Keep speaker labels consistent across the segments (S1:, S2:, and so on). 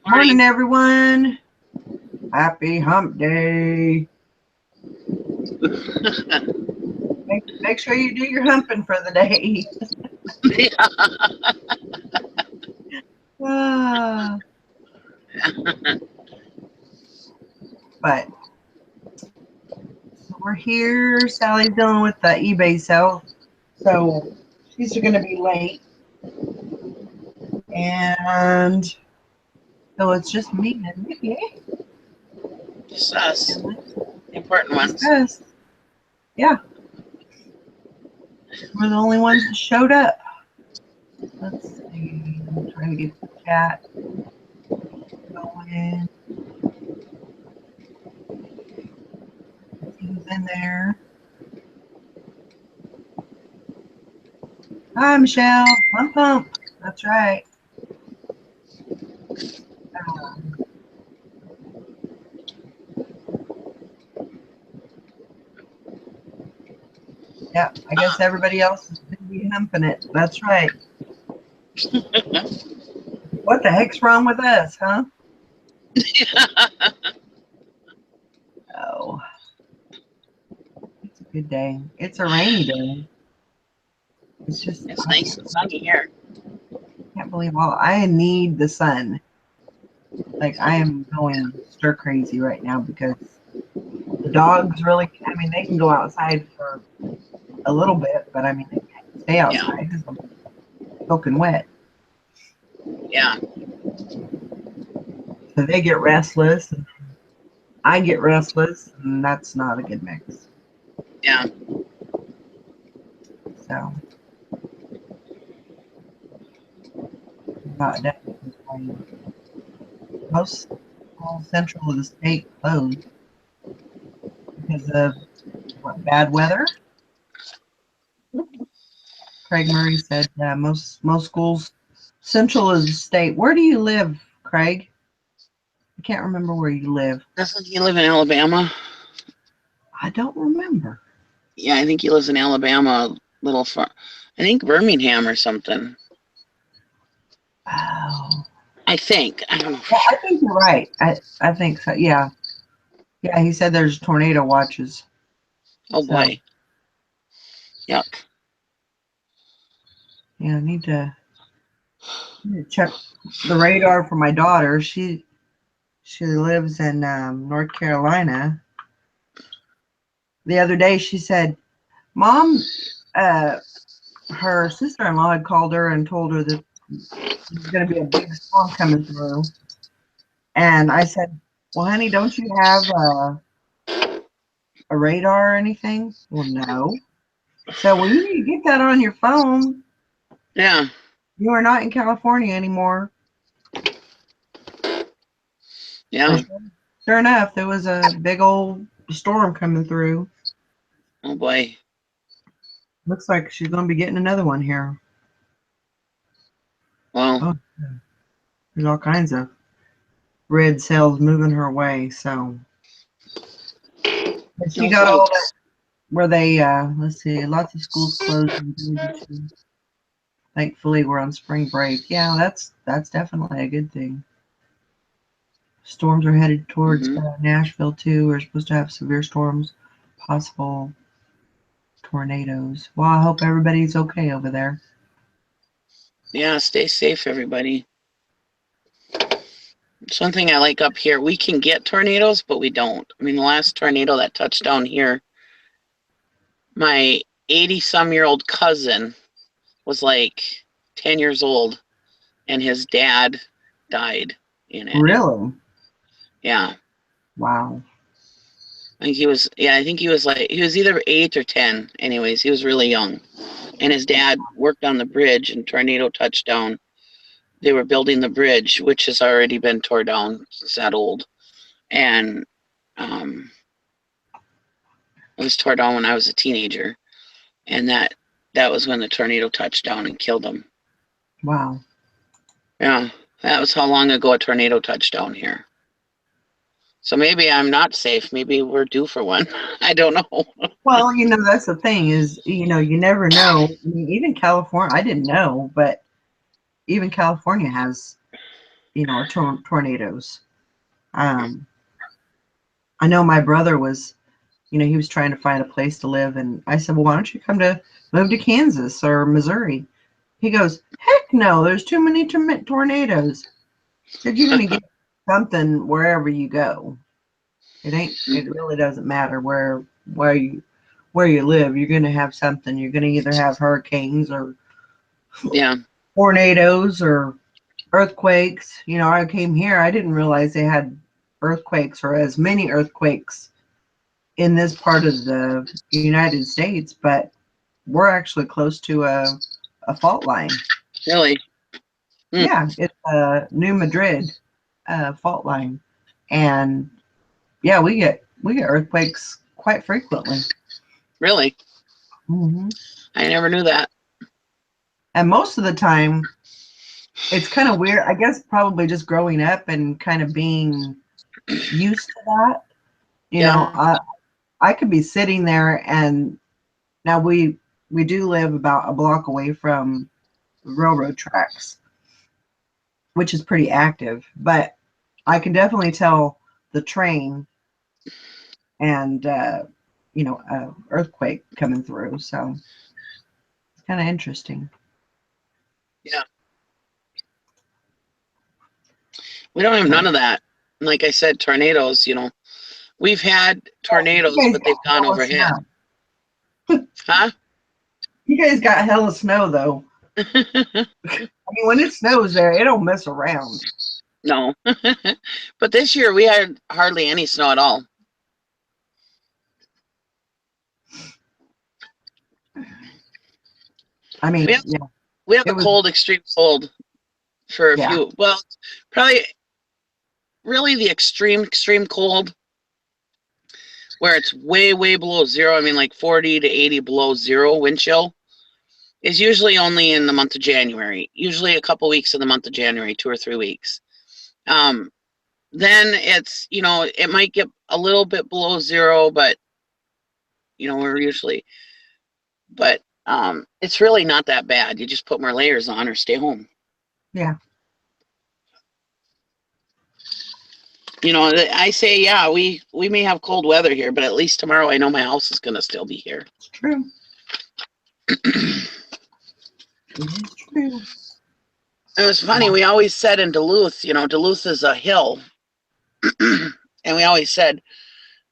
S1: Morning, everyone. Happy hump day. Make sure you do your humping for the day. But we're here. Sally's dealing with the eBay sale, so she's going to be late. And so it's just me and Nikki.
S2: Just us. Important ones.
S1: Us. Yeah. We're the only ones that showed up. Let's see. I'm trying to get the chat going. Who's in there? Hi, Michelle. Pump. That's right. Yeah, I guess everybody else is busy humping it. That's right. What the heck's wrong with us, huh? Oh, it's a good day. It's a rainy day. It's
S2: nice and sunny here.
S1: I can't believe I need the sun. Like, I am going stir crazy right now because the dogs really, they can go outside for a little bit, but they can't stay outside because I'm soaking wet.
S2: Yeah.
S1: So they get restless, and I get restless, and that's not a good mix.
S2: Yeah.
S1: So, about that. Most all central of the state closed because of bad weather. Craig Murray said most schools central of the state. Where do you live, Craig? I can't remember where you live.
S2: Doesn't he live in Alabama?
S1: I don't remember.
S2: Yeah, I think he lives in Alabama, little far. I think Birmingham or something.
S1: Oh.
S2: I think. I don't know.
S1: Yeah, I think you're right. I think so. Yeah. Yeah, he said there's tornado watches.
S2: Oh, boy. Yuck.
S1: Yeah, I need to check the radar for my daughter. She lives in North Carolina. The other day she said, Mom, her sister-in-law had called her and told her that there's going to be a big storm coming through. And I said, well, honey, don't you have a radar or anything? Well, no. So, well, you need to get that on your phone.
S2: Yeah.
S1: You are not in California anymore.
S2: Yeah.
S1: Sure enough, there was a big old storm coming through.
S2: Oh, boy.
S1: Looks like she's going to be getting another one here.
S2: Well.
S1: Oh, there's all kinds of red cells moving her way. So she got all that where they, let's see, lots of schools closed. Thankfully, we're on spring break. Yeah, that's definitely a good thing. Storms are headed towards Nashville, too. We're supposed to have severe storms, possible tornadoes. Well, I hope everybody's okay over there.
S2: Yeah, stay safe, everybody. It's one thing I like up here. We can get tornadoes, but we don't. The last tornado that touched down here, my 80-some-year-old cousin was like 10 years old, and his dad died in it.
S1: Really?
S2: Yeah.
S1: Wow.
S2: I think he was either 8 or 10. Anyways, he was really young. And his dad worked on the bridge, and tornado touched down. They were building the bridge, which has already been torn down. It's that old. And it was torn down when I was a teenager. And that was when the tornado touched down and killed him.
S1: Wow.
S2: Yeah, that was how long ago a tornado touched down here. So maybe I'm not safe. Maybe we're due for one. I don't know.
S1: Well, that's the thing is, you never know. Even California, I didn't know, but even California has, or tornadoes. Um, I know my brother was, he was trying to find a place to live, and I said, well, why don't you move to Kansas or Missouri? He goes, heck no, there's too many tornadoes. I said, you're going to get something wherever you go. It really doesn't matter where you live. You're going to have something. You're going to either have hurricanes or tornadoes or earthquakes. I came here, I didn't realize they had earthquakes or as many earthquakes in this part of the United States, but we're actually close to a fault line.
S2: Really?
S1: Yeah, it's a New Madrid fault line, and yeah, we get earthquakes quite frequently.
S2: Really?
S1: Mm-hmm.
S2: I never knew that.
S1: And most of the time, it's kind of weird. I guess probably just growing up and kind of being used to that. I could be sitting there, and now we do live about a block away from railroad tracks, which is pretty active, but I can definitely tell the train and earthquake coming through. So it's kind of interesting.
S2: Yeah. We don't have none of that. Like I said, tornadoes, we've had tornadoes, but they've gone overhead. Huh?
S1: You guys got hella snow, though. I mean, when it snows there, it don't mess around.
S2: No. But this year we had hardly any snow at all.
S1: I mean,
S2: we have a cold, extreme cold for a few. Well, probably really the extreme cold where it's way, way below zero. I mean, like 40 to 80 below zero wind chill is usually only in the month of January, usually a couple weeks in the month of January, 2 or 3 weeks. Then it's, it might get a little bit below zero, but, we're usually, but it's really not that bad. You just put more layers on or stay home.
S1: Yeah.
S2: I say, yeah, we may have cold weather here, but at least tomorrow I know my house is going to still be here.
S1: It's true. It is true.
S2: It was funny. We always said in Duluth, Duluth is a hill. And we always said,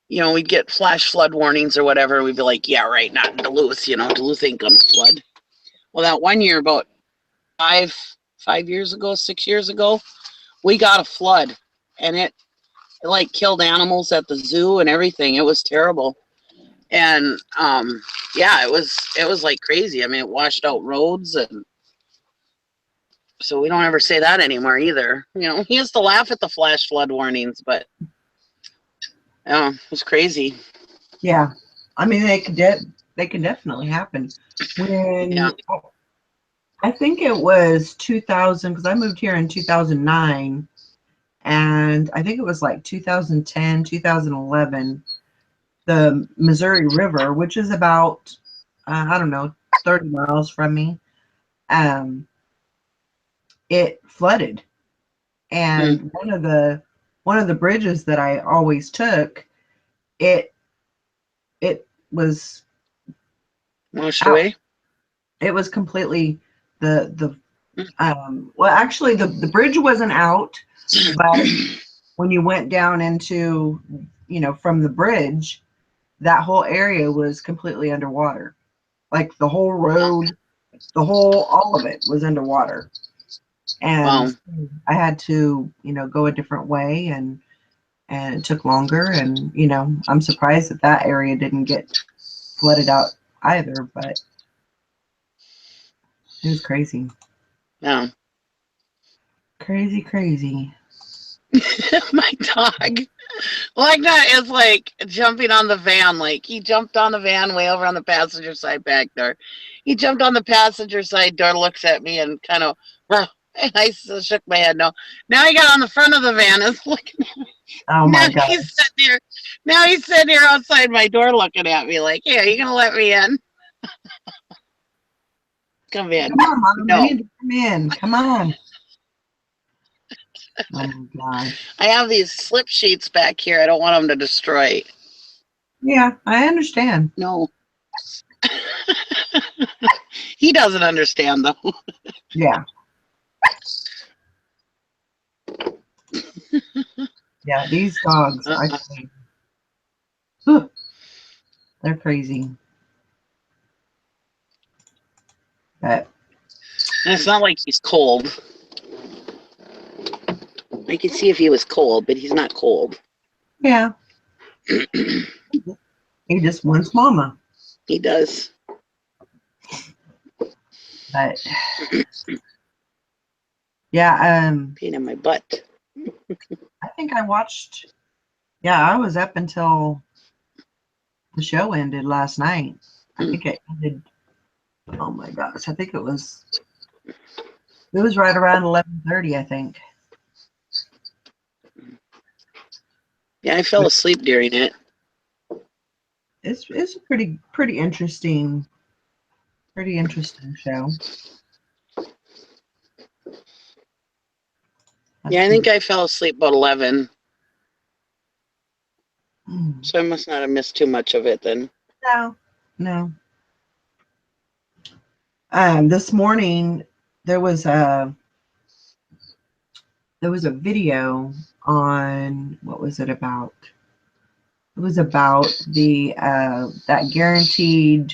S2: we'd get flash flood warnings or whatever. We'd be like, yeah, right, not in Duluth. Duluth ain't going to flood. Well, that one year, about 5 years ago, 6 years ago, we got a flood. And it like killed animals at the zoo and everything. It was terrible. And yeah, it was like crazy. I mean, it washed out roads, and so we don't ever say that anymore either. He used to laugh at the flash flood warnings, but it was crazy.
S1: Yeah, I mean, they can definitely happen. When I think it was 2000, because I moved here in 2009, and I think it was like 2010, 2011. The Missouri River, which is about, I don't know, 30 miles from me, it flooded. And one of the bridges that I always took, it was
S2: washed away.
S1: It was completely well, actually the bridge wasn't out, but when you went down into, from the bridge, that whole area was completely underwater. Like the whole road, all of it was underwater. And I had to, go a different way, and it took longer. And, I'm surprised that area didn't get flooded out either, but it was crazy.
S2: Yeah.
S1: Crazy.
S2: My dog, like that, is like jumping on the van. Like he jumped on the van way over on the passenger side back there. He jumped on the passenger side door, looks at me, and kind of, and I shook my head. No. Now he got on the front of the van and is looking at me.
S1: Oh my God.
S2: Now he's sitting here outside my door looking at me like, hey, are you going to let me in? Come in.
S1: Come on, Mom. No. I need to come in. Come on. Oh my gosh.
S2: I have these slip sheets back here. I don't want them to destroy.
S1: Yeah, I understand.
S2: No. He doesn't understand, though.
S1: Yeah. Yeah, these dogs, I
S2: Uh-uh.
S1: tell you, whew, they're crazy. But
S2: And it's not like he's cold. I could see if he was cold, but he's not cold.
S1: yeah, he just wants mama.
S2: He does.
S1: But yeah,
S2: Pain in my butt.
S1: I think I watched. Yeah, I was up until the show ended last night. I think it ended. Oh my gosh, I think it was. It was right around 11:30. I think.
S2: Yeah, I fell
S1: But
S2: asleep during it.
S1: it's a pretty interesting show.
S2: Yeah,
S1: Let's
S2: I
S1: see.
S2: think I fell asleep about 11,
S1: Mm.
S2: so I must not have missed too much of it then.
S1: No, no. This morning there was a video on what was it about? It was about the that guaranteed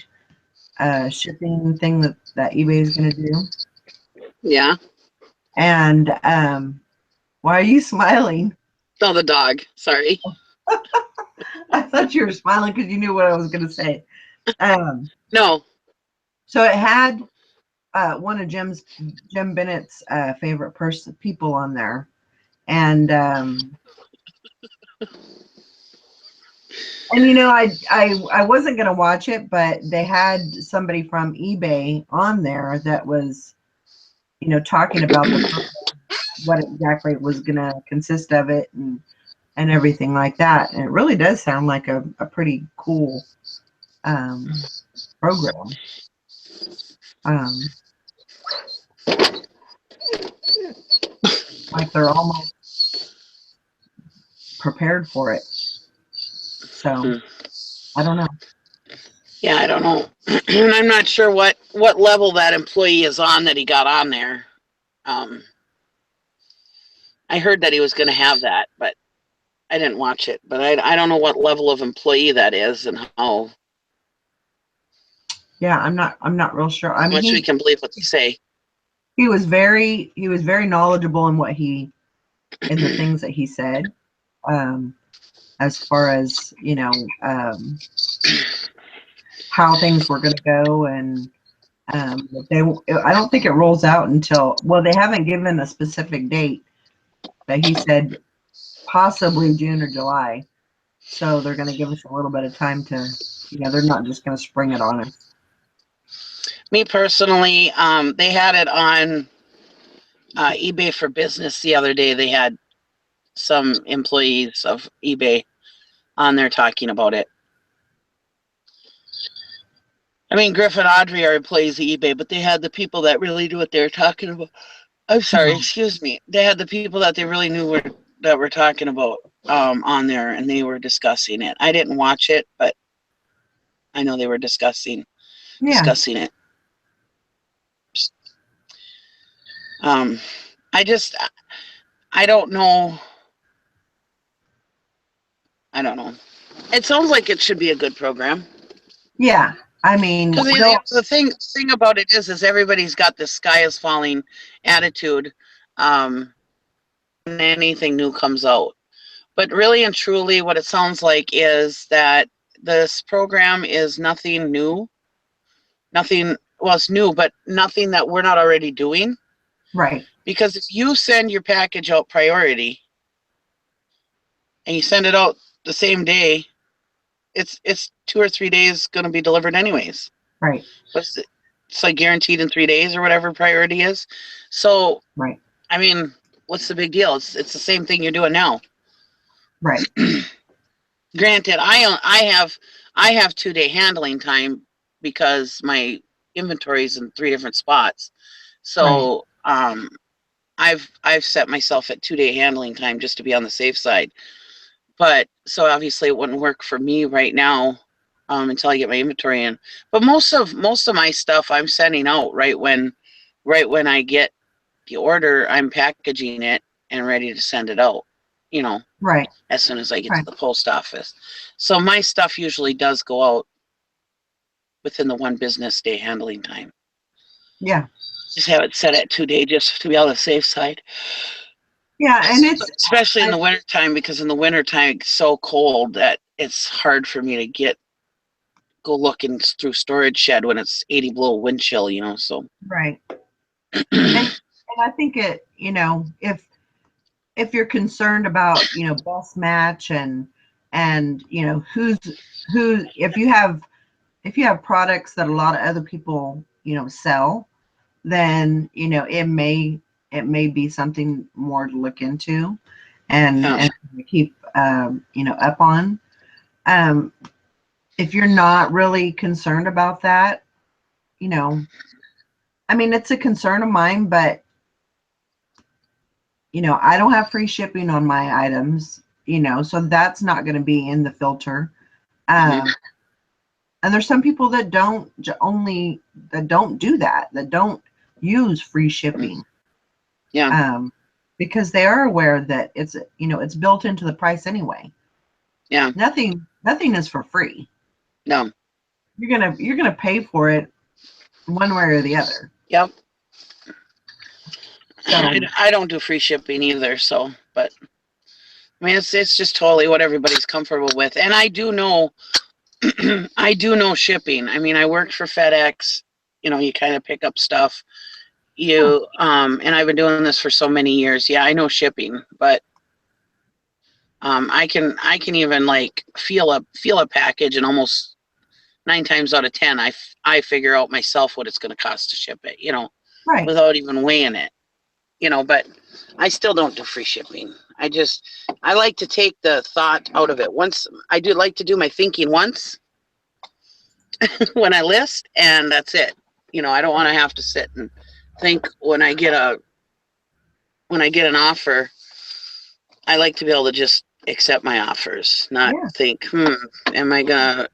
S1: shipping thing that eBay is going to do.
S2: Yeah.
S1: And why are you smiling?
S2: Oh, the dog. Sorry.
S1: I thought you were smiling because you knew what I was going to say. Um,
S2: No.
S1: so it had one of Jim Bennett's favorite people on there, and you know, I wasn't gonna watch it, but they had somebody from eBay on there that was, you know, talking about the what exactly it was gonna consist of it and everything like that. And it really does sound like a pretty cool program. Um, like they're almost prepared for it. So
S2: Hmm.
S1: I don't know.
S2: Yeah, I don't know. And I'm not sure what level that employee is on that he got on there. Um, I heard that he was going to have that, but I didn't watch it. But I don't know what level of employee that is and how
S1: Yeah, I'm not real sure. I mean,
S2: much we can believe what they say.
S1: he was very knowledgeable in in the things that he said. Um, as far as how things were going to go, and I don't think it rolls out until, well, they haven't given a specific date, but he said possibly June or July, so they're going to give us a little bit of time to, they're not just going to spring it on us.
S2: Me personally, they had it on eBay for Business the other day. They had some employees of eBay on there talking about it. I mean, Griff and Audrey are employees of eBay, but they had the people that really knew what they were talking about. I'm sorry, excuse me. They had the people that they really knew that were talking about on there, and they were discussing it. I didn't watch it, but I know they were discussing
S1: Yeah,
S2: it. Um, I just I don't know. I don't know. It sounds like it should be a good program.
S1: yeah. I mean,
S2: Because the thing about it is everybody's got this sky is falling attitude when anything new comes out. But really and truly, what it sounds like is that this program is nothing new. Nothing, well, it's new, but nothing that we're not already doing.
S1: right,
S2: Because if you send your package out priority and you send it out the same day, it's 2 or 3 days going to be delivered anyways.
S1: right,
S2: It's like guaranteed in 3 days or whatever priority is. So,
S1: right,
S2: I mean, what's the big deal? It's the same thing you're doing now.
S1: right,
S2: Granted, I have 2-day handling time because my inventory is in 3 different spots.
S1: right.
S2: So, I I've set myself at 2-day handling time just to be on the safe side. But so obviously it wouldn't work for me right now until I get my inventory in. But most of my stuff I'm sending out right when I get the order, I'm packaging it and ready to send it out. You know,
S1: Right.
S2: as soon as I get
S1: Right.
S2: to the post office. So my stuff usually does go out within the 1 business day handling time.
S1: Yeah.
S2: Just have it set at 2-day just to be on the safe side.
S1: Yeah, and it's
S2: Especially in
S1: I,
S2: the wintertime, because in the wintertime it's so cold that it's hard for me to go looking through storage shed when it's 80 below wind chill, you know, so.
S1: right. And I think it, if you're concerned about, best match and who if you have products that a lot of other people, sell, then, it may be something more to look into and
S2: Yeah.
S1: keep up on. If you're not really concerned about that, I mean, it's a concern of mine, but I don't have free shipping on my items, so that's not going to be in the filter.
S2: Mhm.
S1: And there's some people that don't do that don't use free shipping,
S2: Yeah.
S1: because they are aware that it's built into the price anyway.
S2: Yeah.
S1: Nothing is for free.
S2: No.
S1: You're gonna pay for it one way or the other.
S2: Yep.
S1: So
S2: I don't do free shipping either, so, but I mean, it's just totally what everybody's comfortable with. And I do know, I do know shipping. I mean, I worked for FedEx. You know, you kind of pick up stuff. And I've been doing this for so many years. Yeah, I know shipping, but I can even like feel a package, and almost 9 times out of 10, I figure out myself what it's going to cost to ship it. You know,
S1: right,
S2: without even weighing it. You know, but I still don't do free shipping. I like to take the thought out of it. Once I do like to do my thinking once when I list, and that's it. You know, I don't want to have to sit and think when I get an offer. I like to be able to just accept my offers, not
S1: yeah,
S2: think, am I gonna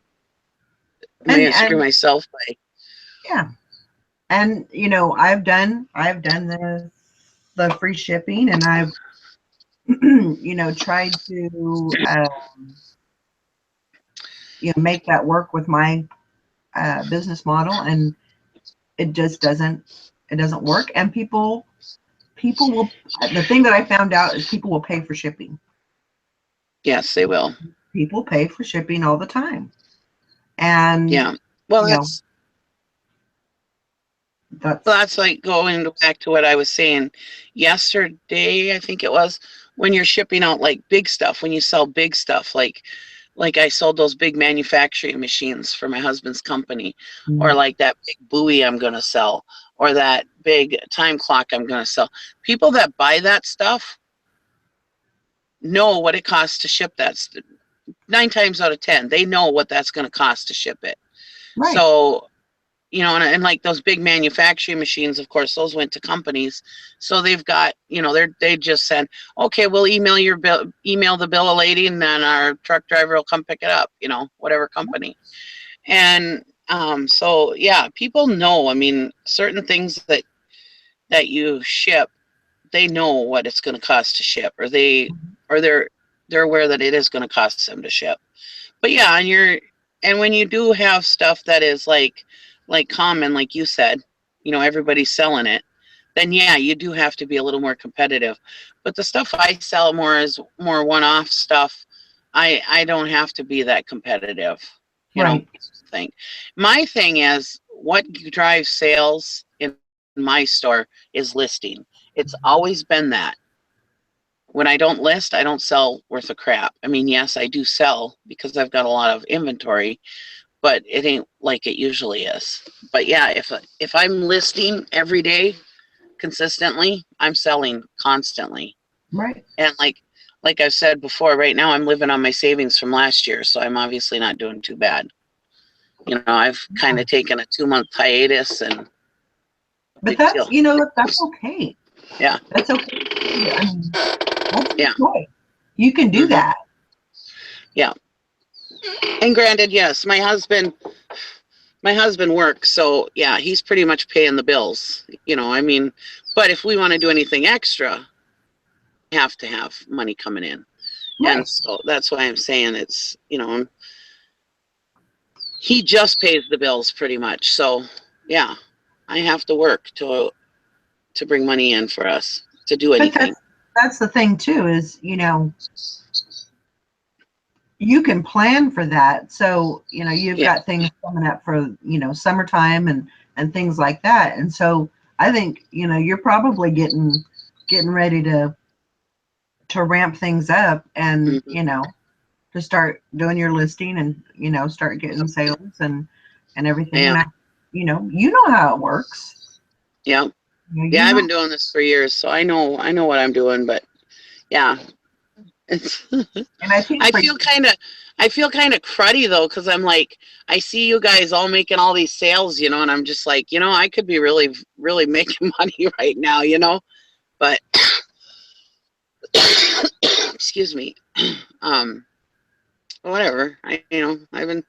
S2: screw
S1: and
S2: myself by.
S1: yeah, and I've done the free shipping, and I've tried to make that work with my business model, and it just doesn't work. And people will, the thing that I found out is people will pay for shipping.
S2: Yes, they will.
S1: People pay for shipping all the time, and
S2: Yeah. Well,
S1: you know that's
S2: that's like going back to what I was saying yesterday, I think it was, when you're shipping out like big stuff, when you sell big stuff, like I sold those big manufacturing machines for my husband's company, or like that big buoy I'm going to sell, or that big time clock I'm going to sell. People that buy that stuff know what it costs to ship that. 9 times out of 10, they know what that's going to cost to ship it.
S1: right,
S2: So, you know, and like those big manufacturing machines, of course, those went to companies. So they've got, they just said, okay, we'll email the bill of lading, and then our truck driver will come pick it up, whatever company. And so yeah, people know. I mean, certain things that you ship, they know what it's going to cost to ship, or they're aware that it is going to cost them to ship. But yeah, and when you do have stuff that is like common, like you said, everybody's selling it, then yeah, you do have to be a little more competitive. But the stuff I sell more is more one-off stuff. I don't have to be that competitive,
S1: right,
S2: thing. My thing is, what drives sales in my store is listing. It's always been that. When I don't list, I don't sell worth a crap. I mean, yes, I do sell because I've got a lot of inventory, but it ain't like it usually is. But yeah, if I'm listing every day consistently, I'm selling constantly.
S1: right.
S2: And like I've said before, right now I'm living on my savings from last year, so I'm obviously not doing too bad. I've kind of taken a 2-month hiatus, and
S1: But
S2: big deal.
S1: that's okay.
S2: Yeah.
S1: That's okay. I mean, that's
S2: Yeah.
S1: your choice. You can do
S2: Hmm.
S1: that.
S2: Yeah. And granted, yes, my husband works, so yeah, he's pretty much paying the bills. I mean, but if we want to do anything extra, we have to have money coming in. And
S1: Right.
S2: so that's why I'm saying it's, he just pays the bills pretty much. So yeah, I have to work to bring money in for us to do
S1: But
S2: anything.
S1: that's the thing too, is, you can plan for that. So, you've
S2: Yeah.
S1: got things coming up for, summertime and things like that. And so I think, you're probably getting ready to ramp things up and,
S2: Hmm.
S1: to start doing your listing and, start getting sales and everything.
S2: Yeah.
S1: And you know how it works.
S2: Yeah.
S1: You
S2: Yeah. I've
S1: know,
S2: been doing this for years, so I know what I'm doing, but yeah, it's,
S1: and I think
S2: I
S1: for
S2: feel kind of, I feel kind of cruddy though, because I'm like, I see you guys all making all these sales, and I'm just like, I could be really, really making money right now, but excuse me, um, whatever. I've been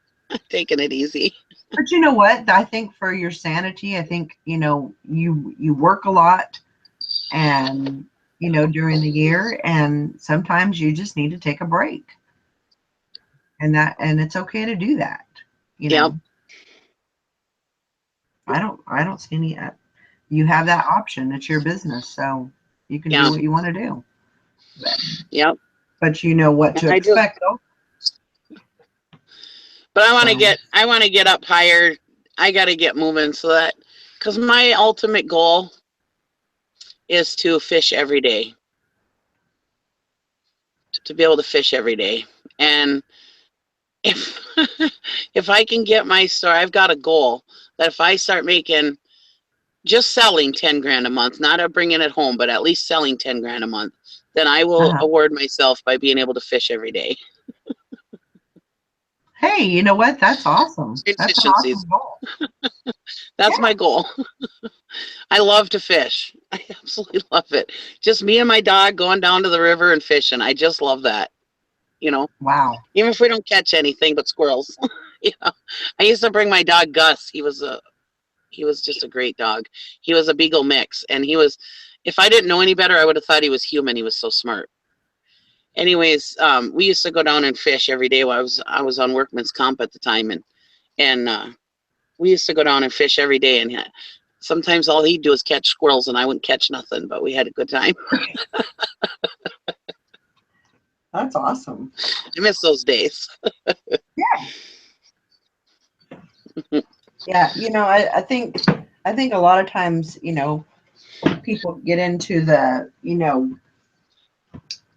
S2: taking it easy.
S1: But you know what? I think for your sanity, I think, you work a lot and, during the year, and sometimes you just need to take a break. And it's okay to do that. You
S2: Yep.
S1: know, I don't see any you have that option. It's your business, so you can do
S2: Yeah.
S1: what you want to do.
S2: Yep.
S1: But you know what
S2: And
S1: to
S2: I do,
S1: expect.
S2: but
S1: So,
S2: I want to get up higher. I got to get moving so that, because my ultimate goal is to fish every day, to be able to fish every day. And if if I can get my store, I've got a goal that if I start making, just selling 10 grand a month, not bringing it home, but at least selling 10 grand a month, then I will
S1: uh,
S2: award myself by being able to fish every day.
S1: hey, you know what? That's awesome. That's an
S2: Efficiencies.
S1: awesome goal.
S2: That's
S1: Yeah.
S2: my goal. I love to fish. I absolutely love it. Just me and my dog going down to the river and fishing. I just love that. You know,
S1: Wow.
S2: even if we don't catch anything but squirrels. I used to bring my dog Gus. He was just a great dog. He was a beagle mix, and if I didn't know any better, I would have thought he was human. He was so smart. Anyways, we used to go down and fish every day while I was on workman's comp at the time, and we used to go down and fish every day. And sometimes all he'd do is catch squirrels, and I wouldn't catch nothing, but we had a good time.
S1: That's awesome.
S2: I miss those days.
S1: Yeah. I think a lot of times, people get into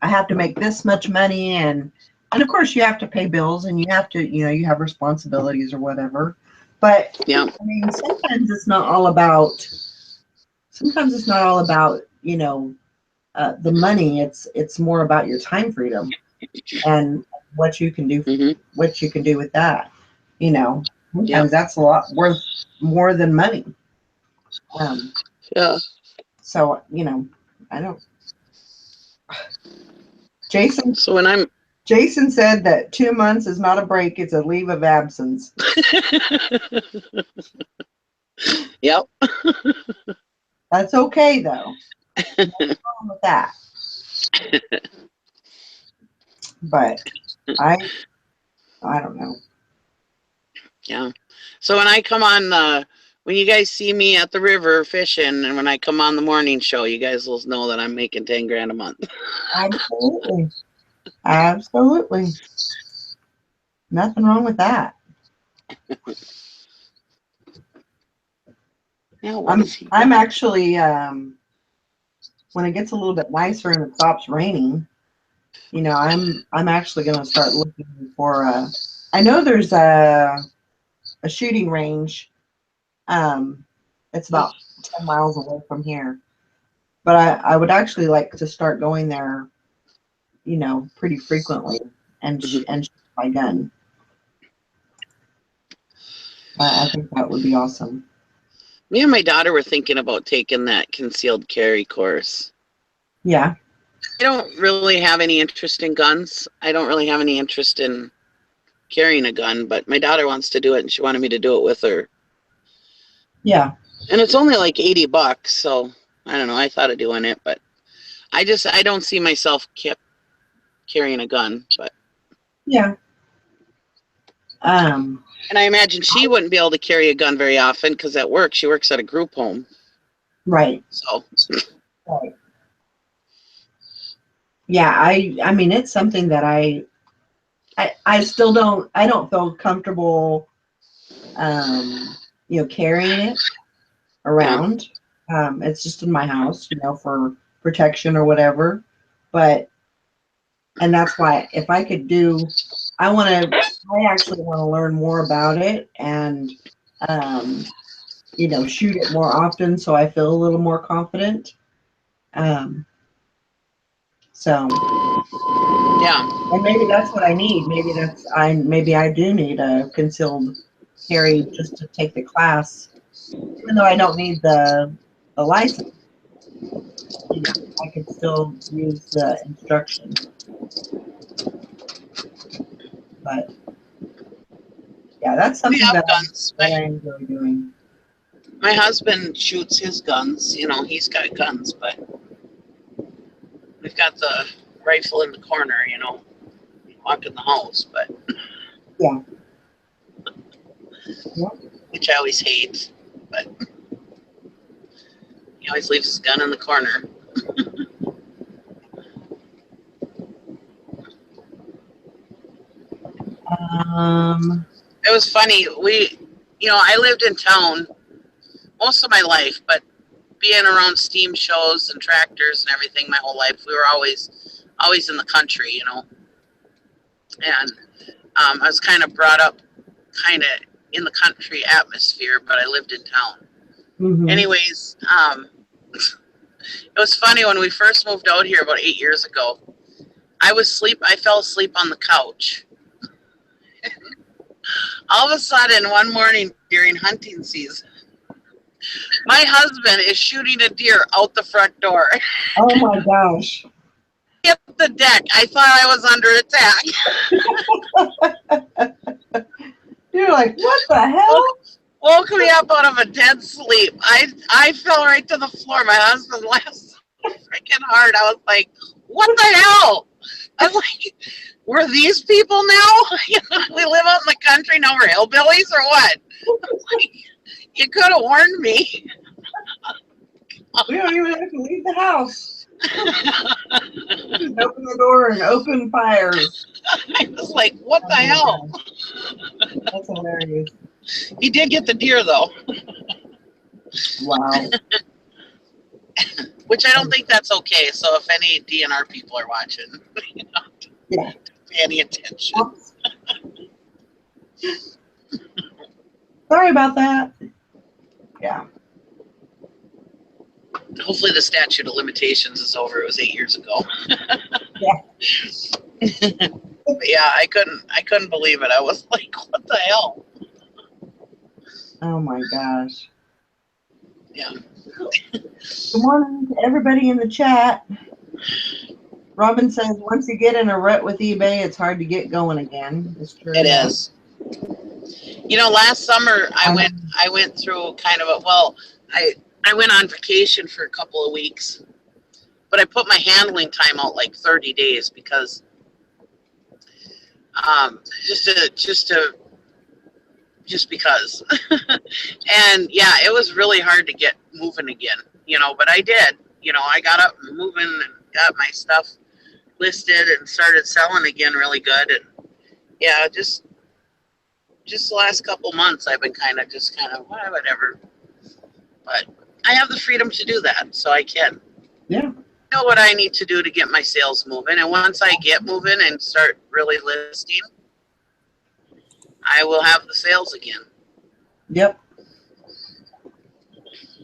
S1: I have to make this much money, and of course you have to pay bills and you have to, you have responsibilities or whatever. But
S2: Yeah.
S1: I mean, sometimes it's not all about, the money. It's more about your time freedom and what you can do,
S2: Hmm.
S1: with that. You know,
S2: Yep.
S1: sometimes that's a lot worth more than money. Um,
S2: Yeah.
S1: so I don't. Jason
S2: So when I'm,
S1: Jason said that 2 months is not a break; it's a leave of absence.
S2: yep.
S1: That's okay though. Nothing wrong with that. But I don't know.
S2: Yeah. So when I come on when you guys see me at the river fishing, and when I come on the morning show, you guys will know that I'm making 10 grand a month.
S1: Absolutely, absolutely, nothing wrong with that.
S2: Yeah. What
S1: I'm
S2: is he
S1: I'm
S2: doing?
S1: actually when it gets a little bit nicer and it stops raining, I'm actually going to start looking for I know there's a shooting range. It's about 10 miles away from here, but I would actually like to start going there, pretty frequently
S2: Mhm.
S1: and shoot my gun. I think that would be awesome.
S2: Me and my daughter were thinking about taking that concealed carry course.
S1: Yeah.
S2: I don't really have any interest in guns. I don't really have any interest in carrying a gun, but my daughter wants to do it and she wanted me to do it with her.
S1: Yeah.
S2: And it's only like $80, so I don't know. I thought of doing it, but I don't see myself carrying a gun, but
S1: Yeah.
S2: and I imagine she wouldn't be able to carry a gun very often because at work she works at a group home.
S1: Right.
S2: So
S1: Right. Yeah, I mean it's something that I still don't feel comfortable carrying it around. It's just in my house, for protection or whatever. And that's why if I could I actually want to learn more about it and, shoot it more often so I feel a little more confident. So,
S2: yeah,
S1: and maybe that's what I need. Maybe I do need a concealed carry just to take the class, even though I don't need the license. I could still use the instruction. But yeah, that's
S2: we
S1: something
S2: have
S1: that
S2: guns.
S1: I enjoy doing.
S2: My husband shoots his guns. He's got guns, but we've got the rifle in the corner. Walk in the house, but
S1: Yeah. Yeah.
S2: which I always hate. But he always leaves his gun in the corner. It was funny. I lived in town most of my life, but being around steam shows and tractors and everything my whole life, we were always in the country, And I was kind of brought up kind of in the country atmosphere, but I lived in town.
S1: Mm-hmm.
S2: Anyways, it was funny when we first moved out here about 8 years ago. I fell asleep on the couch. All of a sudden, one morning during hunting season, my husband is shooting a deer out the front door.
S1: Oh my gosh.
S2: Hit the deck. I thought I was under attack.
S1: You're like, what the hell?
S2: Woke me up out of a dead sleep. I fell right to the floor. My husband laughed so freaking hard. I was like, what the hell? I was like, we're these people now? We live out in the country, now we're hillbillies or what? Like, you could have warned me.
S1: We don't even have to leave the house. Just open the door and open fires.
S2: I was like, what the hell?
S1: That's hilarious.
S2: He did get the deer, though.
S1: Wow.
S2: Which I don't think that's okay. So if any DNR people are watching,
S1: Yeah.
S2: pay any attention.
S1: Sorry about that. Yeah.
S2: Hopefully the statute of limitations is over. It was 8 years ago.
S1: Yeah.
S2: But yeah, I couldn't believe it. I was like, what the hell?
S1: Oh my gosh.
S2: Yeah.
S1: Good morning to everybody in the chat. Robin says, once you get in a rut with eBay, it's hard to get going again. It's true.
S2: It is. Last summer I went through kind of I went on vacation for a couple of weeks, but I put my handling time out like 30 days because just because. And yeah, it was really hard to get moving again, but I did. I got up and moving and got my stuff listed and started selling again really good. And yeah, just the last couple months I've been kind of whatever. But I have the freedom to do that, so I can.
S1: Yeah.
S2: I know what I need to do to get my sales moving, and once I get moving and start really listing, I will have the sales again.
S1: Yep.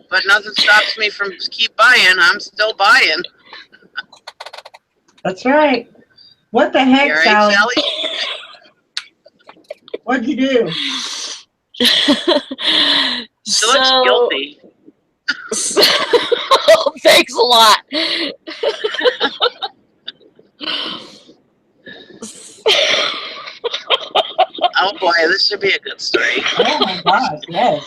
S2: But nothing stops me from keep buying. I'm still buying.
S1: That's right. What the heck,
S2: Right,
S1: Sally?
S2: Sally?
S1: What'd you do?
S2: She looks guilty.
S3: So thanks a lot.
S2: Oh boy, this should be a good story.
S1: Oh my gosh, yes.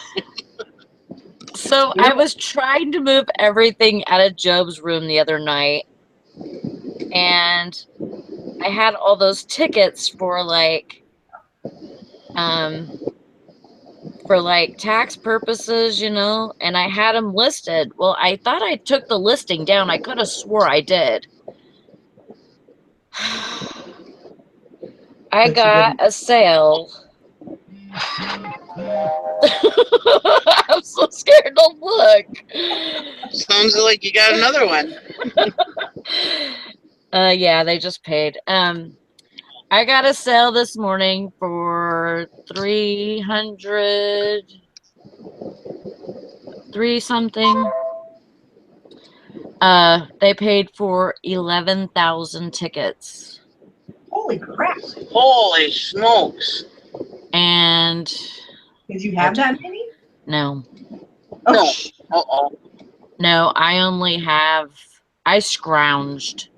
S3: So I was trying to move everything out of Job's room the other night, and I had all those tickets for like tax purposes, you know, and I had them listed. Well, I thought I took the listing down. I could have swore I did. I got a sale. I'm so scared. Don't look.
S2: Sounds like you got another one.
S3: Yeah, they just paid. I got a sale this morning for 300 something. They paid for 11,000 tickets.
S1: Holy crap.
S2: Holy smokes.
S3: And
S1: Did you have that many?
S3: no.
S1: Oh,
S2: No. Uh-oh.
S3: No, I scrounged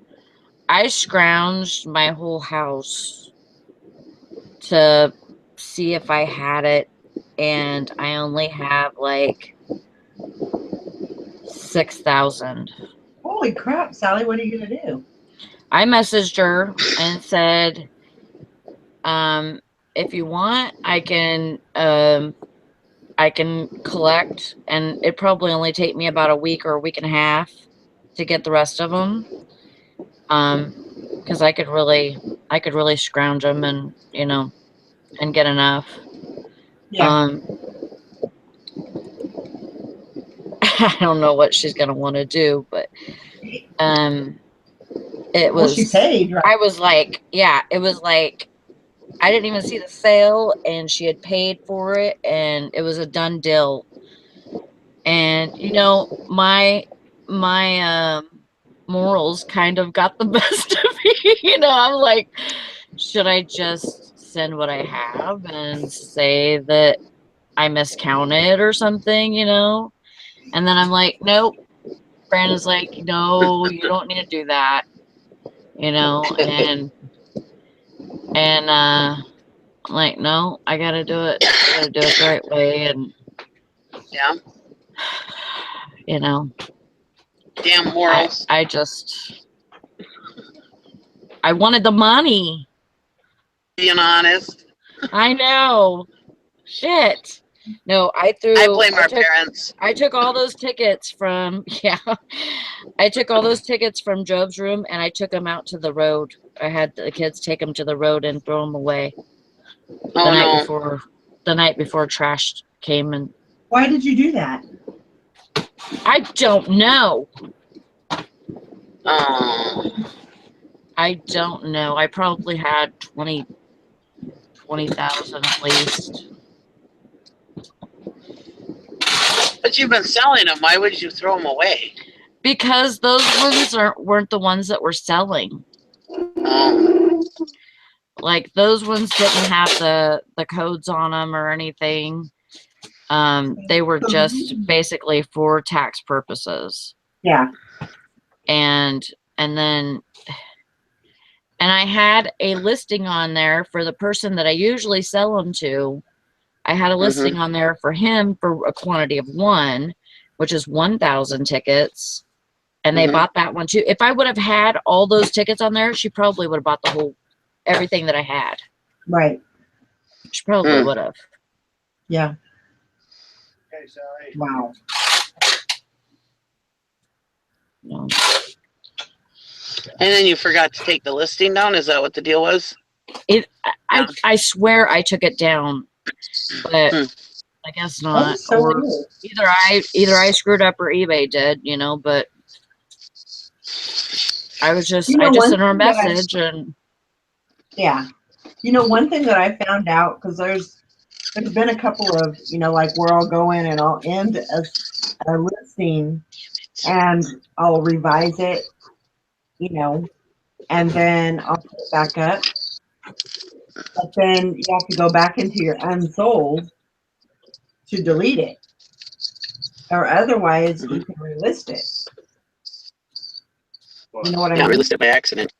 S3: my whole house to see if I had it, and I only have like 6,000.
S1: holy crap, Sally, what are you gonna do?
S3: I messaged her and said, if you want, I can collect, and it probably only take me about a week or a week and a half to get the rest of them. Because I could really scrounge them and, you know, and get enough.
S1: Yeah.
S3: I don't know what she's gonna want to do, but it was.
S1: Well, she paid, right?
S3: I was like, yeah, it was like I didn't even see the sale, and she had paid for it, and it was a done deal. And you know, my morals kind of got the best of me. You know, I'm like, should I just send what I have and say that I miscounted or something, you know? And then I'm like, nope. Brandon's like, no, you don't need to do that, you know? And I'm like, no, I gotta do it. I gotta do it the right way. And
S2: yeah,
S3: you know,
S2: damn morals.
S3: I wanted the money.
S2: Being honest.
S3: I know. Shit. No,
S2: I blame our parents.
S3: I took all those tickets from I took all those tickets from Job's room, and I took them out to the road. I had the kids take them to the road and throw them away. The night before trash came. And
S1: Why did you do that?
S3: I don't know.
S2: Oh.
S3: I don't know. I probably had 20,000 at least.
S2: But you've been selling them. Why would you throw them away?
S3: Because those ones weren't the ones that were selling.
S2: Oh.
S3: Like those ones didn't have the codes on them or anything. They were just basically for tax purposes.
S1: Yeah.
S3: And then I had a listing on there for the person that I usually sell them to. I had a listing on there for him for a quantity of 1, which is 1,000 tickets. And they bought that one too. If I would have had all those tickets on there, she probably would have bought everything that I had.
S1: Right.
S3: She probably would have.
S1: Yeah. Okay, sorry. Wow.
S3: No.
S2: And then you forgot to take the listing down? Is that what the deal was?
S3: I swear I took it down, but I guess not.
S1: So
S3: or either I screwed up or eBay did, you know, but I just sent her a message and
S1: yeah. You know, one thing that I found out, because there's been a couple of, you know, like where I'll go in and I'll end a listing and I'll revise it, you know, and then I'll put it back up. But then you have to go back into your unsold to delete it. Or otherwise, you can relist it. You know what I
S2: Yeah,
S1: mean?
S2: relist it by accident.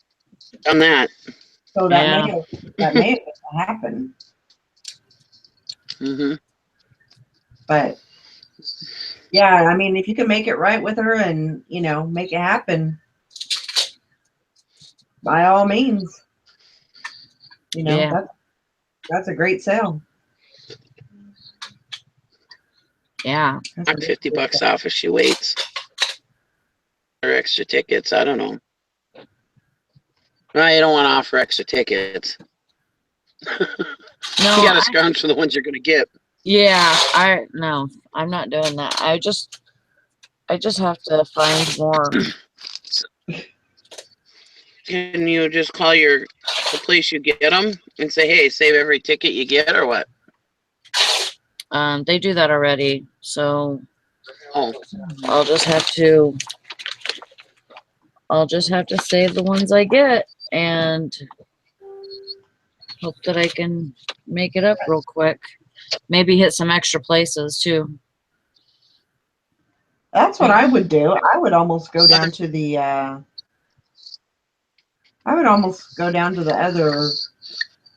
S2: Done that.
S1: So
S3: Yeah.
S1: that may have happened. But yeah, I mean, if you can make it right with her and, you know, make it happen, by all means, you know,
S3: Yeah.
S1: that's a great sale.
S3: Yeah.
S1: That's a
S2: Knock
S1: really good
S2: $50
S1: sale.
S2: off if she waits. Or extra tickets. I don't know. No, you don't want to offer extra tickets.
S3: No,
S2: You got to scrounge for the ones you're going to get.
S3: yeah, no, I'm not doing that. I just have to find more.
S2: Can you just call the place you get them and say, hey, save every ticket you get, or what?
S3: They do that already, so
S2: Oh,
S3: I'll just have to save the ones I get and hope that I can make it up real quick. Maybe hit some extra places too.
S1: That's what I would do. I would almost go down to the other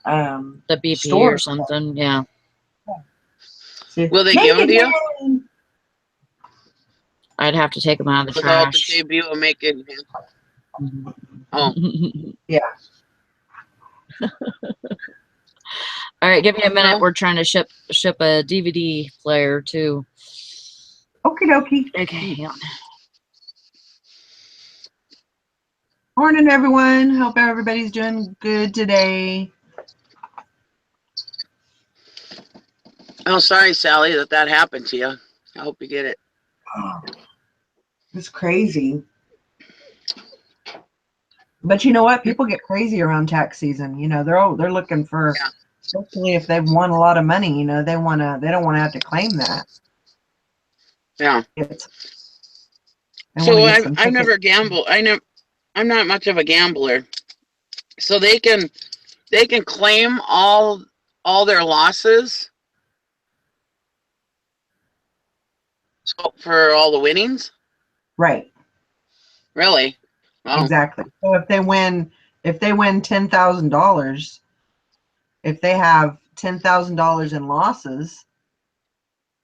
S3: The BP
S1: store.
S3: or something, yeah.
S1: See,
S2: will they
S1: make
S2: give them
S1: it
S2: to you
S1: happen.
S3: I'd have to take them out of the
S2: without the
S3: trash.
S2: debut of making? Oh,
S1: Yeah.
S3: All right, give me a minute.
S2: well,
S3: We're trying to ship a DVD player too.
S1: Okie dokie.
S3: Okay, hang on.
S1: Morning, everyone. Hope everybody's doing good today.
S2: oh, sorry, Sally, that happened to you. I hope you get it.
S1: It's crazy. But you know what? People get crazy around tax season. You know, they're looking for,
S2: Yeah.
S1: especially if they've won a lot of money. You know, they don't want to have to claim that.
S2: Yeah.
S1: They want
S2: So
S1: to get some
S2: I've
S1: tickets.
S2: never gambled. I'm not much of a gambler. So they can claim all their losses for all the winnings.
S1: Right.
S2: Really? Wow.
S1: Exactly. So if they win $10,000, if they have $10,000 in losses,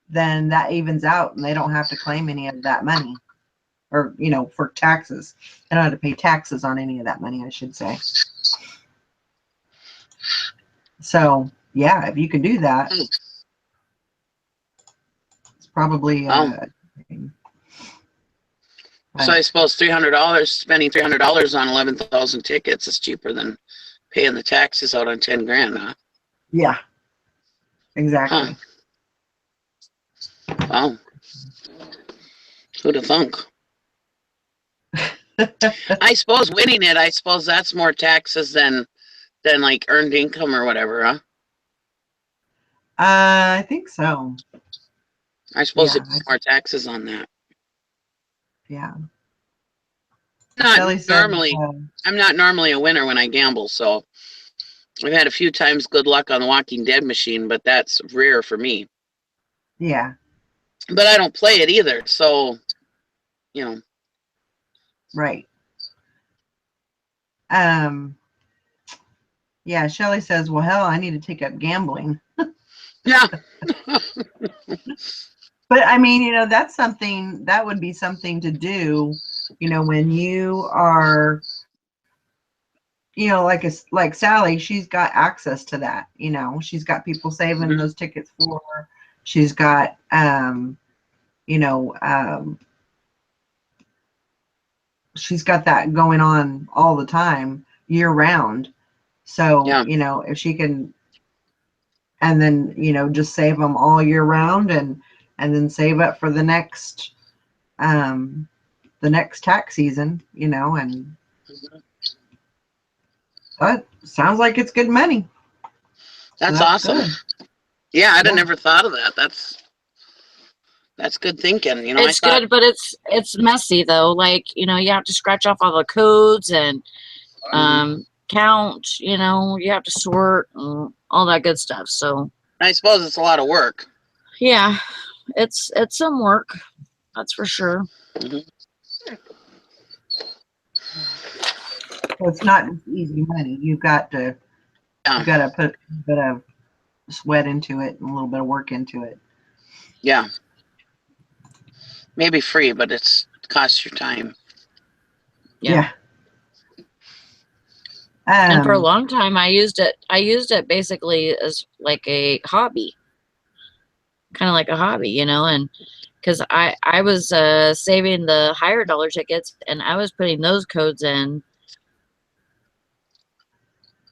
S1: then that evens out, and they don't have to claim any of that money, or you know, for taxes. They don't have to pay taxes on any of that money, I should say. So yeah, if you can do that, it's probably.
S2: So I suppose spending $300 on 11,000 tickets is cheaper than paying the taxes out on 10 grand, huh?
S1: Yeah, exactly.
S2: Huh. Wow. Who'd have thunk? I suppose winning it, that's more taxes than like earned income or whatever, huh?
S1: I think so.
S2: I suppose
S1: Yeah,
S2: it's more taxes on that.
S1: Yeah.
S2: Not
S1: Shelly said,
S2: normally. I'm not normally a winner when I gamble, so I've had a few times good luck on the Walking Dead machine, but that's rare for me.
S1: yeah.
S2: But I don't play it either, so you know.
S1: Right. Yeah, Shelly says, well, hell, I need to take up gambling.
S2: Yeah.
S1: But I mean, you know, that would be something to do, you know, when you are, you know, like Sally, she's got access to that, you know, she's got people saving those tickets for her. She's got, you know, she's got that going on all the time, year round. So,
S2: Yeah.
S1: you know, if she can, and then, you know, just save them all year round, and then save up for the next tax season, you know, and that sounds like it's good money.
S2: That's
S1: So
S2: awesome.
S1: good.
S2: Yeah, I'd have
S1: Yeah.
S2: never thought of that. That's good thinking. You know,
S3: It's good, but it's messy though. Like, you know, you have to scratch off all the codes and count, you know, you have to sort and all that good stuff. So
S2: I suppose it's a lot of work.
S3: yeah, it's some work. That's for sure.
S2: Mhm.
S1: So it's not just easy money. You've got to
S2: Yeah,
S1: put a bit of sweat into it and a little bit of work into it.
S2: yeah. Maybe free, but it costs your time.
S3: Yeah. And for a long time, I used it. I used it basically as like a hobby, kind of like a hobby, you know. And because I was saving the higher dollar tickets, and I was putting those codes in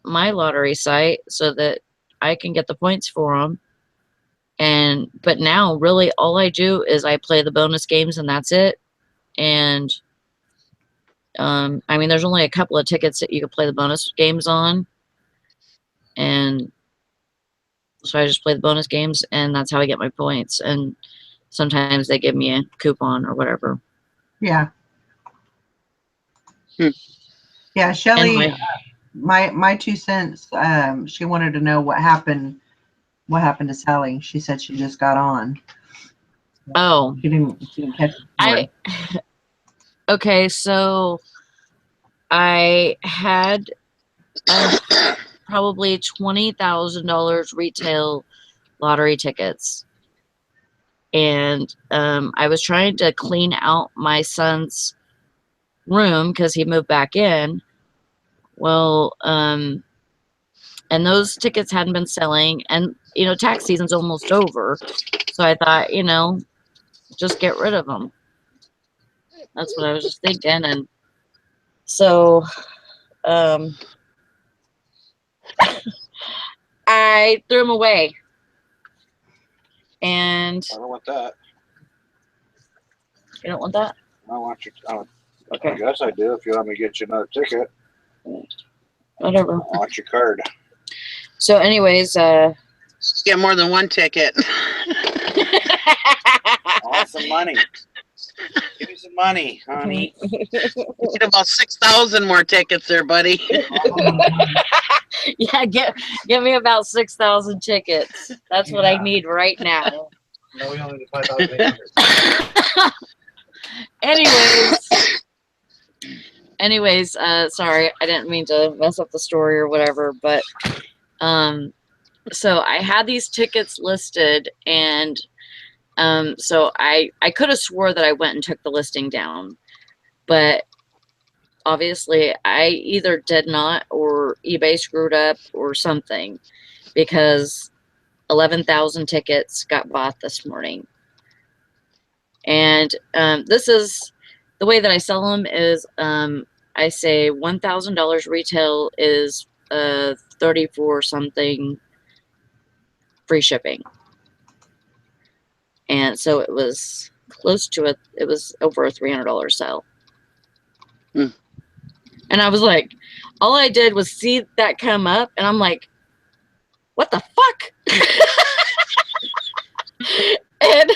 S3: my lottery site so that I can get the points for them. And but now, really, all I do is I play the bonus games, and that's it. And I mean, there's only a couple of tickets that you can play the bonus games on, and so I just play the bonus games, and that's how I get my points. And sometimes they give me a coupon or whatever.
S1: Yeah.
S2: Hmm.
S1: Yeah, Shelly,
S3: Anyway,
S1: my 2 cents, she wanted to know what happened to Sally. She said she just got on.
S3: oh,
S1: She didn't catch the story.
S3: Okay, so I had probably $20,000 retail lottery tickets. And I was trying to clean out my son's room because he moved back in. Well, and those tickets hadn't been selling, and you know, tax season's almost over. So I thought, you know, just get rid of them. That's what I was just thinking. And so I threw them away. And
S4: I don't want that.
S3: you don't want that?
S4: I want you. I
S3: Okay,
S4: guess I do. If you want me to get you another ticket,
S3: whatever.
S4: I want your card.
S3: So, anyways,
S2: Get more than one ticket.
S4: I want some money. Give me some money, honey.
S2: Get about 6,000 more tickets there, buddy.
S3: yeah, give me about 6,000 tickets. That's what I need right now.
S4: No, we only need 5,800.
S3: Anyways, sorry, I didn't mean to mess up the story or whatever, but so I had these tickets listed, and so I could have swore that I went and took the listing down, but obviously I either did not, or eBay screwed up or something, because 11,000 tickets got bought this morning. And this is the way that I sell them is I say $1,000 retail is 34 something free shipping. And so it was close to it. It was over a $300 sale.
S2: Hmm.
S3: And I was like, all I did was see that come up, and I'm like, what the fuck? And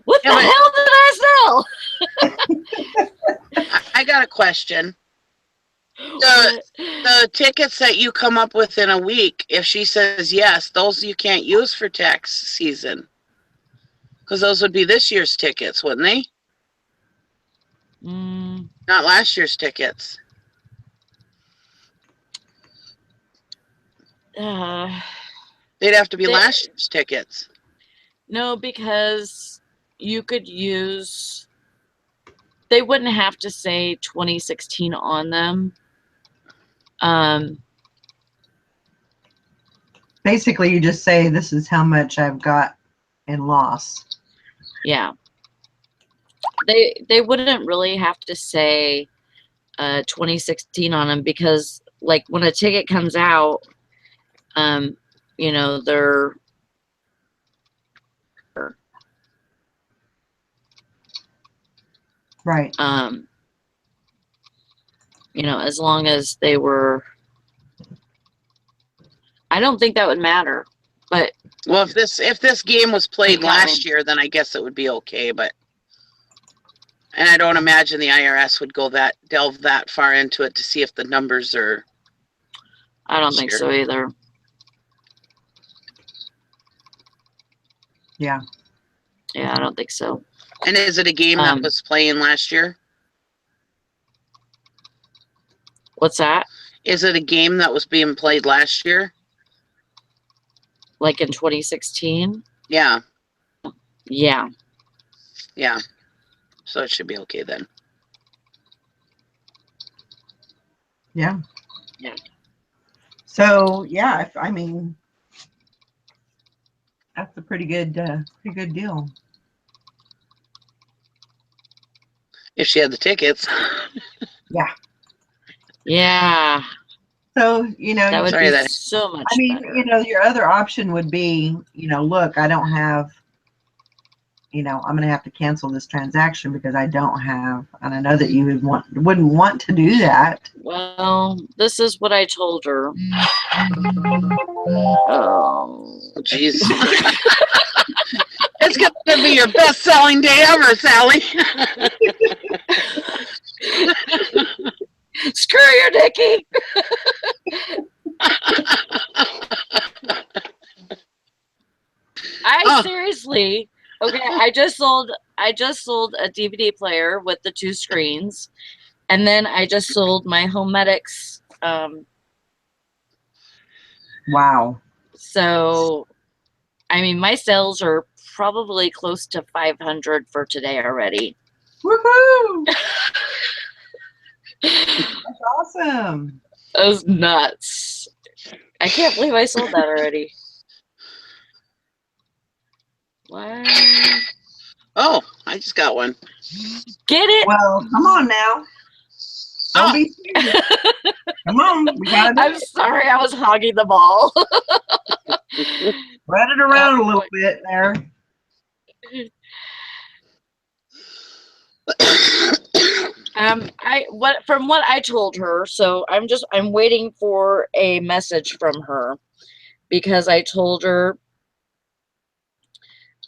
S3: what the hell did I sell?
S2: I got a question. The tickets that you come up with in a week, if she says yes, those you can't use for tax season. Because those would be this year's tickets, wouldn't they? Not last year's tickets. They'd have to be last year's tickets.
S3: No, because you could use, they wouldn't have to say 2016 on them.
S1: Basically, you just say, this is how much I've got in loss.
S3: Yeah. They wouldn't really have to say 2016 on them, because like when a ticket comes out, you know, they're
S1: right.
S3: You know, as long as they were, I don't think that would matter. But
S2: well, if this game was played last year, then I guess it would be okay. But and I don't imagine the IRS would delve that far into it to see if the numbers are.
S3: I don't think so either.
S1: Yeah.
S3: Yeah, I don't think so.
S2: And is it a game that was playing last year?
S3: What's that?
S2: Is it a game that was being played last year?
S3: Like in 2016?
S2: Yeah.
S3: Yeah.
S2: Yeah. So it should be okay then.
S1: Yeah.
S3: Yeah.
S1: So yeah, I mean, that's a pretty good deal.
S2: If she had the tickets.
S1: Yeah.
S3: Yeah.
S1: So, you know,
S3: That would
S2: Sorry
S3: be
S2: that-
S3: so much
S1: I mean,
S3: better.
S1: you know, your other option would be, you know, look, I don't have, you know, I'm going to have to cancel this transaction because I don't have, and I know that you wouldn't want to do that.
S3: Well, this is what I told her. Oh.
S2: Jeez. It's going to be your best-selling day ever, Sally.
S3: Screw you, Nikki. Seriously, okay, I just sold a DVD player with the 2 screens, and then I just sold my Homedics.
S1: Wow.
S3: So, I mean, my sales are probably close to 500 for today already.
S1: Woohoo! That's awesome.
S3: That was nuts. I can't believe I sold that already. What?
S2: Oh, I just got one.
S3: Get it?
S1: Well, come on now. Don't be serious. Come on, we gotta do
S3: I'm
S1: it.
S3: sorry, I was hogging the ball.
S1: Spread it around a little bit there.
S3: From what I told her, so I'm waiting for a message from her because I told her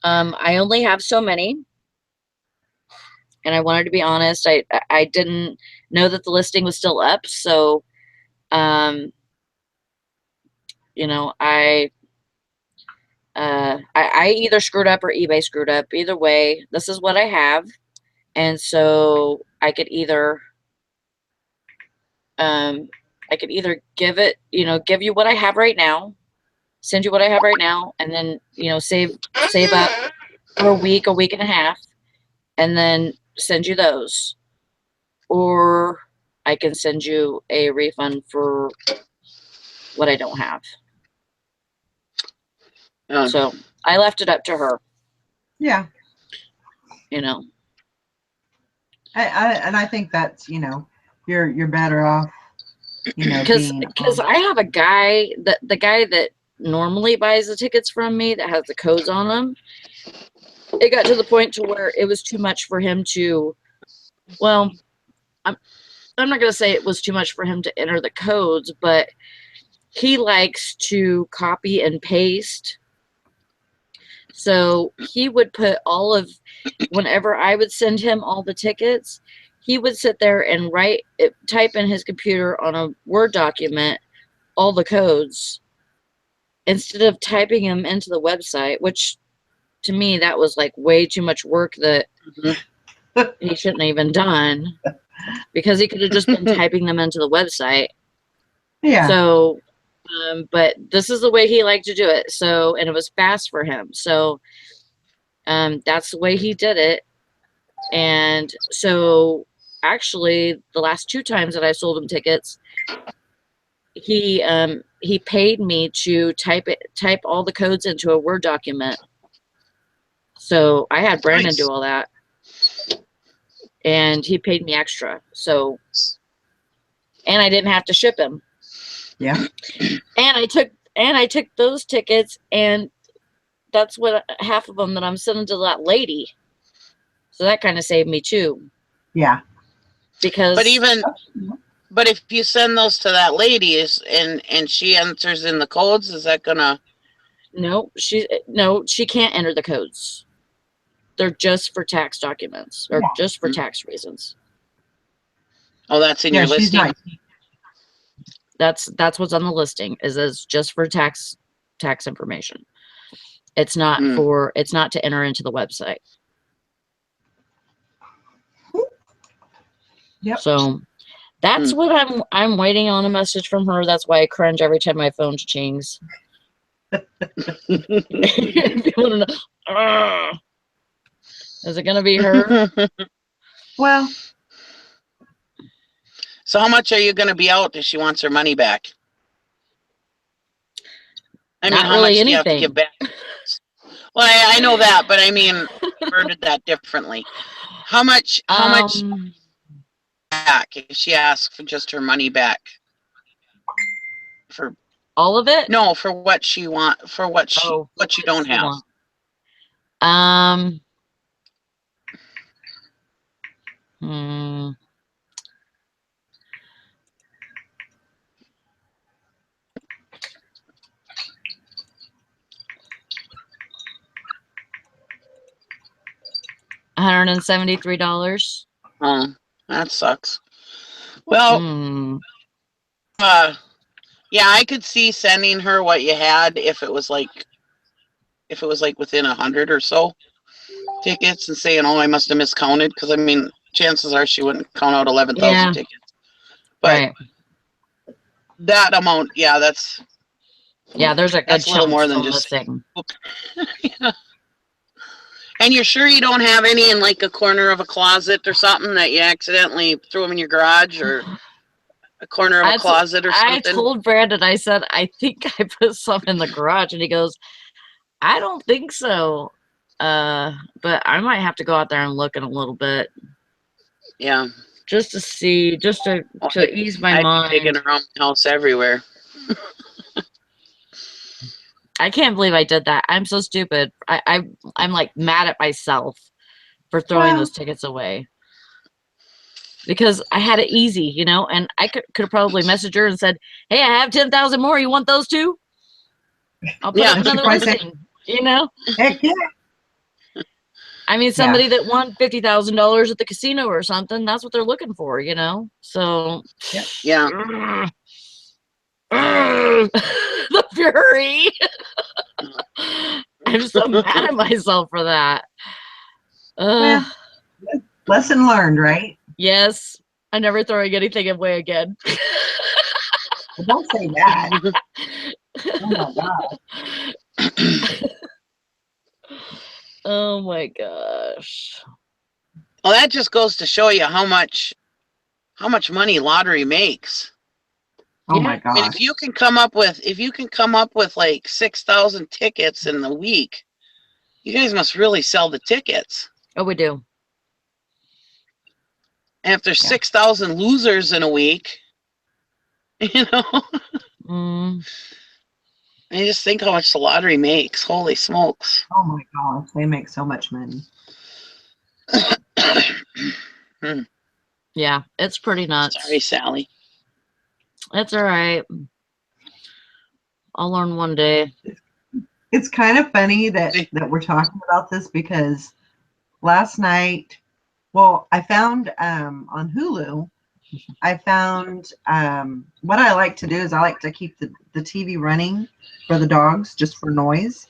S3: I only have so many, and I wanted to be honest. I didn't know that the listing was still up, so you know, I either screwed up or eBay screwed up. Either way, this is what I have, and so I could either give it, you know, give you what I have right now, send you what I have right now, and then, you know, save up for a week and a half, and then send you those. Or I can send you a refund for what I don't have. So I left it up to her.
S1: Yeah.
S3: You know.
S1: I think that's, you know, you're better off, you know,
S3: because I have a guy the guy that normally buys the tickets from me that has the codes on them. It got to the point to where it was too much for him to, well, I'm not going to say it was too much for him to enter the codes, but he likes to copy and paste. So he would put whenever I would send him all the tickets, he would sit there and type in his computer on a Word document all the codes instead of typing them into the website, which to me, that was like way too much work that he shouldn't have even done, because he could have just been typing them into the website.
S1: Yeah.
S3: So, but this is the way he liked to do it. So, and it was fast for him. So, that's the way he did it. And so actually the last 2 times that I sold him tickets, he paid me to type all the codes into a Word document. So I had Brandon do all that, and he paid me extra. So, and I didn't have to ship him.
S1: Yeah.
S3: And I took those tickets, and that's what half of them that I'm sending to that lady. So that kind of saved me too.
S1: Yeah.
S3: Because
S2: but if you send those to that lady and she enters in the codes, is that gonna?
S3: No, she can't enter the codes. They're just for tax documents, or just for tax reasons.
S2: Oh, that's in your listing.
S3: That's what's on the listing. Is just for tax information. It's not to enter into the website.
S1: Yep.
S3: So that's what I'm waiting on a message from her. That's why I cringe every time my phone chings. If you wanna know, is it gonna be her?
S1: Well,
S2: So how much are you going to be out if she wants her money back? I mean,
S3: Not
S2: how much
S3: really
S2: do you have to give
S3: anything.
S2: back? Well, I know that, but I mean, worded that differently. How much back if she asks for just her money back? For
S3: all of it?
S2: no, for what she want, for what she
S3: Oh,
S2: what you don't have.
S3: want. Hmm. $173.
S2: Oh, that sucks. Well, yeah, I could see sending her what you had if it was like within 100 or so tickets and saying, "Oh, I must have miscounted," because I mean, chances are she wouldn't count out 11,000 tickets. But that amount, yeah, there's a
S3: good
S2: a little
S3: chunk
S2: more than
S3: still
S2: just
S3: missing.
S2: Yeah. And you're sure you don't have any in like a corner of a closet or something that you accidentally threw them in your garage or a corner of a closet or something?
S3: I told Brandon, I said, I think I put some in the garage, and he goes, I don't think so. But I might have to go out there and look in a little bit.
S2: Yeah.
S3: Just to see, just to ease my mind.
S2: I'd be digging around my house everywhere.
S3: I can't believe I did that. I'm so stupid. I'm like mad at myself for throwing those tickets away. Because I had it easy, you know, and I could have probably messaged her and said, hey, I have 10,000 more. You want those too? I'll put up another listing, you know?
S1: Heck yeah.
S3: I mean, somebody that won $50,000 at the casino or something, that's what they're looking for, you know? So,
S2: yeah.
S3: The fury. I'm so mad at myself for that.
S1: Well, lesson learned, right?
S3: Yes. I'm never throwing anything away again.
S1: Well, don't say that. Oh my God.
S3: Oh my gosh.
S2: Well, that just goes to show you how much money lottery makes.
S1: Oh my gosh.
S2: I mean, if you can come up with like 6,000 tickets in the week, you guys must really sell the tickets.
S3: Oh, we do.
S2: And if there's 6,000 losers in a week, you know, I just think how much the lottery makes. Holy smokes.
S1: Oh my gosh, they make so much money.
S3: Yeah, it's pretty nuts.
S2: Sorry, Sally.
S3: That's all right. I'll learn one day.
S1: It's kind of funny that we're talking about this because last night, well, I found on Hulu, I found what I like to do is I like to keep the TV running for the dogs just for noise.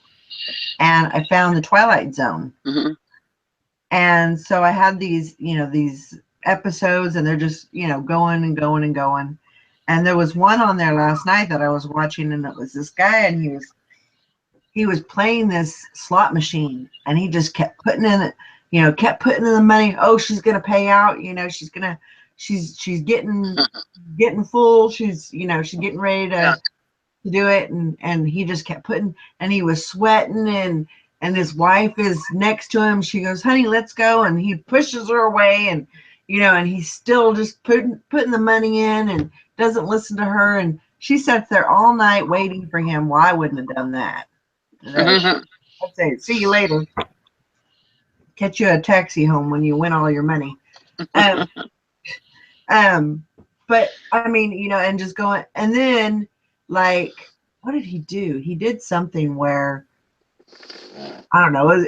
S1: And I found the Twilight Zone.
S2: Mm-hmm.
S1: And so I had these, you know, these episodes and they're just, you know, going and going and going. And there was one on there last night that I was watching and it was this guy and he was playing this slot machine and he just kept putting in it, you know, kept putting in the money. Oh, she's going to pay out, you know, she's getting full. She's, you know, she's getting ready to do it. And he just kept putting, and he was sweating and his wife is next to him. She goes, honey, let's go. And he pushes her away and, you know, and he's still just putting the money in and doesn't listen to her. And she sits there all night waiting for him. Well, I wouldn't have done that. I'd say, see you later. Catch you a taxi home when you win all your money. But I mean, you know, and just going, and then like, what did he do? He did something where, I don't know,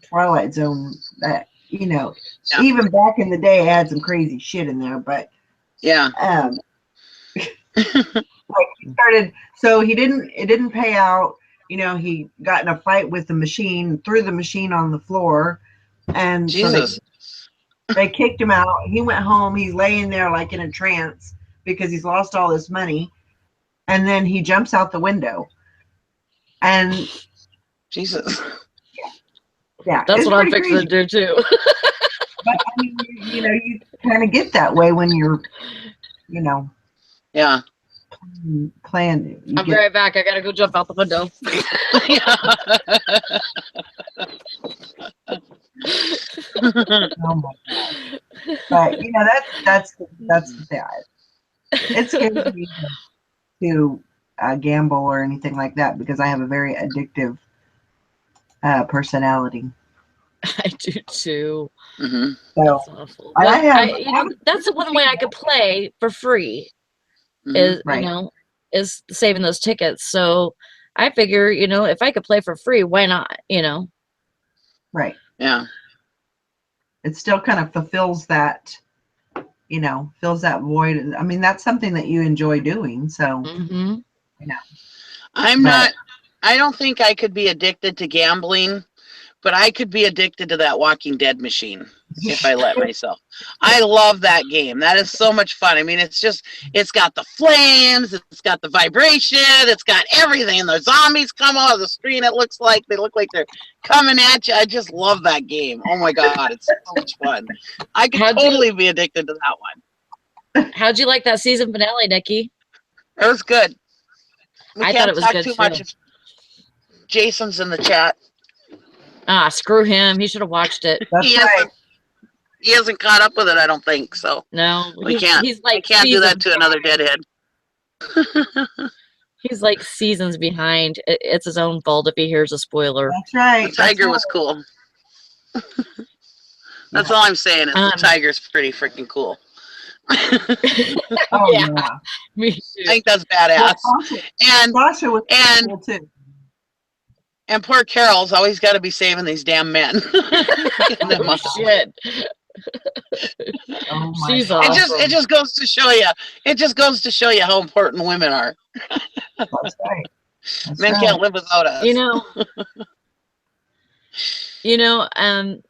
S1: Twilight Zone, that, you know, even back in the day, I had some crazy shit in there, but like he started, so it didn't pay out, you know, he got in a fight with the machine, threw the machine on the floor, and
S2: Jesus.
S1: They kicked him out. He went home. He's laying there like in a trance because he's lost all this money. And then he jumps out the window. And
S2: Jesus.
S1: yeah,
S3: That's
S1: it's
S3: what I'm
S1: pretty
S3: fixing
S1: crazy.
S3: to do too.
S1: But I mean, you kind of get that way when you're,
S2: Yeah.
S1: playing. You
S3: I'll be
S1: get,
S3: right back. I gotta go jump out the window.
S1: oh my gosh. But that's that. It scares me to gamble or anything like that because I have a very addictive personality.
S3: I do too.
S2: Hmm.
S1: So
S3: That's awful.
S1: I
S3: But
S1: have,
S3: that's the one way I could play for free
S2: Hmm.
S3: is,
S1: right.
S3: is saving those tickets. So I figure, if I could play for free, why not?
S1: Right.
S2: Yeah.
S1: It still kind of fulfills that, fills that void. I mean, that's something that you enjoy doing. So,
S3: Mm-hmm.
S2: I'm
S1: but
S2: not, I don't think I could be addicted to gambling, but I could be addicted to that Walking Dead machine if I let myself. I love that game. That is so much fun. I mean, it's got the flames, it's got the vibration, it's got everything. And the zombies come out of the screen. They look like they're coming at you. I just love that game. Oh my God, it's so much fun. I could totally be addicted to that one.
S3: How'd you like that season finale, Nikki?
S2: It was good. We
S3: I
S2: can't
S3: thought it was
S2: talk
S3: good
S2: too
S3: too.
S2: much if Jason's in the chat.
S3: Ah, screw him. He should have watched it.
S1: that's right.
S2: He hasn't caught up with it, I don't think. So
S3: No,
S2: we can't.
S3: He's like
S2: We can't do that to another deadhead.
S3: He's like seasons behind. It's his own fault if he hears a spoiler.
S1: That's right.
S2: The tiger was cool. That's all I'm saying is the tiger's pretty freaking cool.
S1: Oh
S3: Yeah.
S1: yeah.
S3: Me too.
S2: I think that's badass.
S1: Well, Sasha was cool too.
S2: And poor Carol's always got to be saving these damn men.
S3: Oh, shit.
S1: Oh my
S3: She's
S1: God.
S3: awesome.
S2: It just goes to show you. It just goes to show you how important women are.
S1: That's right. That's
S2: Men
S1: right.
S2: can't live without us.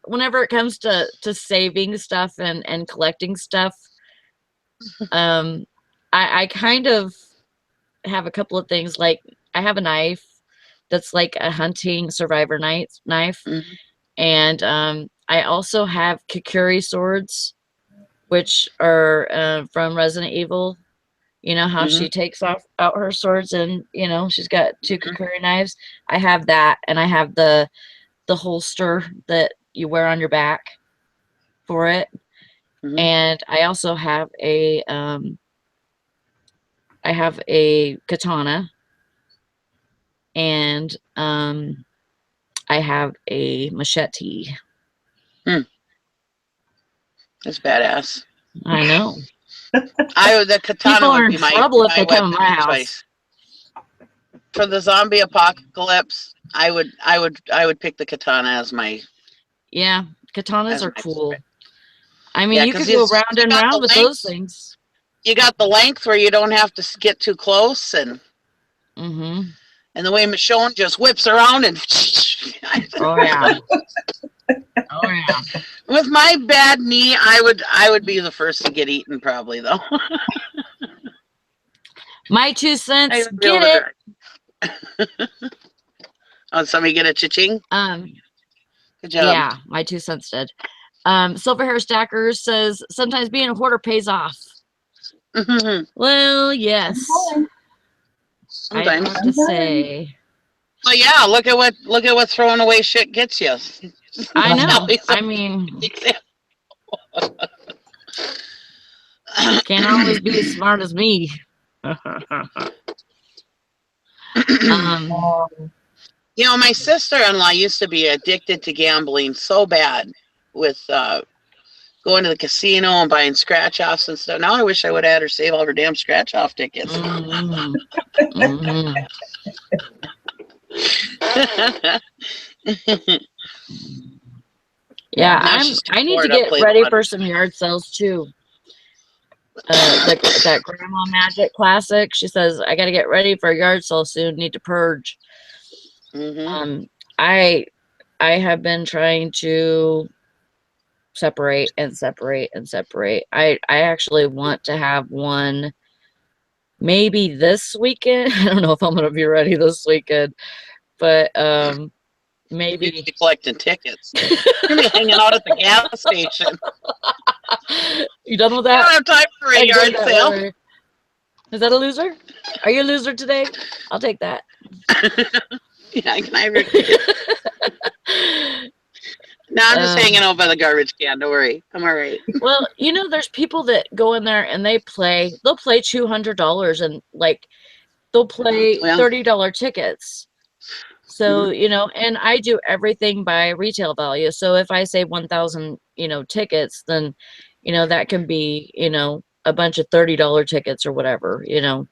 S3: Whenever it comes to saving stuff and collecting stuff, I kind of have a couple of things. Like I have a knife that's like a hunting survivor knife.
S2: Mm-hmm.
S3: And I also have Kukuri swords, which are from Resident Evil. You know how she takes out her swords and, she's got two Kukuri knives. I have that, and I have the holster that you wear on your back for it. Mm-hmm. And I also have a katana, and I have a machete.
S2: That's badass.
S3: I know.
S2: The katana
S3: People are
S2: would
S3: in
S2: be my
S3: trouble if they
S2: weapon
S3: come to my
S2: of
S3: house.
S2: choice. For the zombie apocalypse, I would pick the katana as my.
S3: Yeah, katanas are cool.
S2: Favorite.
S3: I mean, you could go round and round with those things.
S2: You got the length where you don't have to get too close, and and the way Michonne just whips around and.
S3: Oh yeah. Oh yeah.
S2: With my bad knee, I would be the first to get eaten, probably though.
S3: My 2 cents. Get it.
S2: Oh, somebody get a cha-ching? Good job.
S3: Yeah, my 2 cents did. Silver Hair Stacker says sometimes being a hoarder pays off. Well, yes.
S2: Sometimes.
S3: I have to say.
S2: Well, yeah. Look at what throwing away shit gets you.
S3: I know. I mean, can't always be as smart as me.
S2: My sister-in-law used to be addicted to gambling so bad with going to the casino and buying scratch-offs and stuff. Now I wish I would have had her save all her damn scratch-off tickets.
S3: Yeah, I need to get ready for some yard sales too. That Grandma Magic Classic. She says I got to get ready for a yard sale soon. Need to purge. I have been trying to separate and separate and separate. I actually want to have one maybe this weekend. I don't know if I'm gonna be ready this weekend, but
S2: You're
S3: maybe.
S2: collecting tickets. You're gonna be hanging out at the gas station.
S3: You done with
S2: You
S3: that?
S2: don't have time for a
S3: I did
S2: yard
S3: that
S2: sale.
S3: earlier. Is that a loser? Are you a loser today? I'll take that.
S2: Yeah, can I have your ticket? No, I'm just hanging out by the garbage can. Don't worry. I'm all right.
S3: Well, you know, there's people that go in there and they'll play $200 and like they'll play
S2: Well,
S3: $30 tickets. So, you know, and I do everything by retail value. So if I say 1,000, you know, tickets, then, you know, that can be, you know, a bunch of $30 tickets or whatever, you know.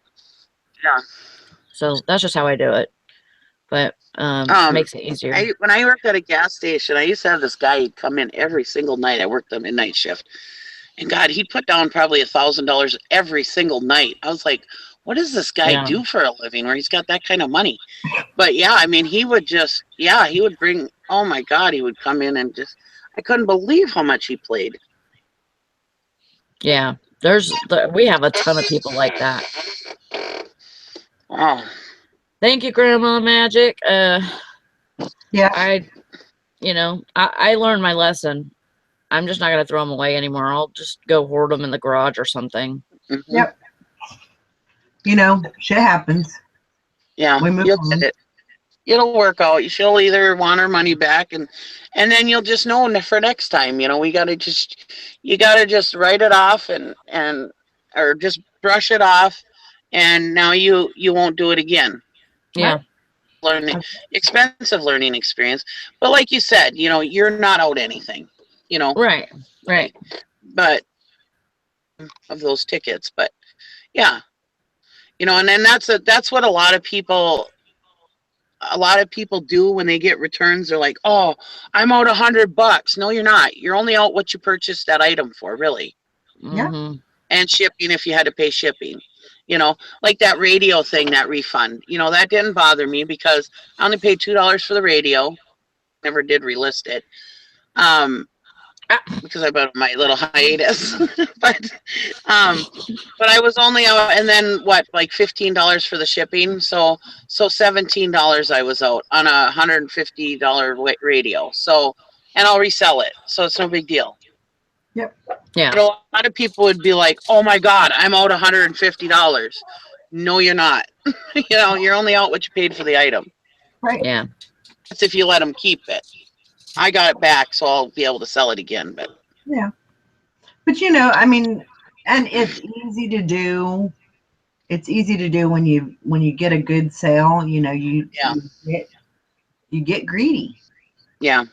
S2: yeah.
S3: So that's just how I do it. But makes it easier.
S2: When I worked at a gas station, I used to have this guy. He'd come in every single night. I worked the midnight shift, and God, he'd put down probably $1,000 every single night. I was like, what does this guy do for a living where he's got that kind of money? But yeah, I mean, he would bring, oh my God, he would come in and just, I couldn't believe how much he played.
S3: Yeah, we have a ton of people like that.
S2: Wow.
S3: Thank you, Grandma Magic.
S1: Yeah.
S3: I learned my lesson. I'm just not gonna throw them away anymore. I'll just go hoard them in the garage or something.
S2: Mm-hmm.
S1: Yep. You know, shit happens.
S2: Yeah,
S1: We move
S2: you'll
S1: on.
S2: get it. It'll work out. She'll either want her money back, and then you'll just know for next time. You know, you gotta just write it off or just brush it off, and now you won't do it again.
S3: Yeah.
S2: Expensive learning experience, but like you said, you know, you're not out anything. You know,
S3: Right.
S2: But of those tickets, but yeah, you know, and then that's what a lot of people do when they get returns. They're like, oh, I'm out $100. No, you're not. You're only out what you purchased that item for, really.
S3: Mm-hmm.
S2: And shipping if you had to pay shipping. You know, like that radio thing, that refund. You know, that didn't bother me because I only paid $2 for the radio. Never did relist it. Because I bought my little hiatus. but I was only out, and then what, like $15 for the shipping. So $17 I was out on a $150 radio. So, and I'll resell it. So it's no big deal.
S1: Yep.
S3: Yeah.
S2: But a lot of people would be like, oh my God, I'm out $150. No, you're not. You know, you're only out what you paid for the item.
S1: Right.
S3: Yeah.
S2: That's if you let them keep it. I got it back, so I'll be able to sell it again. But
S1: yeah. But you know, I mean, and it's easy to do. It's easy to do when you get a good sale. You know, you get greedy.
S2: Yeah.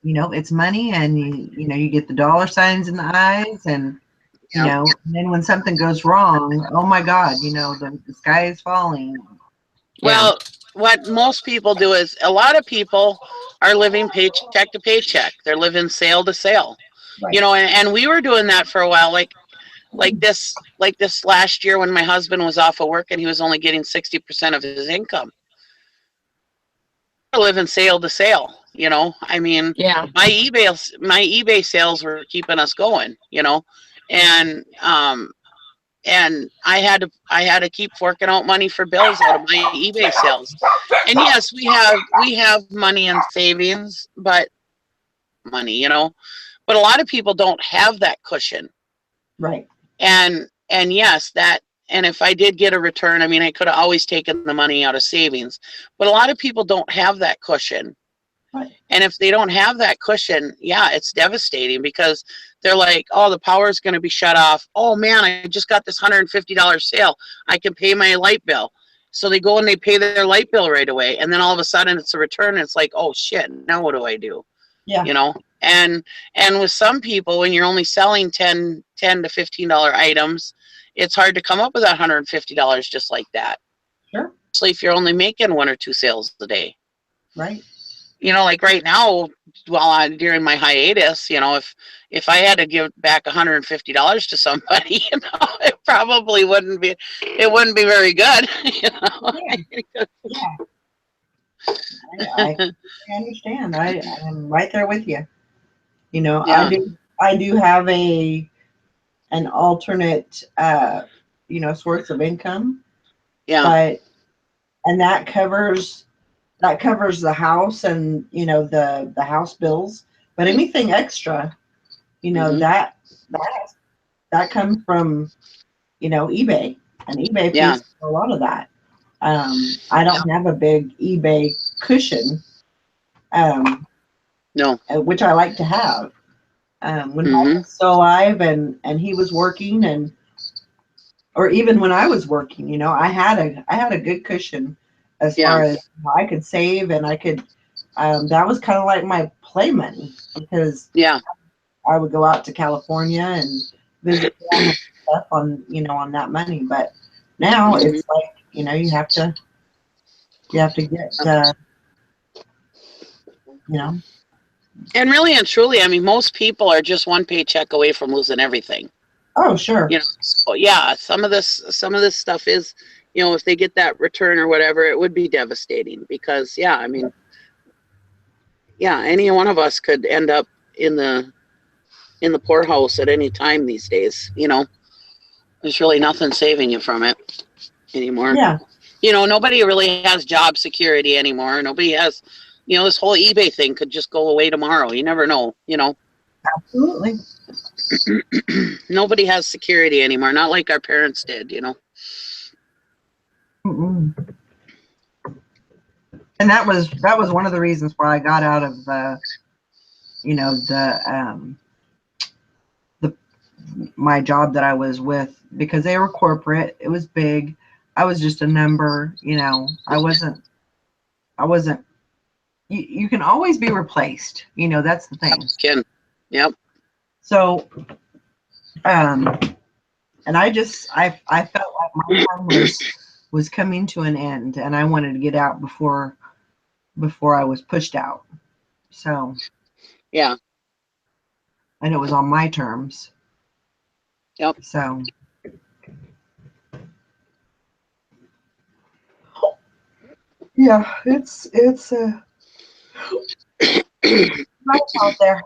S1: You know, it's money, and you get the dollar signs in the eyes, and you know, and then when something goes wrong, oh my God, you know, the sky is falling.
S2: Well, what most people do is a lot of people are living paycheck to paycheck. They're living sale to sale.
S1: Right.
S2: You know, and we were doing that for a while, like this last year when my husband was off of work and he was only getting 60% of his income. We're living sale to sale. You know, I mean, my eBay sales were keeping us going. You know, and I had to keep forking out money for bills out of my eBay sales. And yes, we have money in savings, but money, you know. But a lot of people don't have that cushion.
S1: Right.
S2: And yes, and if I did get a return, I mean, I could have always taken the money out of savings. But a lot of people don't have that cushion.
S1: Right.
S2: And if they don't have that cushion, yeah, it's devastating because they're like, oh, the power is going to be shut off. Oh, man, I just got this $150 sale. I can pay my light bill. So they go and they pay their light bill right away. And then all of a sudden it's a return. And it's like, oh, shit, now what do I do?
S1: Yeah.
S2: You know, and with some people, when you're only selling $10 to $15 items, it's hard to come up with that $150 just like that.
S1: Sure.
S2: Especially if you're only making 1 or 2 sales a day.
S1: Right.
S2: You know, like right now, during my hiatus, you know, if I had to give back $150 to somebody, you know, it probably wouldn't be very good. You know?
S1: Yeah. I understand. I'm right there with you. You know,
S2: yeah.
S1: I do have an alternate, source of income,
S2: Yeah.
S1: but and that covers the house and the house bills. But anything extra,
S2: Hmm.
S1: that that comes from eBay, and eBay
S2: Yeah.
S1: pays for a lot of that. I don't have a big eBay cushion, um,
S2: No.
S1: which I like to have. When Mike
S2: Hmm.
S1: was still alive and he was working, and or even when I was working, I had a good cushion as
S2: Yeah.
S1: far as I could save, and I could. That was kind of like my play money, because
S2: Yeah.
S1: I would go out to California and visit family and stuff on that money. But now
S2: Hmm.
S1: it's like you have to get you know
S2: And really and truly, I mean, most people are just one paycheck away from losing everything.
S1: oh sure.
S2: So yeah, some of this stuff is, if they get that return or whatever, it would be devastating because yeah, I mean, yeah, any one of us could end up in the poorhouse at any time these days. There's really nothing saving you from it anymore.
S1: Yeah,
S2: Nobody really has job security anymore. Nobody has, this whole eBay thing could just go away tomorrow. You never know.
S1: absolutely.
S2: Nobody has security anymore, not like our parents did.
S1: Mm-mm. And that was one of the reasons why I got out of you know the my job that I was with, because they were corporate. It was big. I was just a number. I wasn't. You can always be replaced. That's the thing.
S2: Ken. Yep.
S1: So, um, and I felt like my time was coming to an end, and I wanted to get out before I was pushed out. So,
S2: Yeah.
S1: and it was on my terms.
S2: Yep.
S1: So, yeah, it's life out there.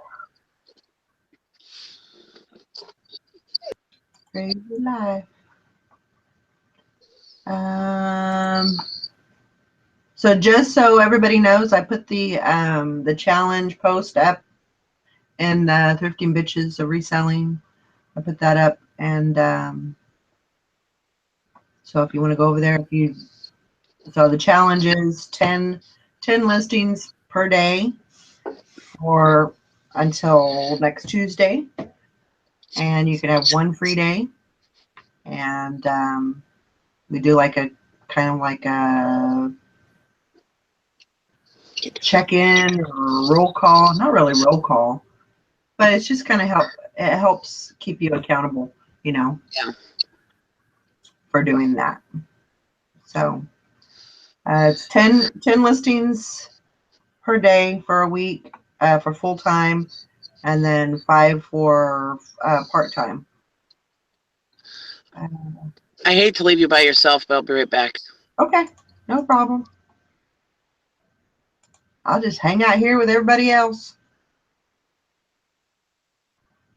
S1: Crazy life. Um, so just so everybody knows, I put the challenge post up in Thrifting Bitches of Reselling. I put that up, and so if you want to go over there, so the challenge is 10 listings per day for until next Tuesday, and you can have one free day, and we do like a kind of like a check-in or roll call. Not really roll call, but it's just kind of it helps keep you accountable,
S2: Yeah.
S1: for doing that. So it's 10 listings per day for a week, for full time, and then 5 for part time.
S2: I hate to leave you by yourself, but I'll be right back.
S1: Okay, no problem. I'll just hang out here with everybody else.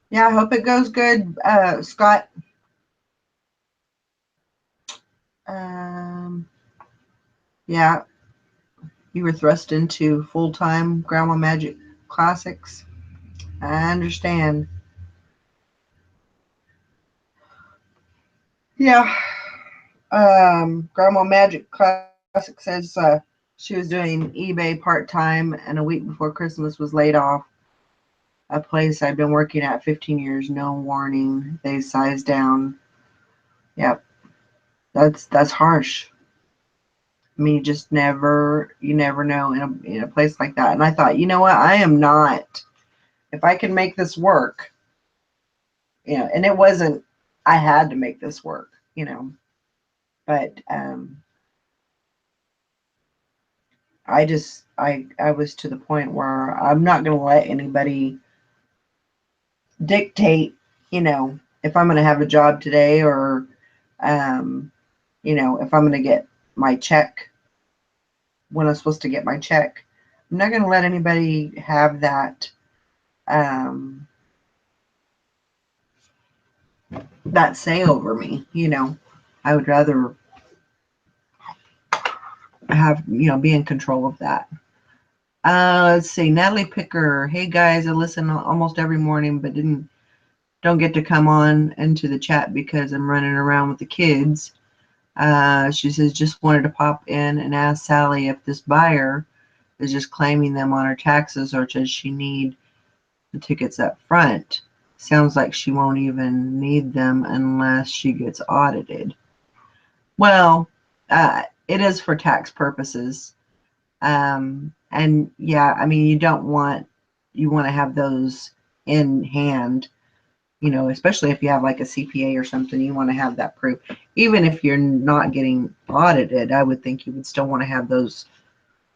S1: Yeah, I hope it goes good, Scott. Um, yeah, you were thrust into full time Grandma Magic Classics. I understand. Yeah. Grandma Magic Classic says she was doing eBay part time, and a week before Christmas was laid off. A place I'd been working at 15 years, no warning. They sized down. Yep, that's harsh. I mean, you never know in a place like that. And I thought, you know what? I am not. If I can make this work, and it wasn't. I had to make this work. But I was to the point where I'm not going to let anybody dictate, if I'm going to have a job today, or, um, if I'm going to get my check when I'm supposed to get my check. I'm not going to let anybody have that, um, that say over me. I would rather have, be in control of that. Let's see. Natalie Picker. Hey guys, I listen almost every morning, but don't get to come on into the chat because I'm running around with the kids. She says, just wanted to pop in and ask Sally if this buyer is just claiming them on her taxes or does she need the tickets up front? Sounds like she won't even need them unless she gets audited. Well, it is for tax purposes. And yeah, I mean, you want to have those in hand, especially if you have like a CPA or something, you want to have that proof. Even if you're not getting audited, I would think you would still want to have those,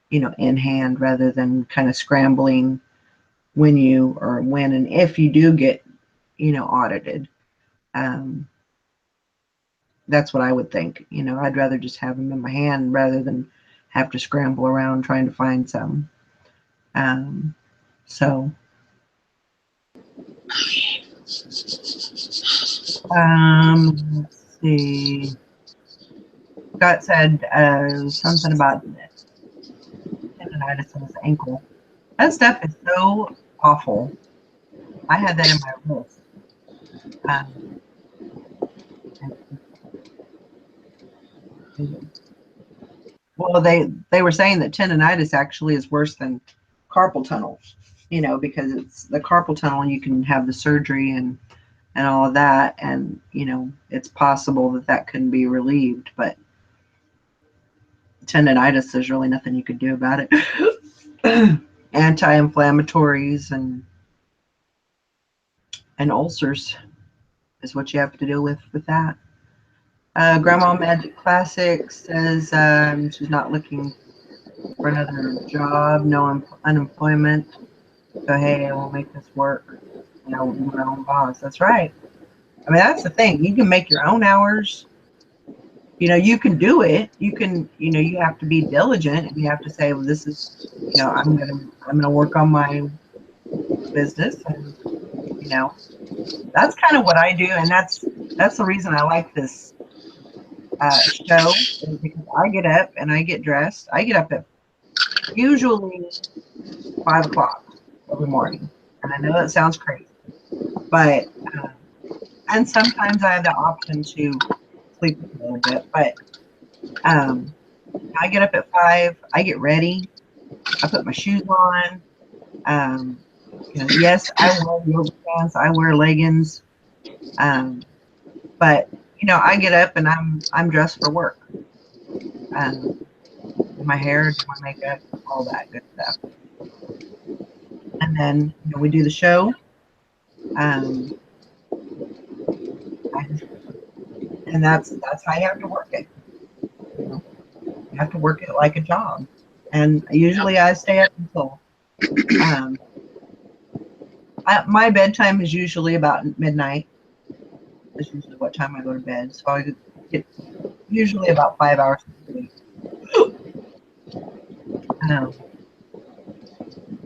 S1: in hand rather than kind of scrambling when and if you do get, audited. That's what I would think. I'd rather just have them in my hand rather than have to scramble around trying to find some. So, let's see. Scott said something about tendonitis in his ankle. That stuff is so awful. I had that in my wrist. Well, they were saying that tendonitis actually is worse than carpal tunnel, because it's the carpal tunnel, you can have the surgery and all of that, and it's possible that can be relieved, but tendonitis, there's really nothing you could do about it. Anti-inflammatories and ulcers is what you have to deal with that. Grandma Magic Classic says she's not looking for another job, no unemployment. So hey, I will make this work. I will be my own boss. That's right. I mean, that's the thing. You can make your own hours. You can do it. You can, you have to be diligent and you have to say, well, this is, I'm gonna work on my business, and that's kind of what I do, and that's the reason I like this show, is because I get up and I get dressed. I get up at usually 5 o'clock every morning, and I know that sounds crazy, but and sometimes I have the option to sleep a little bit, but I get up at 5. I get ready. I put my shoes on. Yes, I wear yoga pants. I wear leggings. But I get up and I'm dressed for work. My hair, my makeup, all that good stuff. And then we do the show. And that's how you have to work it. You have to work it like a job. And usually I stay up until my bedtime is usually about midnight. That's usually what time I go to bed. So I get usually about 5 hours a week.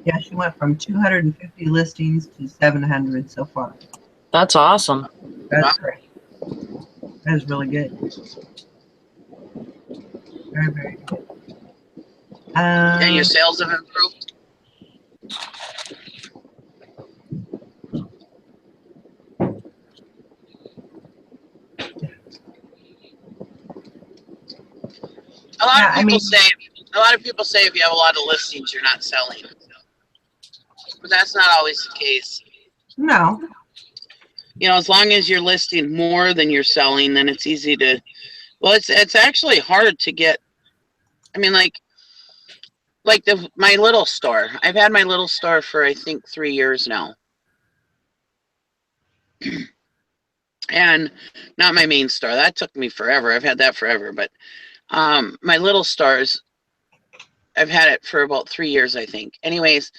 S1: Yeah, she went from 250 listings to 700 so far.
S3: That's awesome.
S1: That's great. That is really good. Very, very good.
S2: And your sales have improved? A lot of people say if you have a lot of listings, you're not selling. But that's not always the case.
S1: No.
S2: As long as you're listing more than you're selling, then it's easy to. Well, it's actually hard to get. I mean, like my little store. I've had my little store for I think 3 years now, and not my main store. That took me forever. I've had that forever, but my little stores, I've had it for about 3 years, I think. Anyways,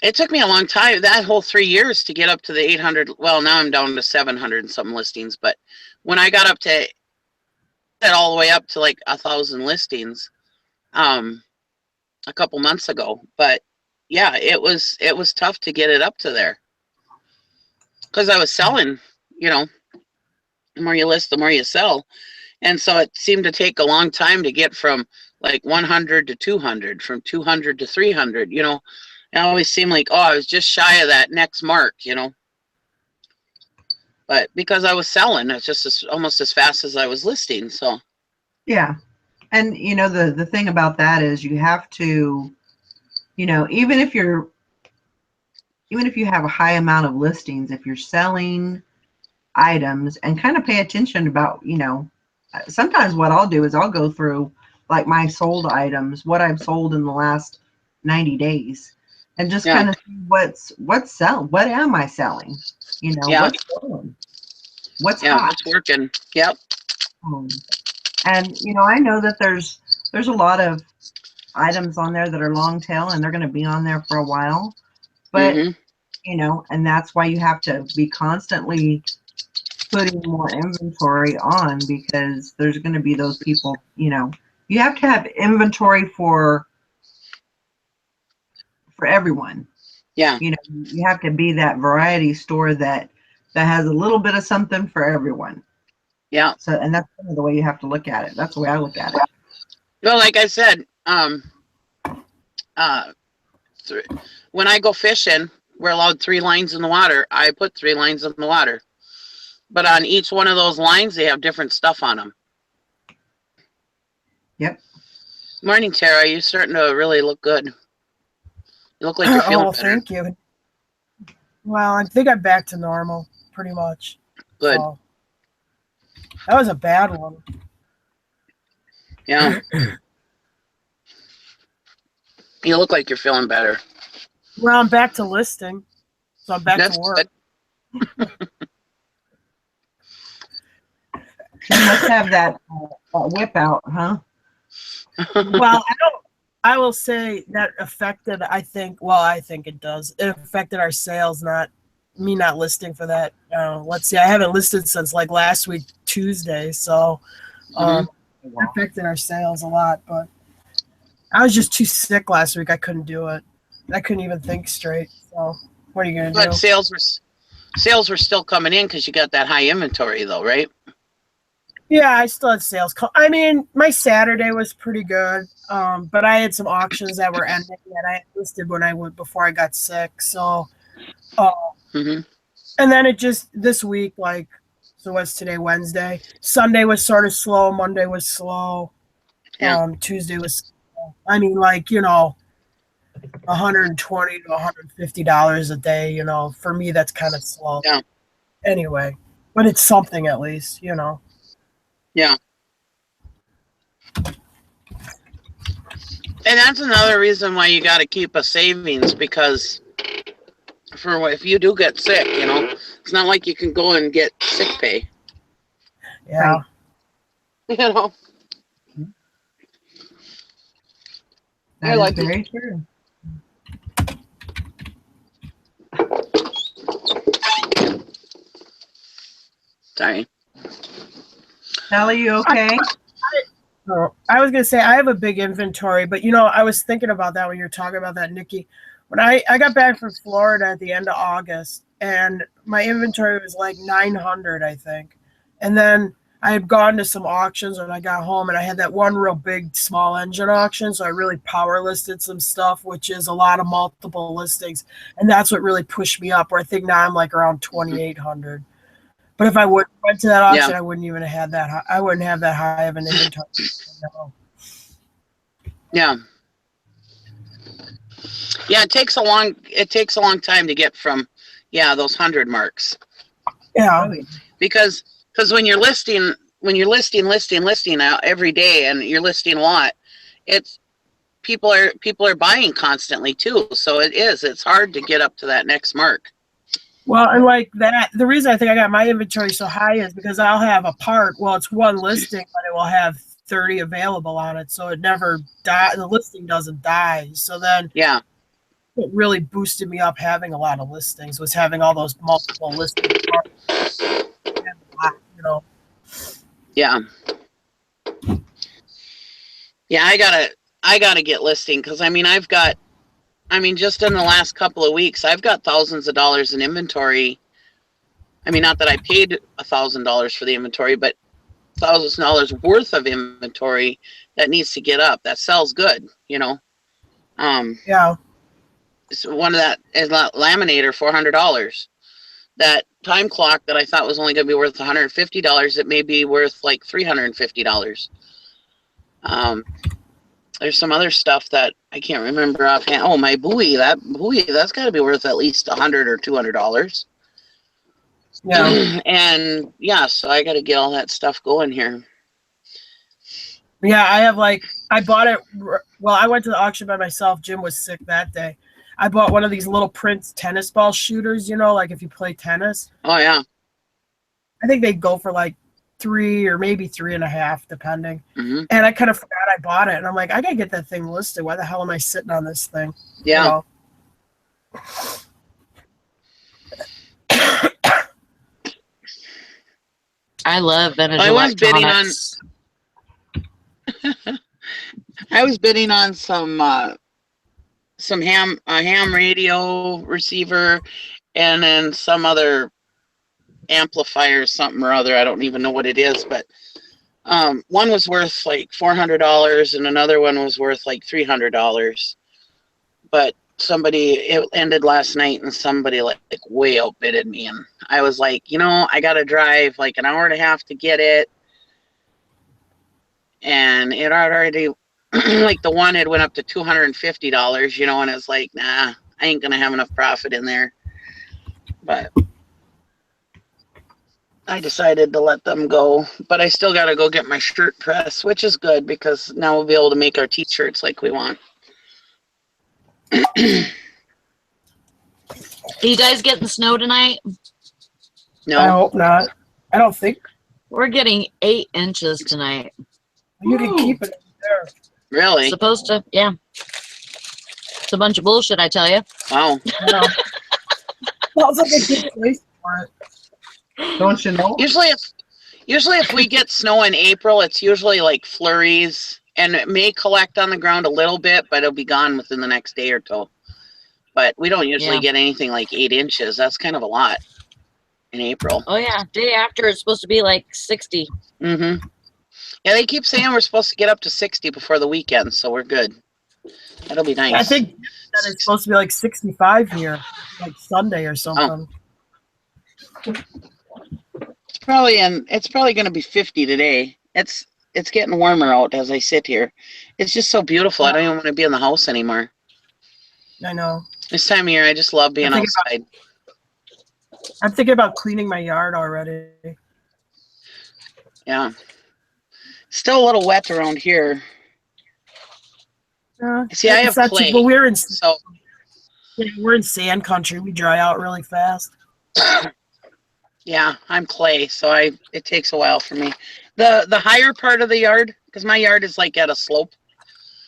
S2: it took me a long time, that whole 3 years, to get up to the 800. Well, now I'm down to 700 and some listings. But when I got up to all the way up to like 1,000 listings, a couple months ago. But yeah, it was tough to get it up to there because I was selling, The more you list, the more you sell. And so it seemed to take a long time to get from like 100 to 200, from 200 to 300, you know. It always seemed like, oh, I was just shy of that next mark, you know. But because I was selling, it's just almost as fast as I was listing. So
S1: Yeah. And you know, the thing about that is you have to, you know, even if you have a high amount of listings, if you're selling items, and kind of pay attention about, you know, sometimes what I'll do is I'll go through like my sold items, what I've sold in the last 90 days, and just kind of see what's selling, what am I selling, you know, what's selling, what's hot,
S2: what's working. Yep.
S1: And you know, I know that there's a lot of items on there that are long tail and they're going to be on there for a while, but you know, and that's why you have to be constantly putting more inventory on, because there's going to be those people, you know, you have to have inventory for everyone.
S2: Yeah.
S1: You know, you have to be that variety store that has a little bit of something for everyone.
S2: Yeah.
S1: So, and that's kind of the way you have to look at it. That's the way I look at it.
S2: Well, like I said, when I go fishing, we're allowed 3 lines in the water. I put 3 lines in the water. But on each one of those lines, they have different stuff on them.
S1: Yep.
S2: Morning, Tara. You're starting to really look good. You look like you're feeling better.
S5: Thank you. Well, I think I'm back to normal, pretty much.
S2: Good.
S5: So, that was a bad one.
S2: Yeah. You look like you're feeling better.
S5: Well, I'm back to listing, so I'm back to work.
S1: You must have that whip out, huh?
S5: Well, I will say that affected, I think it does. It affected our sales, not listing for that. Let's see, I haven't listed since like last week, Tuesday. So it affected our sales a lot, but I was just too sick last week. I couldn't do it. I couldn't even think straight. So what are you going to do?
S2: But sales were still coming in because you got that high inventory though, right?
S5: Yeah, I still had sales. I mean, my Saturday was pretty good, but I had some auctions that were ending that I listed before I got sick. So, and then it just this week, like, so what's today? Wednesday. Sunday was sort of slow. Monday was slow.
S2: Yeah.
S5: Tuesday was slow. I mean, like, you know, $120 to $150 a day. You know, for me, that's kind of slow.
S2: Yeah.
S5: Anyway, but it's something at least, you know.
S2: Yeah. And that's another reason why you got to keep a savings, because if you do get sick, you know, it's not like you can go and get sick pay.
S5: Yeah.
S2: Right. You know.
S1: That is very true.
S2: Sorry.
S1: Sally, you okay?
S5: I was going to say I have a big inventory, but, you know, I was thinking about that when you were talking about that, Nikki. When I got back from Florida at the end of August, and my inventory was like 900, I think. And then I had gone to some auctions when I got home, and I had that one real big small engine auction. So I really power listed some stuff, which is a lot of multiple listings. And that's what really pushed me up, where I think now I'm like around 2,800. But if I went to that auction, I wouldn't even have had that high. I wouldn't have that high of an inventory. No.
S2: Yeah. Yeah, it takes a long time to get from those 100 marks.
S5: Yeah.
S2: Because when you're listing out every day, and you're listing a lot, it's people are buying constantly too. So it's hard to get up to that next mark.
S5: Well, and like that, the reason I think I got my inventory so high is because I'll have a part. Well, it's one listing, but it will have 30 available on it, so it never die. The listing doesn't die. So then, it really boosted me up having a lot of listings. Was having all those multiple listings. You know.
S2: Yeah. Yeah, I gotta get listing, because just in the last couple of weeks, I've got thousands of dollars in inventory I mean, not that I paid $1,000 for the inventory, but $1,000 worth of inventory that needs to get up. That sells good, you know.
S5: Yeah.
S2: So one of that is laminator, $400. That time clock that I thought was only going to be worth $150, it may be worth like $350. There's some other stuff that I can't remember offhand. Oh, my buoy, that's got to be worth at least $100 or $200.
S5: Yeah.
S2: And yeah, so I got to get all that stuff going here.
S5: Yeah, I have I bought it. Well, I went to the auction by myself. Jim was sick that day. I bought one of these little Prince tennis ball shooters, you know, like if you play tennis.
S2: Oh, yeah.
S5: I think they go for like 3 or maybe 3.5, depending.
S2: Mm-hmm.
S5: And I kind of forgot I bought it. And I'm like, I got to get that thing listed. Why the hell am I sitting on this thing?
S2: Yeah.
S5: You know?
S3: I love vintage
S2: I was bidding on.
S3: electronics.
S2: I was bidding on some ham radio receiver, and then some other amplifier, something or other. I don't even know what it is, but one was worth like $400, and another one was worth like $300. But it ended last night, and somebody like way outbidded me, and I was like, you know, I got to drive like an hour and a half to get it, and it already like the one, it went up to $250, you know, and it's like, nah, I ain't gonna have enough profit in there. But I decided to let them go. But I still got to go get my shirt press, which is good because now we'll be able to make our t-shirts like we want.
S3: Are you guys getting snow tonight?
S2: No.
S5: I hope not. I don't think.
S3: We're getting 8 inches tonight.
S5: You can keep it there.
S2: Really?
S3: Supposed to, yeah. It's a bunch of bullshit, I tell you.
S2: Wow.
S5: No. Sounds like a good place for it.
S1: Don't you know?
S2: Usually if we get snow in April, it's usually like flurries, and it may collect on the ground a little bit, but it'll be gone within the next day or two. But we don't usually get anything like 8 inches. That's kind of a lot in April.
S3: Oh, yeah. Day after, it's supposed to be like 60.
S2: Mm-hmm. Yeah, they keep saying we're supposed to get up to 60 before the weekend, so we're good. That'll be nice.
S5: I think that it's supposed to be like 65 here, like Sunday or something.
S2: Oh. It's probably going to be 50 today. It's getting warmer out as I sit here. It's just so beautiful. I don't even want to be in the house anymore.
S5: I know.
S2: This time of year, I just love being outside.
S5: I'm thinking about cleaning my yard already.
S2: Yeah. Still a little wet around here. See, I have clay.
S5: But we're in sand country. We dry out really fast.
S2: Yeah, I'm clay, so it takes a while for me. The higher part of the yard, because my yard is like at a slope.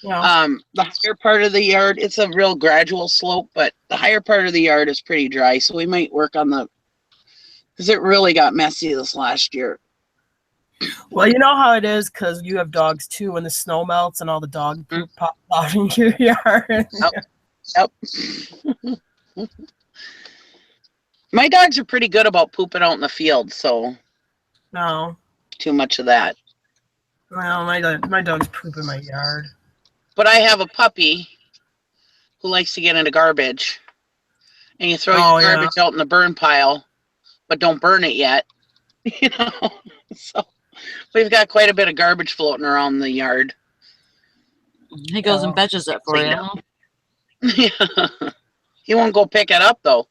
S5: Yeah.
S2: The higher part of the yard, it's a real gradual slope, but the higher part of the yard is pretty dry, so we might work on because it really got messy this last year.
S5: Well, you know how it is because you have dogs too. When the snow melts and all the dog poop pops out in your yard.
S2: Yep. My dogs are pretty good about pooping out in the field, so
S5: No.
S2: too much of that.
S5: Well, my dog's poop in my yard.
S2: But I have a puppy who likes to get into garbage, and you throw your garbage out in the burn pile, but don't burn it yet. You know, so we've got quite a bit of garbage floating around the yard.
S3: He goes and fetches it for you. Huh?
S2: Yeah. He won't go pick it up though.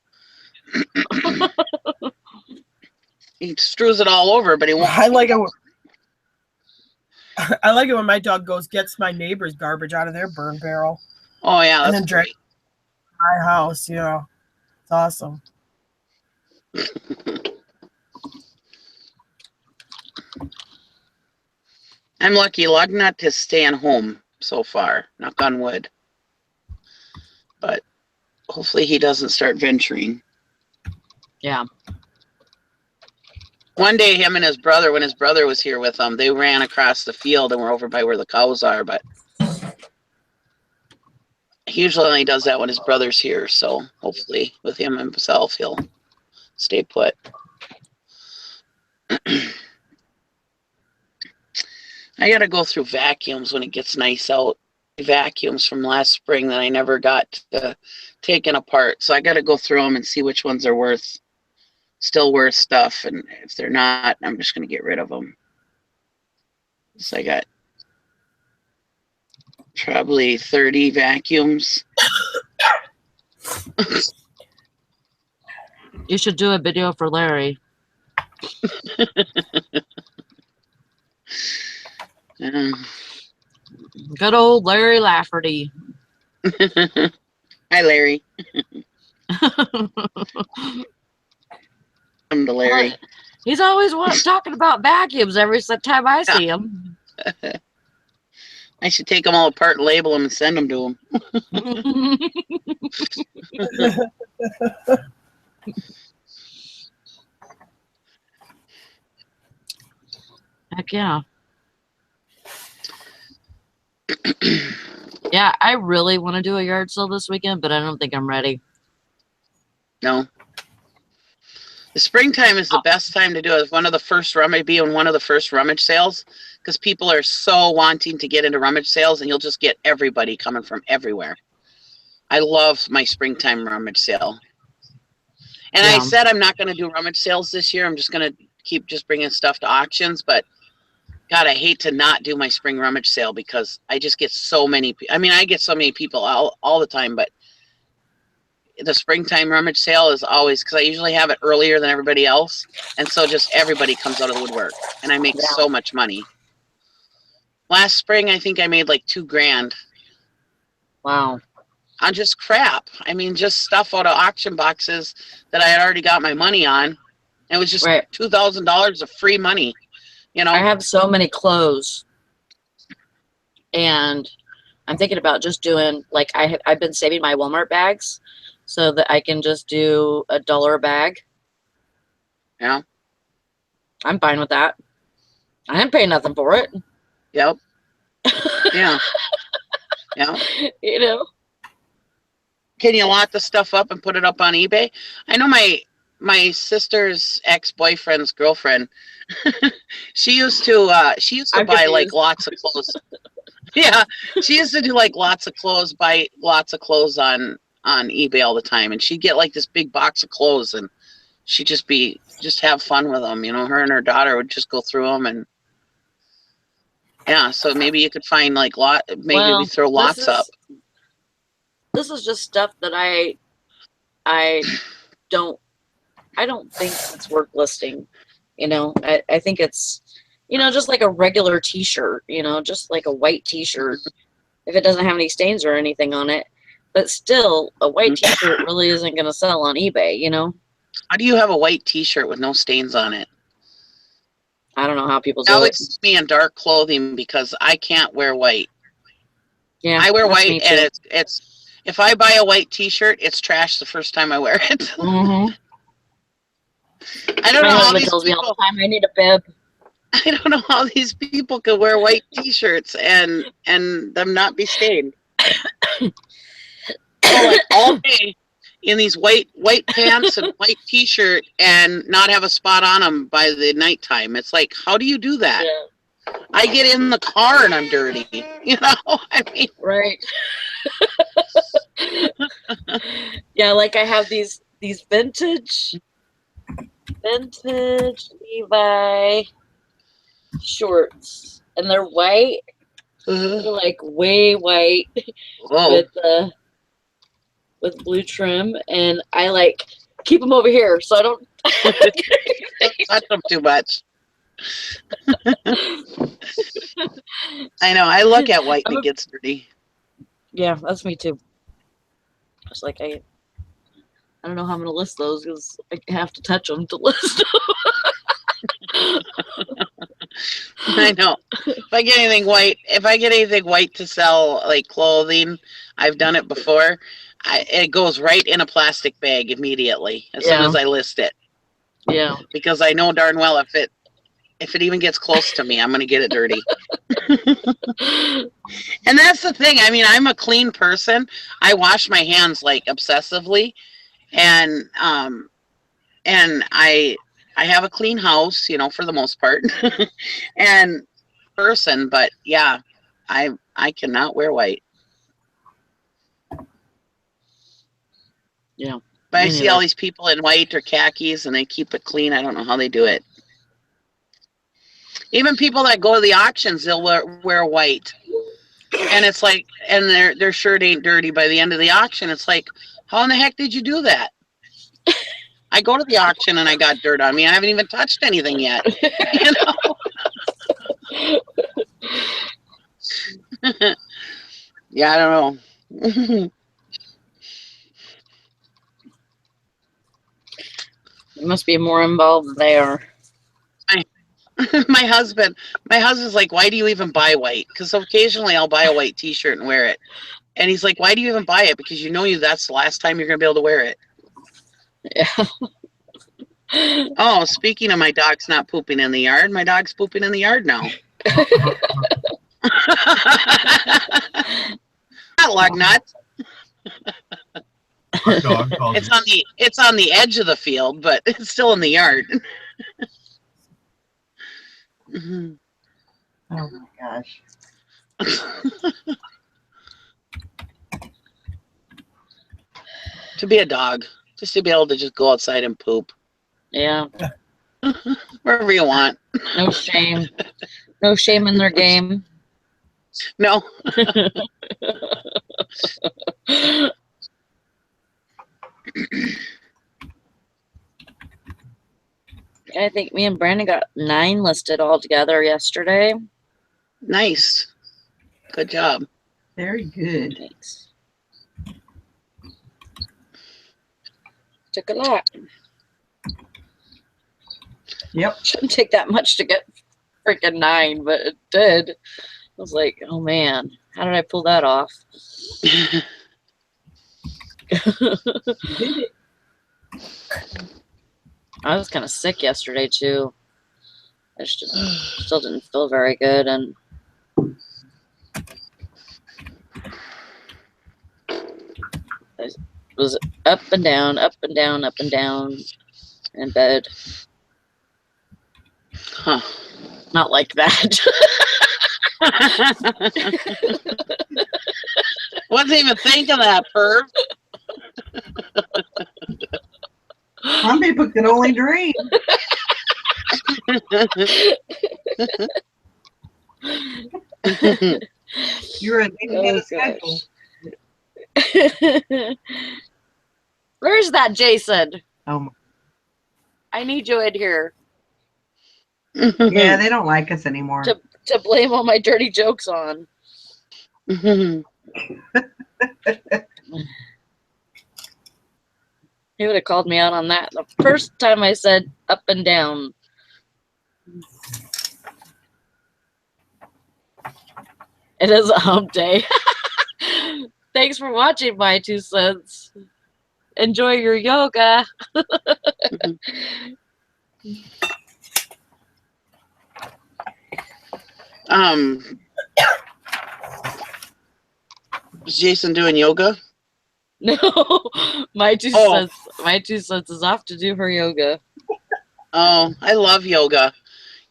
S2: He strews it all over, but he won't.
S5: I like it when my dog gets my neighbor's garbage out of their burn barrel.
S2: Oh yeah,
S5: and then drags it to my house. You know, it's awesome.
S2: I'm lucky. Not to staying home so far. Knock on wood. But hopefully he doesn't start venturing.
S3: Yeah.
S2: One day, him and his brother, when his brother was here with them, they ran across the field and were over by where the cows are. But he usually only does that when his brother's here. So hopefully with him himself, he'll stay put. I got to go through vacuums when it gets nice out. Vacuums from last spring that I never got to taken apart. So I got to go through them and see which ones are still worth stuff. And if they're not, I'm just going to get rid of them. So I got probably 30 vacuums.
S3: You should do a video for Larry. Good old Larry Lafferty.
S2: Hi, Larry. I'm to Larry.
S3: He's always talking about vacuums every time I see him.
S2: I should take them all apart and label them and send them to him.
S3: Heck yeah. Yeah, I really want to do a yard sale this weekend, but I don't think I'm ready.
S2: No. The springtime is the best time to do it. One of the first rummage sales, because people are so wanting to get into rummage sales, and you'll just get everybody coming from everywhere. I love my springtime rummage sale. And I said I'm not going to do rummage sales this year. I'm just going to keep just bringing stuff to auctions, but God, I hate to not do my spring rummage sale because I just get so many. I mean, I get so many people all the time, but the springtime rummage sale is always, because I usually have it earlier than everybody else. And so just everybody comes out of the woodwork and I make so much money. Last spring, I think I made like $2,000.
S3: Wow.
S2: On just crap. I mean, just stuff out of auction boxes that I had already got my money on. It was just $2,000 of free money. You know,
S3: I have so many clothes, and I'm thinking about just doing like I've been saving my Walmart bags so that I can just do $1 a bag.
S2: Yeah,
S3: I'm fine with that. I didn't pay nothing for it.
S2: Yep. Yeah. Yeah.
S3: You know.
S2: Can you lock the stuff up and put it up on eBay? I know my sister's ex-boyfriend's girlfriend. she used to buy like lots of clothes. Yeah, she used to do like lots of clothes, buy lots of clothes on eBay all the time, and she'd get like this big box of clothes, and she'd just have fun with them. You know, her and her daughter would just go through them, and yeah. So maybe you could find like we throw lots up.
S3: This is just stuff that I don't think it's worth listing. You know, I think it's, you know, just like a regular t-shirt, you know, just like a white t-shirt if it doesn't have any stains or anything on it. But still, a white t-shirt really isn't going to sell on eBay, you know?
S2: How do you have a white t-shirt with no stains on it?
S3: I don't know how people do it.
S2: Alex me in dark clothing because I can't wear white.
S3: Yeah,
S2: I wear white, and it's if I buy a white t-shirt, it's trash the first time I wear it.
S3: Mm-hmm.
S2: I don't know how these
S3: tells
S2: people,
S3: me all the time I need a bib.
S2: I don't know how these people could wear white t-shirts and them not be stained. Like all day in these white pants and white t-shirt and not have a spot on them by the nighttime. It's like, how do you do that? Yeah. I get in the car and I'm dirty. You know, I mean,
S3: right. Yeah, like I have these vintage Levi shorts, and they're white. They're like way white with blue trim, and I like keep them over here so I don't
S2: touch them too much. I know. I look at white and it gets dirty.
S3: Yeah, that's me too. It's like I don't know how I'm gonna list those because I have to touch them to list them.
S2: I know. If I get anything white to sell, like clothing, I've done it before. It goes right in a plastic bag immediately as soon as I list it.
S3: Yeah.
S2: Because I know darn well if it even gets close to me, I'm gonna get it dirty. And that's the thing. I mean, I'm a clean person. I wash my hands like obsessively, and I I have a clean house, you know, for the most part, and person. But yeah, I cannot wear white.
S3: Yeah.
S2: But I
S3: Me
S2: see all
S3: neither.
S2: these people in white or khakis, and they keep it clean. I don't know how they do it. Even people that go to the auctions, they'll wear white, and it's like, and their shirt ain't dirty by the end of the auction. It's like, how in the heck did you do that? I go to the auction and I got dirt on me. I haven't even touched anything yet. You know? Yeah, I don't know.
S3: You must be more involved there.
S2: my husband's like, why do you even buy white? Because occasionally I'll buy a white T-shirt and wear it, and he's like, why do you even buy it? Because you know that's the last time you're gonna be able to wear it.
S3: Yeah.
S2: Oh, speaking of my dog's not pooping in the yard, my dog's pooping in the yard now. Not lug nut. It's on the edge of the field, but it's still in the yard.
S1: Oh my gosh.
S2: To be a dog, just to be able to just go outside and poop
S3: Yeah.
S2: wherever you want.
S3: No shame. No shame in their game.
S2: No.
S3: I think me and Brandon got 9 listed all together yesterday.
S2: Nice. Good job.
S1: Very good.
S3: Thanks. Took a lot.
S1: Yep.
S3: Shouldn't take that much to get freaking 9, but it did. I was like, oh man, how did I pull that off? I was kind of sick yesterday too. I just still didn't feel very good, and I was up and down, up and down, up and down in bed.
S2: Huh.
S3: Not like that.
S2: Wasn't even thinking that, perv.
S1: Some people can only dream. You're a schedule.
S3: Where's that Jason?
S1: Oh,
S3: I need you in here
S1: yeah, they don't like us anymore.
S3: to blame all my dirty jokes on. He would have called me out on that the first time I said up and down. It is a hump day. Thanks for watching, my 2 cents. Enjoy your yoga.
S2: Is Jason doing yoga?
S3: No, my 2 cents. My 2 cents is off to do her yoga.
S2: Oh, I love yoga.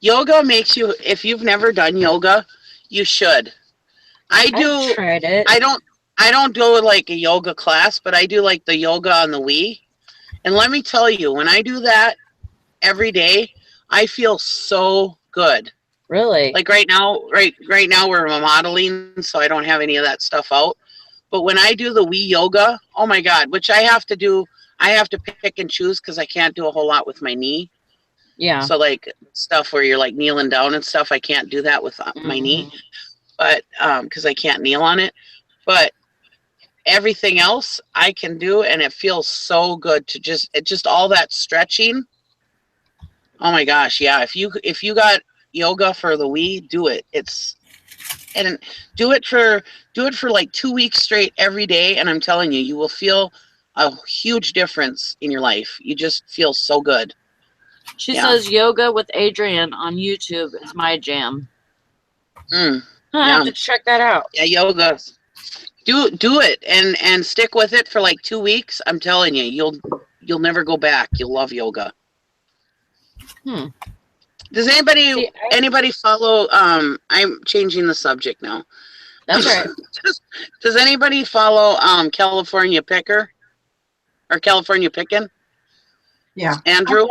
S2: Yoga makes you. If you've never done yoga, you should. I've
S3: tried it.
S2: I don't do like a yoga class, but I do like the yoga on the Wii. And let me tell you, when I do that every day, I feel so good.
S3: Really?
S2: Like right now we're modeling, so I don't have any of that stuff out. But when I do the Wii yoga, oh my God, which I have to do, I have to pick and choose because I can't do a whole lot with my knee.
S3: Yeah.
S2: So like stuff where you're like kneeling down and stuff, I can't do that with my knee, but because I can't kneel on it. But everything else I can do, and it feels so good to just all that stretching. Oh my gosh, yeah. If you got yoga for the Wii, do it. And do it for like 2 weeks straight every day, and I'm telling you, you will feel a huge difference in your life. You just feel so good.
S3: She says yoga with Adrian on YouTube is my jam. I have to check that out.
S2: Yeah, yoga. Do it and stick with it for like 2 weeks. I'm telling you, you'll never go back. You'll love yoga. Does anybody
S3: See,
S2: anybody follow? I'm changing the subject now.
S3: that's right.
S2: Does anybody follow California Picker or California Pickin'?
S1: Yeah.
S2: Andrew?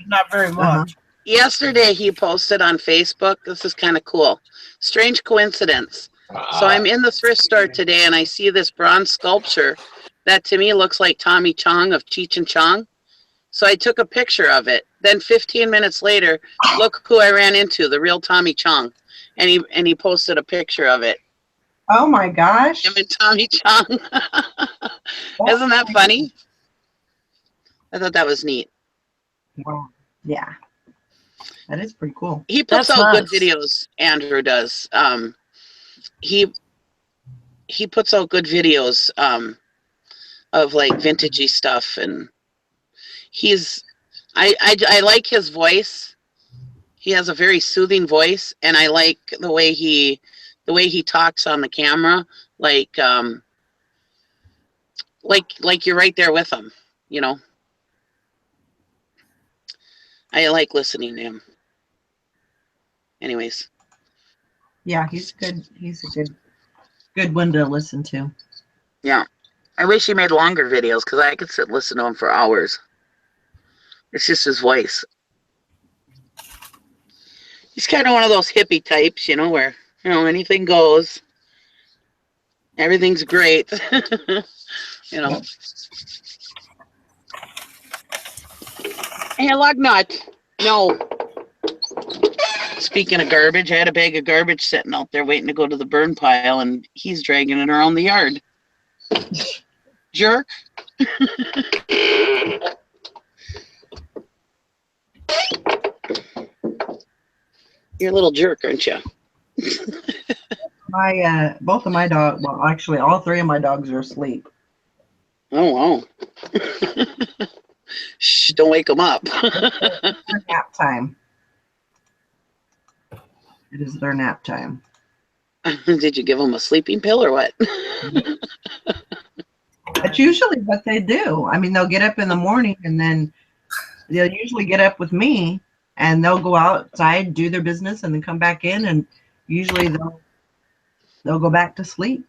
S5: Not very much.
S2: Yesterday he posted on Facebook. This is kind of cool. Strange coincidence. So I'm in the thrift store today and I see this bronze sculpture that to me looks like Tommy Chong of Cheech and Chong. So I took a picture of it. Then 15 minutes later, look who I ran into, the real Tommy Chong. And he posted a picture of it.
S1: Oh my gosh.
S2: Him and Tommy Chong. Isn't that funny? I thought that was neat.
S1: Wow. Yeah. That is pretty cool.
S2: He puts
S3: That's
S2: out good
S3: nuts.
S2: videos, Andrew does. He puts out good videos of like vintagey stuff, and I like his voice. He has a very soothing voice, and I like the way he talks on the camera, like you're right there with him, you know. I like listening to him. Anyways.
S1: Yeah, he's good. He's a good one to listen to.
S2: Yeah. I wish he made longer videos because I could sit and listen to him for hours. It's just his voice. He's kind of one of those hippie types, you know, where, you know, anything goes. Everything's great. You know. Hey, lug nut. No. Speaking of garbage, I had a bag of garbage sitting out there waiting to go to the burn pile, and he's dragging it around the yard. Jerk. You're a little jerk, aren't you?
S1: Both of my dogs, well, actually, all three of my dogs are asleep.
S2: Oh, wow. Shh, don't wake them up.
S1: It's nap time. It is their nap time.
S2: Did you give them a sleeping pill or what?
S1: That's usually what they do. I mean, they'll get up in the morning and then they'll usually get up with me and they'll go outside, do their business, and then come back in, and usually they'll go back to sleep.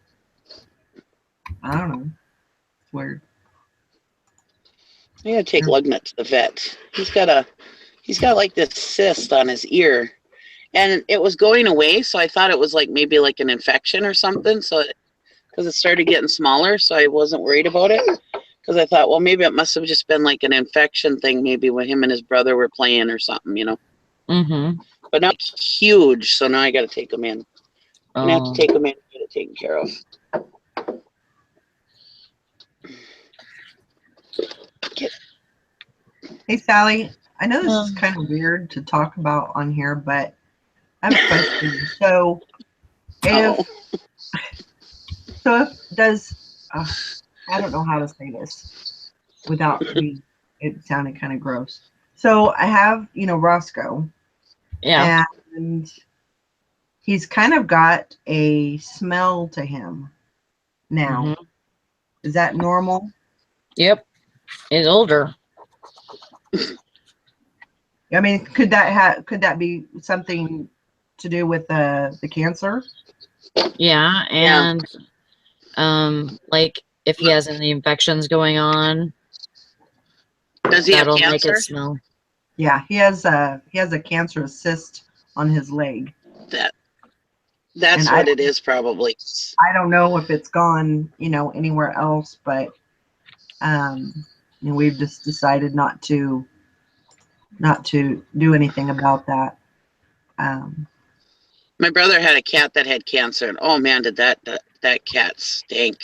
S1: I don't know. It's weird.
S2: I gotta take Lugnut to the vet. He's got like this cyst on his ear, and it was going away. So I thought it was like maybe like an infection or something. So because it started getting smaller, so I wasn't worried about it. Because I thought, well, maybe it must have just been like an infection thing, maybe when him and his brother were playing or something, you know.
S3: Mm-hmm.
S2: But now it's huge, so now I got to take him in. I'm gonna have to take him in and get it taken care of.
S1: Hey, Sally, I know this is kind of weird to talk about on here, but I have a question. So, I don't know how to say this without it sounding kind of gross. So I have, Roscoe.
S3: Yeah.
S1: And he's kind of got a smell to him now.
S3: Mm-hmm.
S1: Is that normal?
S3: Yep. He's older.
S1: I mean, could that be something to do with the cancer?
S3: Yeah, and like if he has any infections going on,
S2: does he have
S3: that'll
S2: cancer?
S3: make it smell.
S1: Yeah, he has a cancerous cyst on his leg.
S2: That's what it is, probably.
S1: I don't know if it's gone, anywhere else, but we've just decided not to do anything about that.
S2: My brother had a cat that had cancer, and oh man, did that cat stink.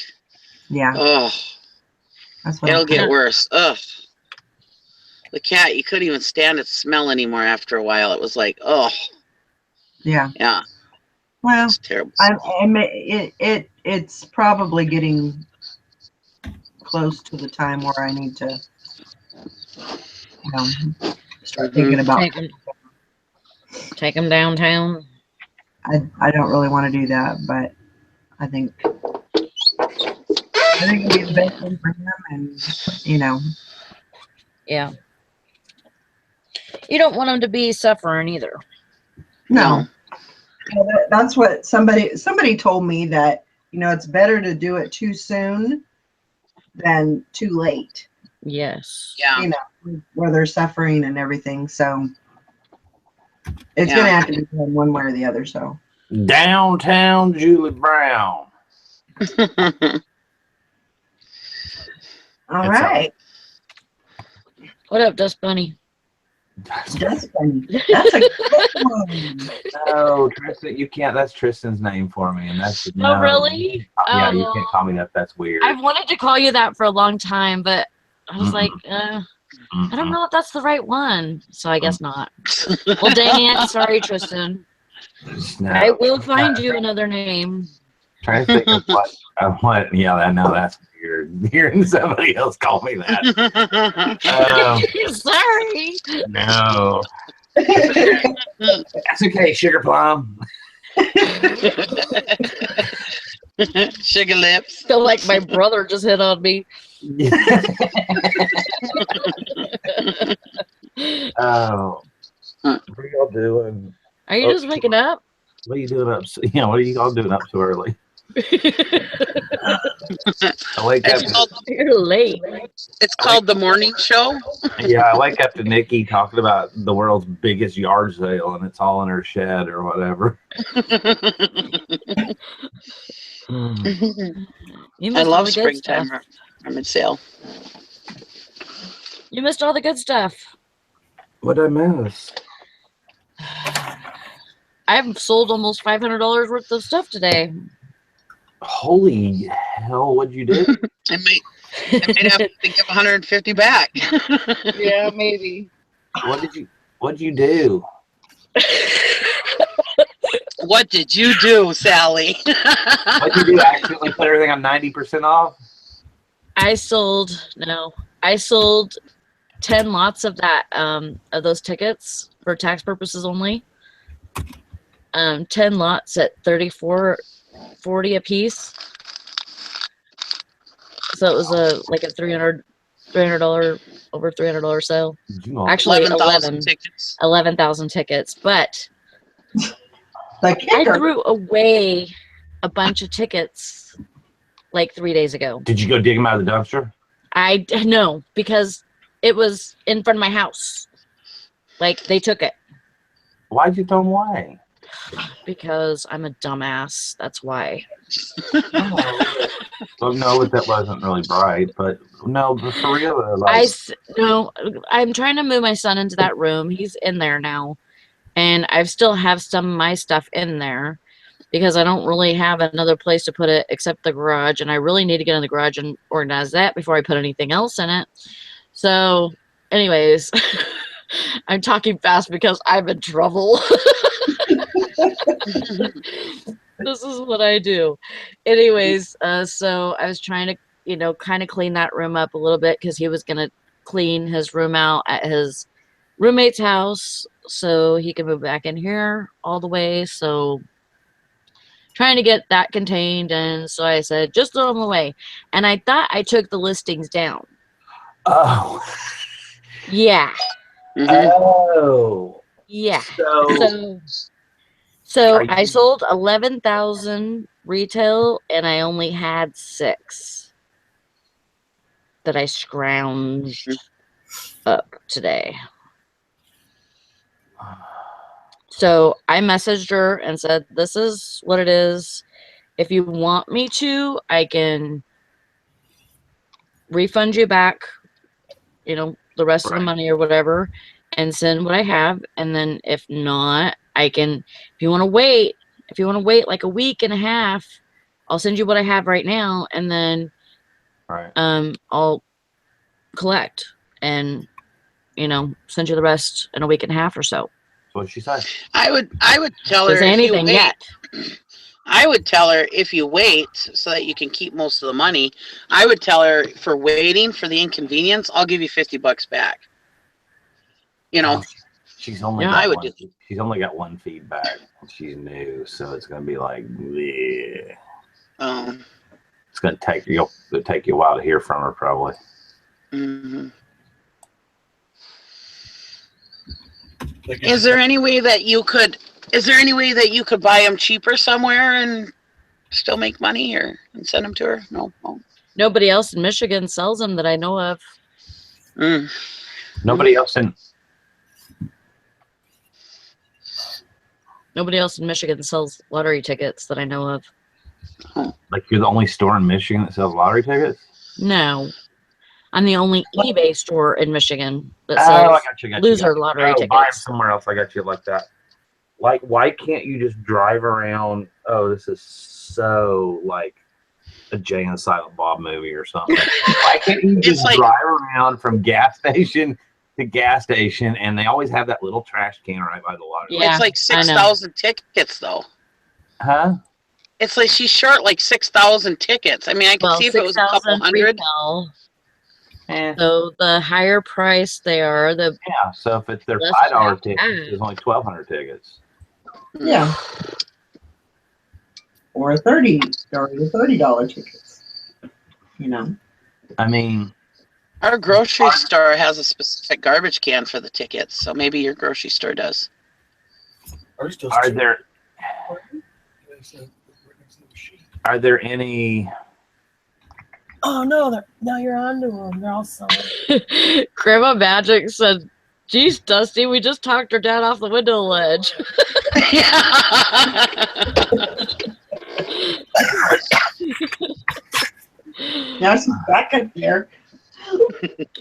S1: Yeah.
S2: Oh,
S1: that's what
S2: it'll get worse. Ugh. The cat, you couldn't even stand its smell anymore after a while. It was like, oh.
S1: Yeah.
S2: Yeah.
S1: Well,
S2: it's terrible.
S1: It's probably getting close to the time where I need to, start thinking about.
S3: Take him downtown.
S1: I don't really want to do that, but I think it'd be the best thing for him, and
S3: Yeah. you don't want them to be suffering either.
S1: No. That's what somebody told me, that it's better to do it too soon than too late.
S3: Yes.
S2: Yeah.
S1: Where they're suffering and everything. So it's going to have to be done one way or the other. So
S6: Downtown Julie Brown.
S1: all right.
S3: What up, Dust Bunny?
S1: That's funny. That's a good one.
S6: No, Tristan, you can't. That's Tristan's name for me, and that's
S3: Oh, really?
S6: Yeah, you can't call me that. That's weird.
S3: I've wanted to call you that for a long time, but I was like, I don't know if that's the right one. So I guess not. Well, dang it. Sorry, Tristan.
S6: No.
S3: I will find you another name.
S6: Trying to think of what. Yeah, I know that's weird. Hearing somebody else call me that.
S3: Sorry.
S6: No. That's okay, Sugar Plum.
S2: Sugar lips.
S3: Feel like my brother just hit on me.
S6: Oh. What are y'all doing?
S3: Are you just waking up?
S6: What are you doing up? What are you all doing up so early? I wake up.
S3: You're late.
S2: It's called The Morning Show.
S6: Yeah, I wake up to Nikki talking about the world's biggest yard sale, and it's all in her shed or whatever.
S2: I love springtime rummage sale.
S3: You missed all the good stuff.
S6: What'd I miss?
S3: I've sold almost $500 worth of stuff today.
S6: Holy hell! What'd you do?
S2: I might have to give 150 back.
S3: Yeah, maybe.
S6: What'd you do?
S2: What did you do, Sally?
S6: What'd you do? Accidentally put everything on 90% off?
S3: I sold 10 lots of that of those tickets for tax purposes only. 10 lots at $34.40 a piece. So it was a $300 over $300 sale. Actually, 11,000 tickets. But I threw away a bunch of tickets like 3 days ago.
S6: Did you go dig them out of the dumpster?
S3: No, because it was in front of my house. Like, they took it.
S6: Why'd you throw them away?
S3: Because I'm a dumbass. That's why.
S6: Well, no, that wasn't really bright, but no, but for real,
S3: I'm trying to move my son into that room. He's in there now, and I still have some of my stuff in there because I don't really have another place to put it except the garage, and I really need to get in the garage and organize that before I put anything else in it. So, anyways, I'm talking fast because I'm in trouble. This is what I do. Anyways, so I was trying to, kind of clean that room up a little bit because he was going to clean his room out at his roommate's house so he can move back in here all the way. So trying to get that contained. And so I said, just throw them away. And I thought I took the listings down.
S6: Oh.
S3: Yeah.
S6: Oh.
S3: Yeah. So I sold 11,000 retail, and I only had 6 that I scrounged up today. So I messaged her and said, this is what it is. If you want me to, I can refund you back, the rest of the money or whatever, and send what I have. And then if not, I can, if you want to wait like a week and a half, I'll send you what I have right now, and then I'll collect and send you the rest in a week and a half or so.
S6: What'd she say?
S2: I would tell her
S3: anything yet.
S2: I would tell her if you wait so that you can keep most of the money, I would tell her for waiting for the inconvenience, I'll give you $50 back.
S6: She's only she's only got one feedback. She's new, so it's gonna be like, bleh. It's gonna take you a while to hear from her, probably.
S2: Mm-hmm. Is there any way that you could? Is there any way that you could buy them cheaper somewhere and still make money, or and send them to her? No.
S3: Nobody else in Michigan sells them that I know of.
S6: Nobody else in.
S3: Nobody else in Michigan sells lottery tickets that I know of.
S6: Like you're the only store in Michigan that sells lottery tickets?
S3: No. I'm the only eBay store in Michigan that
S6: I
S3: sells
S6: got you.
S3: loser lottery
S6: Buy them
S3: tickets.
S6: somewhere else. I got you like that. Like, why can't you just drive around? Oh, this is so like a Jay and Silent Bob movie or something. Why can't you just drive around from gas station to gas station, and they always have that little trash can right by the lottery?
S3: Yeah,
S2: it's like 6,000 tickets, though.
S6: Huh?
S2: It's like she's short like 6,000 tickets. I mean, I could see if it was a couple hundred.
S3: So the higher price they are, the
S6: So if it's their $5 tickets, there's only 1,200 tickets.
S1: Yeah. Or $30 tickets. You know.
S6: I mean,
S2: our grocery store has a specific garbage can for the tickets, so maybe your grocery store does.
S6: Are there any?
S5: Oh no! Now you're onto them. They're all selling.
S3: Grandma Magic said, "Geez, Dusty, we just talked her dad off the window ledge."
S1: Now she's back up there.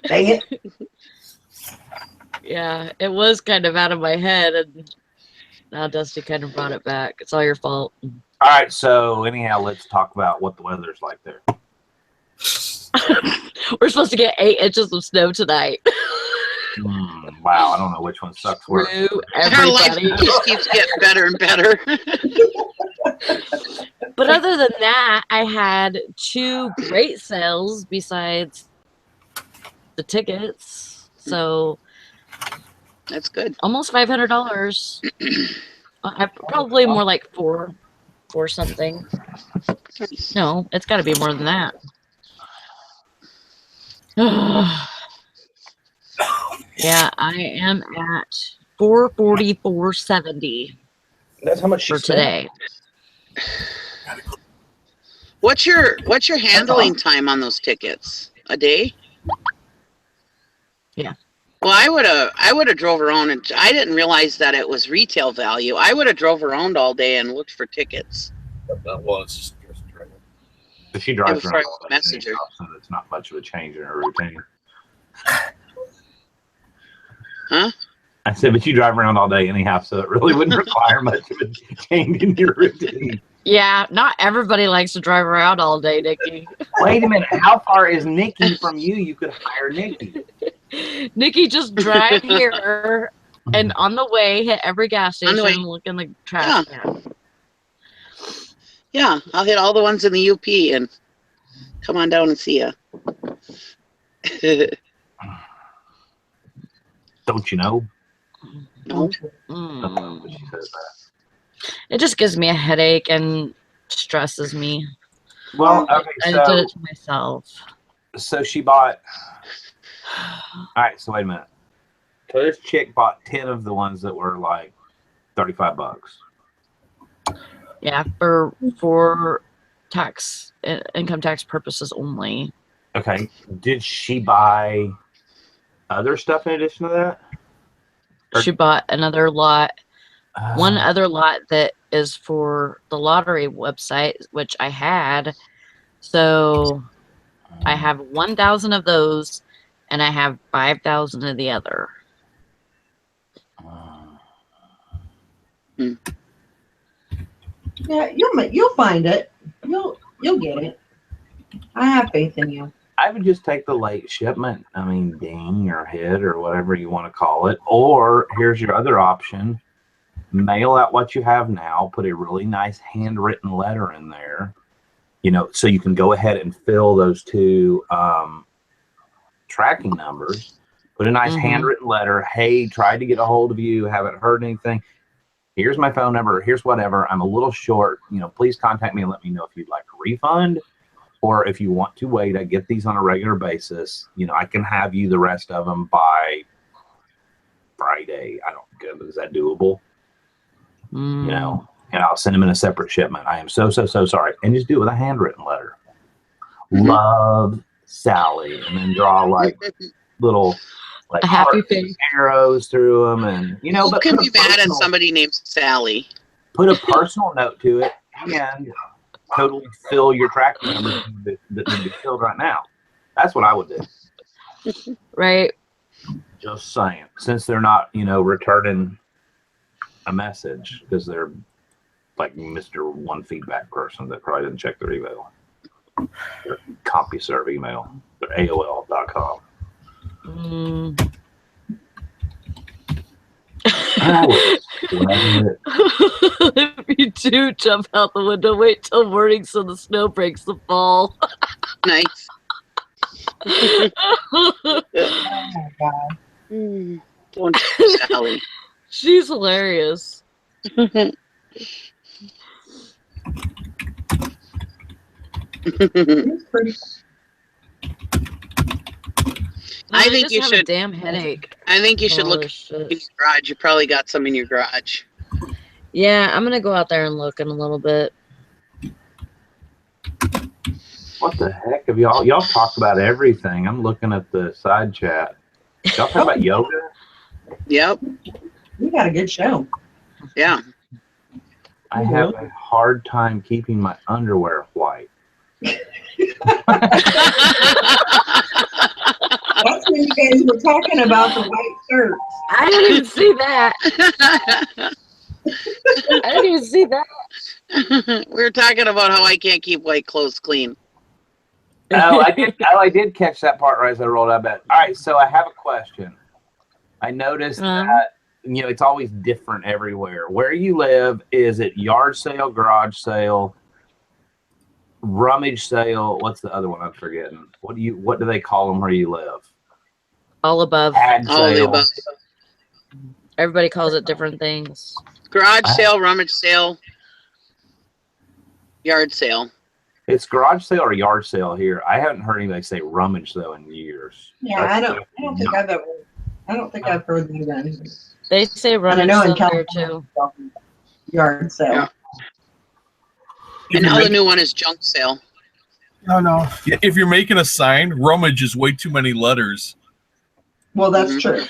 S1: Dang it.
S3: Yeah, it was kind of out of my head, and now Dusty kind of brought it back. It's all your fault.
S6: All right, so anyhow, let's talk about what the weather's like there.
S3: We're supposed to get 8 inches of snow tonight.
S6: Wow, I don't know which one sucks worse.
S2: Her life just keeps getting better and better.
S3: But other than that, I had 2 great sales besides the tickets. So
S2: that's good.
S3: Almost $500. Probably more like 4 or something. No, it's got to be more than that. Yeah, I am at $444.70.
S6: That's how much
S3: for today.
S2: What's your handling time on those tickets? A day?
S3: Yeah.
S2: Well, I would have drove around, and I didn't realize that it was retail value. I would have drove around all day and looked for tickets.
S6: Well, it's just if she drives around all day, so it's not much of a change in her routine.
S2: Huh?
S6: I said, but you drive around all day anyhow, so it really wouldn't require much of a change in your routine.
S3: Yeah, not everybody likes to drive around all day, Nikki.
S6: Wait a minute. How far is Nikki from you? You could hire Nikki.
S3: Nikki just drive here and on the way hit every gas station, look in the trash can.
S2: Yeah, I'll hit all the ones in the UP and come on down and see ya.
S6: Don't you know?
S2: No.
S6: She says that.
S3: It just gives me a headache and stresses me.
S6: Well, okay,
S3: I
S6: so
S3: did it to myself.
S6: So she bought. All right, so wait a minute. So this chick bought 10 of the ones that were like $35.
S3: Yeah, for tax income tax purposes only.
S6: Okay. Did she buy other stuff in addition to that?
S3: She bought another lot. One other lot that is for the lottery website, which I had. So I have 1,000 of those, and I have 5,000 of the other.
S1: Yeah, you'll find it. You'll get it. I have faith in you.
S6: I would just take the late shipment. I mean, ding or hit or whatever you want to call it. Or here's your other option. Mail out what you have now. Put a really nice handwritten letter in there. You know, so you can go ahead and fill those 2 tracking numbers. Put a nice handwritten letter. Hey, tried to get a hold of you. Haven't heard anything. Here's my phone number. Here's whatever. I'm a little short. You know, please contact me and let me know if you'd like a refund. Or if you want to wait, I get these on a regular basis. You know, I can have you the rest of them by Friday. I don't is that doable?
S3: Mm.
S6: You know, and I'll send them in a separate shipment. I am so sorry, and just do it with a handwritten letter. Love, Sally, and then draw like little like
S3: A happy
S6: hearts and
S3: face.
S6: arrows through them, and you know,
S2: Who
S6: but
S2: can
S6: put
S2: be
S6: a
S2: mad at
S6: personal-
S2: somebody named Sally?
S6: put a personal note to it, and totally fill your tracking numbers that need to be filled right now. That's what I would do.
S3: Right.
S6: Just saying, since they're not, you know, returning a message because they're like Mr. One feedback person that probably didn't check their email, their CompuServe email, their AOL.com.
S3: Mm. If you do jump out the window, wait till morning so the snow breaks the fall.
S2: Nice.
S1: Oh my God.
S2: Don't tell Sally.
S3: She's hilarious.
S1: It's pretty.
S2: I think
S3: just
S2: you
S3: have a
S2: should-
S3: damn headache.
S2: I think you
S3: from
S2: should
S3: all
S2: look
S3: this shit.
S2: in your garage. You probably got some in your garage.
S3: Yeah, I'm gonna go out there and look in a little bit.
S6: What the heck have y'all talked about everything? I'm looking at the side chat. Y'all talk about yoga?
S2: Yep.
S1: We got a good show.
S2: Yeah.
S6: I have a hard time keeping my underwear white.
S1: That's when you guys were talking about the white shirts.
S3: I didn't even see that. I didn't even see that.
S2: We were talking about how I can't keep white clothes clean.
S6: I did catch that part right as I rolled out of bed. All right, so I have a question. I noticed that you know it's always different everywhere. Where you live, is it yard sale, garage sale, rummage sale? What's the other one I'm forgetting? What do they call them where you live?
S3: All above.
S6: Ag
S2: All the
S6: sale.
S2: above.
S3: Everybody calls it different things.
S2: Garage sale, rummage sale, yard sale.
S6: It's garage sale or yard sale here. I haven't heard anybody say rummage sale in years.
S1: Yeah, I don't think I've heard that either.
S3: They say
S1: And I
S3: rummage
S1: know in
S3: sale here
S1: California,
S3: too.
S1: yard sale.
S2: Yeah. And now the new one is junk sale.
S5: No.
S7: If you're making a sign, rummage is way too many letters.
S1: Well, that's true.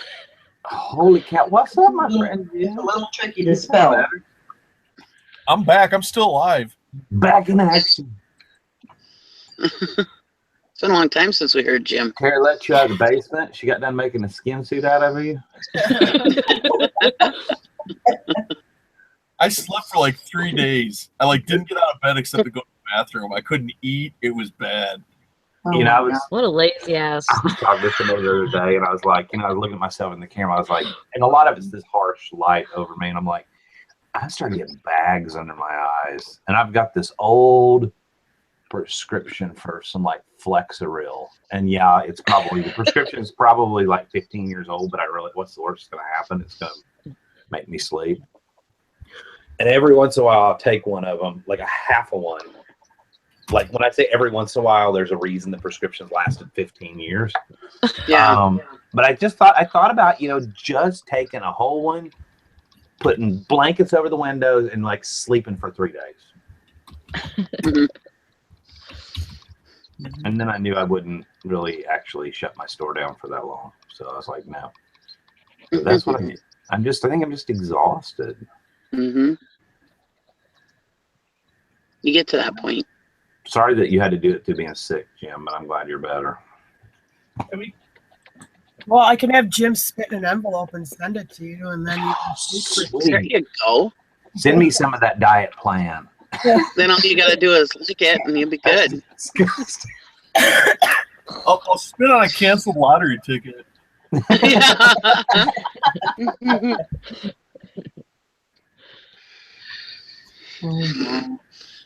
S6: Holy cow! What's up, my friend?
S1: It's a little tricky to spell.
S7: I'm back. I'm still alive.
S6: Back in action.
S2: It's been a long time since we heard Jim.
S6: Carrie let you out of the basement. She got done making a skin suit out of you.
S7: I slept for like 3 days. I didn't get out of bed except to go to the bathroom. I couldn't eat. It was bad.
S1: Oh
S6: You know,
S1: my
S6: I was
S1: God.
S3: What a lazy ass.
S6: I was talking to somebody the other day, and I was like, I was looking at myself in the camera. I was like, and a lot of it's this harsh light over me, and I'm like, I'm starting to get bags under my eyes, and I've got this old prescription for some Flexeril, and yeah, it's probably the prescription is probably 15 years old, but what's the worst going to happen? It's going to make me sleep. And every once in a while, I'll take one of them, like a half of one. Like when I say every once in a while, there's a reason the prescriptions lasted 15 years.
S2: Yeah.
S6: But I thought about, just taking a whole one, putting blankets over the windows and sleeping for 3 days.
S2: Mhm.
S6: And then I knew I wouldn't really actually shut my store down for that long. So I was like, no. But that's what I think I'm just exhausted.
S2: Mm-hmm. You get to that point.
S6: Sorry that you had to do it through being sick, Jim, but I'm glad you're better.
S5: Well, I can have Jim spit in an envelope and send it to you, and then you can see.
S2: There you go.
S6: Send me some of that diet plan.
S2: Then all you gotta do is lick it and you'll be good.
S6: Disgusting.
S7: I'll spit on a canceled lottery ticket.
S2: Yeah.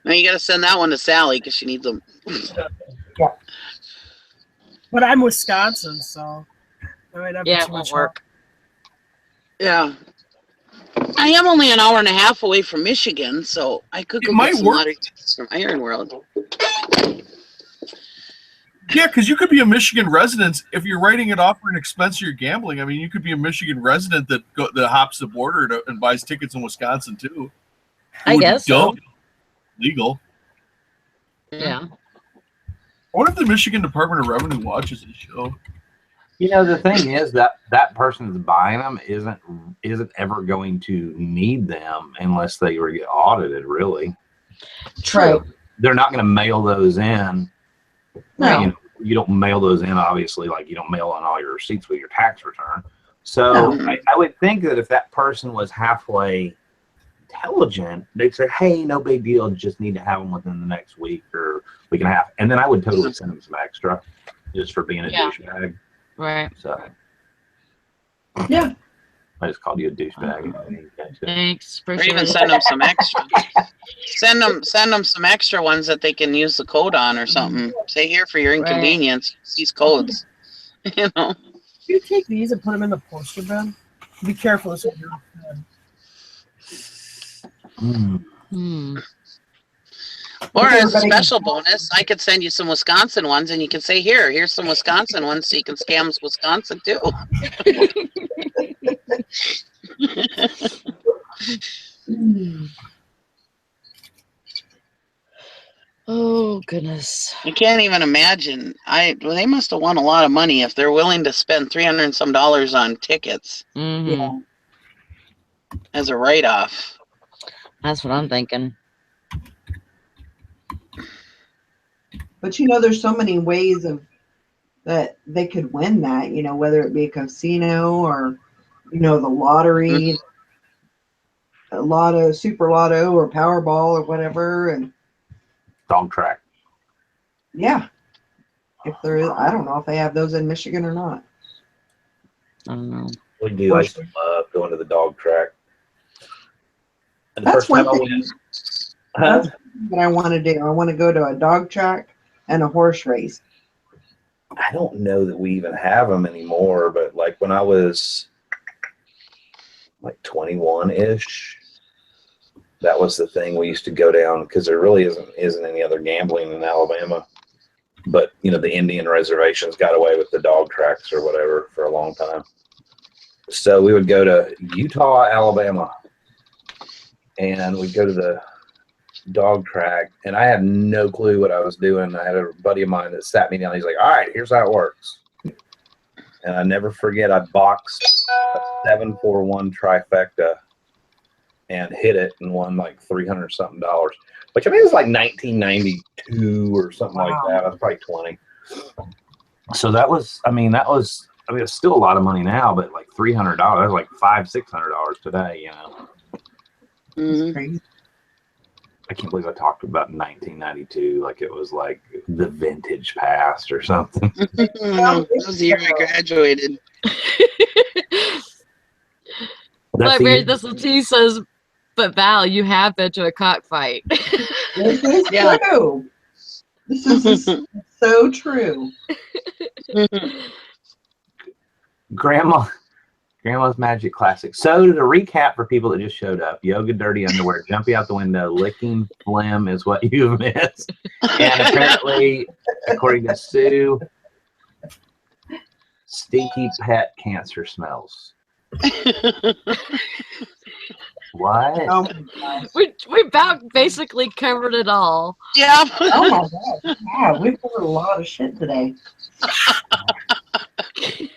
S2: Now you gotta send that one to Sally because she needs them.
S5: But I'm Wisconsin, so I might have
S3: Yeah,
S5: too
S3: it won't
S5: much
S3: work.
S2: Yeah. I am only an hour and a half away from Michigan, so I could go
S7: It might
S2: get some
S7: work.
S2: lottery tickets from Iron World.
S7: Yeah, because you could be a Michigan resident if you're writing it off for an expense you're gambling. I mean, you could be a Michigan resident that hops the border and buys tickets in Wisconsin too.
S3: I guess so.
S7: Legal.
S3: Yeah.
S7: What if the Michigan Department of Revenue watches this show?
S6: You know, the thing is that person that's buying them isn't ever going to need them unless they were get audited. Really.
S3: True.
S6: So they're not going to mail those in.
S3: No.
S6: You know, you don't mail those in, obviously, like you don't mail on all your receipts with your tax return. So I would think that if that person was halfway intelligent, they'd say, hey, no big deal, just need to have them within the next week or week and a half. And then I would totally send them some extra just for being a douchebag.
S3: Right.
S6: So,
S1: yeah.
S6: I just called you a douchebag.
S3: Thanks for
S2: Or even send them some extra. Send them some extra ones that they can use the code on or something. Say here for your inconvenience, these codes. You know.
S5: Do you take these and put them in the poster bin? Be careful, this is your bin.
S2: Or as a special bonus, I could send you some Wisconsin ones, and you can say, here's some Wisconsin ones, so you can scam Wisconsin too.
S3: Oh goodness!
S2: I can't even imagine. They must have won a lot of money if they're willing to spend $300 and some on tickets as a write-off.
S3: That's what I'm thinking.
S1: But you know, there's so many ways that they could win that. You know, whether it be a casino or the lottery, a lotto, super lotto, or Powerball or whatever, and
S6: dog track.
S1: Yeah, if there is, I don't know if they have those in Michigan or not.
S3: I don't know.
S6: We do. I used to love going to the dog track. And
S1: That's one thing
S6: that
S1: I want to do. I want to go to a dog track and a horse race.
S6: I don't know that we even have them anymore, but like when I was like 21-ish, that was the thing we used to go down because there really isn't any other gambling in Alabama. But the Indian reservations got away with the dog tracks or whatever for a long time. So we would go to Utah, Alabama, and we'd go to the dog track, and I had no clue what I was doing. I had a buddy of mine that sat me down. He's like, all right, here's how it works. And I never forget, I boxed a 7-4-1 trifecta and hit it and won like $300 something, which I mean, it was like 1992 or something like that. I was probably 20. So it's still a lot of money now, but like $300, that's like $500-$600 today,
S1: Mm-hmm.
S6: I can't believe I talked about 1992 like it was like the vintage past or something.
S2: That was the year I graduated.
S3: Blackberry Thistle Tea says, but Val, you have been to a cockfight.
S1: This is true. This is so true.
S6: Grandma's Magic Classic. So to recap for people that just showed up, yoga, dirty underwear, jumping out the window, licking phlegm is what you've missed. And apparently, according to Sue, stinky pet cancer smells. What?
S1: Oh my gosh.
S3: We about basically covered it all.
S2: Yeah.
S1: Oh my gosh. Yeah, we've covered a lot of shit today.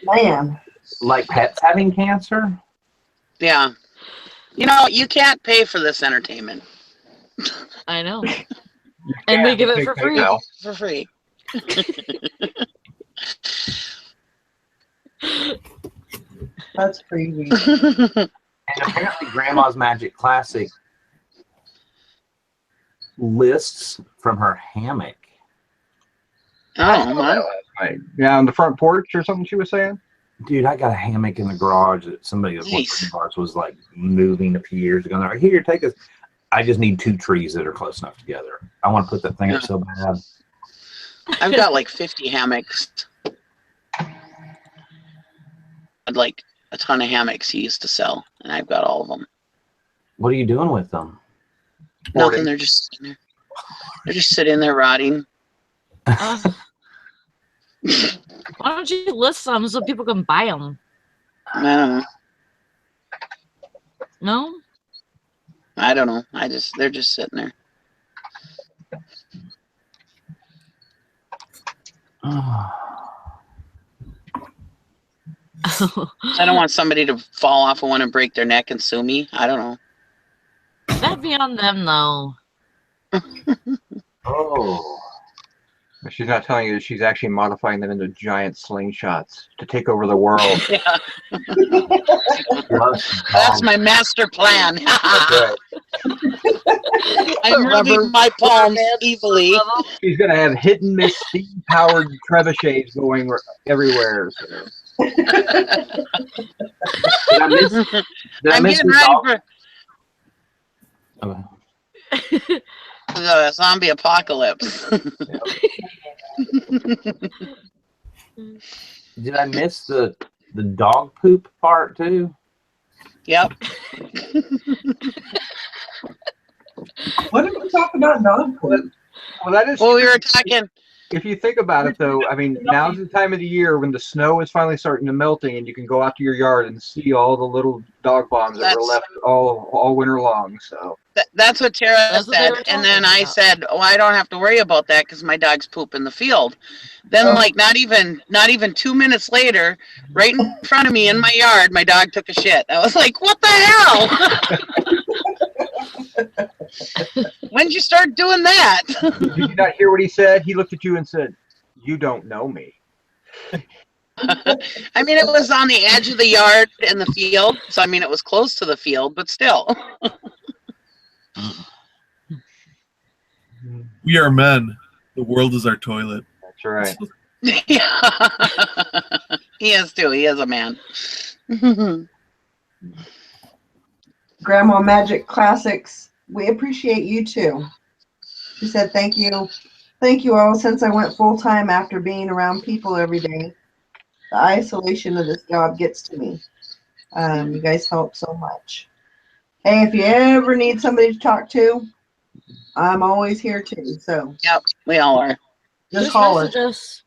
S1: Man.
S6: Like pets having cancer?
S2: Yeah. You can't pay for this entertainment.
S3: I know. And we give it for free.
S2: For free.
S1: That's crazy.
S6: And apparently Grandma's Magic Classic lists from her hammock.
S2: Oh, my.
S8: Yeah, on the front porch or something she was saying?
S6: Dude, I got a hammock in the garage that somebody was like moving a few years ago. And they're like, here, take this. I just need 2 trees that are close enough together. I want to put that thing up so bad.
S2: I've got like 50 hammocks. I'd like a ton of hammocks he used to sell, and I've got all of them.
S6: What are you doing with them?
S2: Nothing. They're just sitting there. They're just sitting there rotting.
S3: Why don't you list some so people can buy them?
S2: I don't know.
S3: No?
S2: I don't know. They're just sitting there. I don't want somebody to fall off of one and break their neck and sue me. I don't know.
S3: That'd be on them, though.
S6: Oh.
S8: She's not telling you that she's actually modifying them into giant slingshots to take over the world.
S2: Yeah. That's my master plan.
S8: That's right.
S2: I'm moving my palms evilly.
S8: She's going to have hit and miss steam-powered trebuchets going everywhere. So.
S2: I'm getting ready for the zombie apocalypse.
S6: Did I miss the dog poop part too?
S2: Yep.
S1: What did we talk about dog poop?
S8: Well, that is.
S2: Well, we were talking.
S8: If you think about it, though, I mean, now's the time of the year when the snow is finally starting to melting, and you can go out to your yard and see all the little dog bombs that were left all winter long. So
S2: That's what Tara said, and then I said, "Oh, I don't have to worry about that because my dogs poop in the field." Then, like, not even 2 minutes later, right in front of me in my yard, my dog took a shit. I was like, "What the hell? When did you start doing that?"
S8: Did you not hear what he said? He looked at you and said, "You don't know me."
S2: I mean, it was on the edge of the yard and the field, so I mean, it was close to the field, but still.
S7: We are men. The world is our toilet.
S8: That's right.
S2: Yeah. He is too. He is a man.
S1: Grandma Magic Classics, we appreciate you too. She said, thank you. Thank you all. Since I went full time after being around people every day, the isolation of this job gets to me. You guys help so much. Hey, if you ever need somebody to talk to, I'm always here too. So
S2: yep, we all are.
S1: Just holler.
S8: There's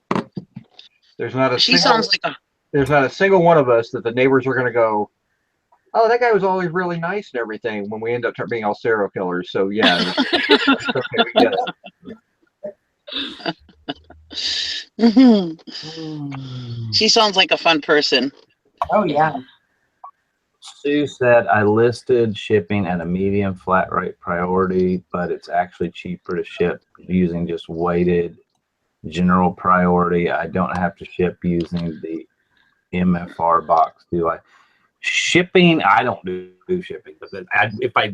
S8: not a
S2: She sounds like a.
S8: There's not a single one of us that the neighbors are going to go, "Oh, that guy was always really nice and everything," when we end up being all serial killers. So yeah. Okay, we get
S2: it. She sounds like a fun person.
S1: Oh yeah.
S6: Sue said, I listed shipping at a medium flat rate priority, but it's actually cheaper to ship using just weighted general priority. I don't have to ship using the MFR box, do I? Shipping, I don't do shipping. But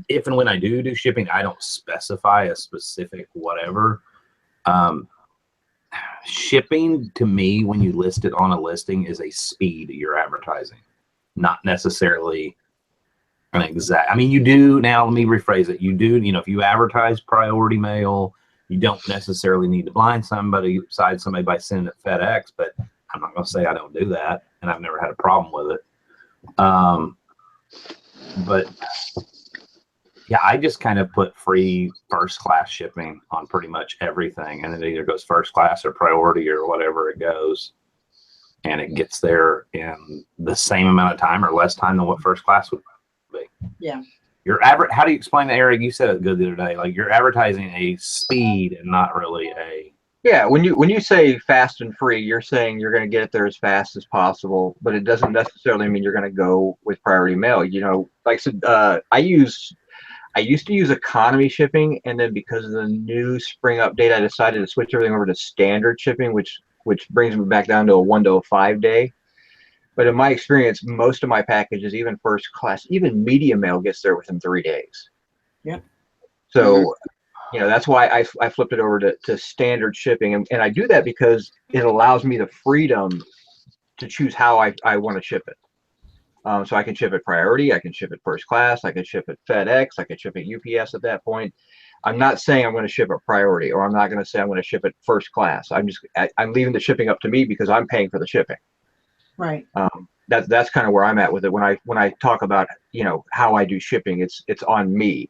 S6: if and when I do shipping, I don't specify a specific whatever. Shipping, to me, when you list it on a listing, is a speed you're advertising. Not necessarily an exact. I mean, you do now. Let me rephrase it. You do. If you advertise priority mail, you don't necessarily need to blind somebody by sending it FedEx. But I'm not going to say I don't do that, and I've never had a problem with it. But yeah, I just kind of put free first class shipping on pretty much everything, and it either goes first class or priority or whatever it goes. And it gets there in the same amount of time or less time than what first class would be.
S1: Yeah.
S6: How do you explain that, Eric? You said it good the other day. Like, you're advertising a speed and not really a.
S8: Yeah, when you say fast and free, you're saying you're going to get it there as fast as possible, but it doesn't necessarily mean you're going to go with priority mail. Like I said, I used to use economy shipping, and then because of the new spring update, I decided to switch everything over to standard shipping, which brings me back down to a 1 to 5 day. But in my experience, most of my packages, even first class, even medium mail, gets there within 3 days.
S1: Yep.
S8: So, that's why I flipped it over to standard shipping. And I do that because it allows me the freedom to choose how I want to ship it. So I can ship it priority, I can ship it first class, I can ship it FedEx, I can ship it UPS at that point. I'm not saying I'm going to ship it priority, or I'm not going to say I'm going to ship it first class. I'm leaving the shipping up to me because I'm paying for the shipping.
S1: Right.
S8: That's kind of where I'm at with it. When I talk about how I do shipping, it's on me.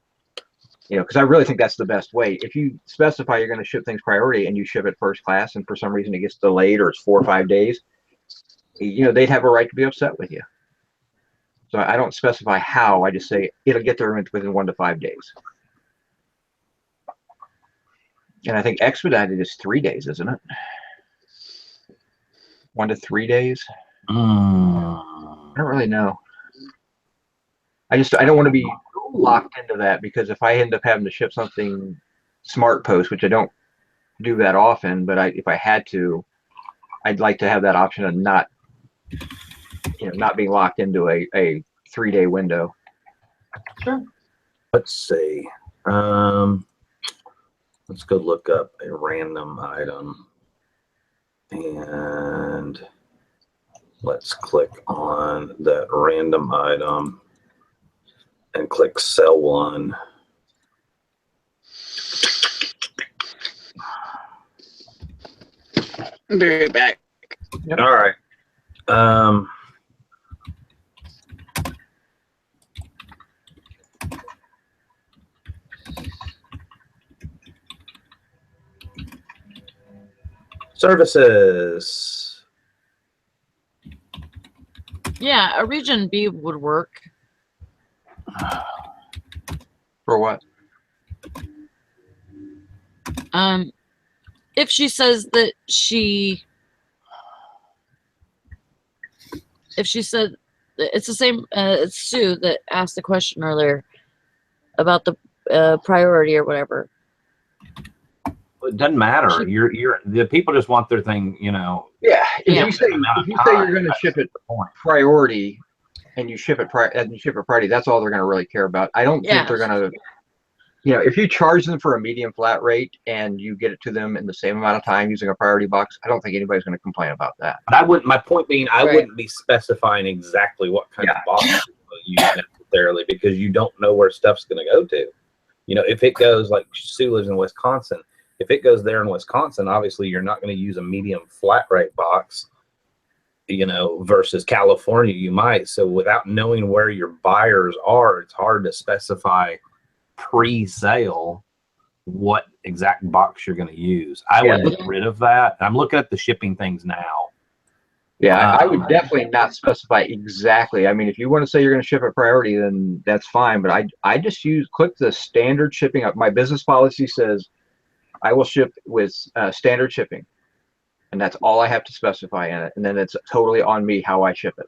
S8: because I really think that's the best way. If you specify you're going to ship things priority and you ship it first class, and for some reason it gets delayed or it's 4 or 5 days, they'd have a right to be upset with you. So I don't specify how. I just say it'll get there within 1 to 5 days. And I think expedited is 3 days, isn't it? 1 to 3 days. I don't really know. I don't want to be locked into that, because if I end up having to ship something smart post, which I don't do that often, but if I had to, I'd like to have that option of not being locked into a 3-day window.
S1: Sure.
S6: Let's see. Let's go look up a random item, and let's click on that random item and click sell one.
S2: I'll be right back.
S6: Yep. All right. Services.
S3: Yeah, a region B would work.
S8: For what?
S3: If she says that if she said, it's the same, it's Sue that asked the question earlier about the priority or whatever.
S6: It doesn't matter. The people just want their thing,
S8: Yeah. If you say you're going to ship it priority, and you ship it priority, that's all they're going to really care about. I don't think they're going to. If you charge them for a medium flat rate and you get it to them in the same amount of time using a priority box, I don't think anybody's going to complain about that.
S6: But I wouldn't. My point being, I wouldn't be specifying exactly what kind of box you use necessarily, because you don't know where stuff's going to go to. If it goes, like Sue lives in Wisconsin, if it goes there in Wisconsin, obviously you're not going to use a medium flat rate box, versus California you might. So without knowing where your buyers are, it's hard to specify pre-sale what exact box you're going to use. I would get rid of that. I'm looking at the shipping things now.
S8: Yeah, I would definitely not specify exactly. I mean, if you want to say you're going to ship it priority, then that's fine. But I just click the standard shipping. My business policy says I will ship with standard shipping, and that's all I have to specify in it. And then it's totally on me how I ship it.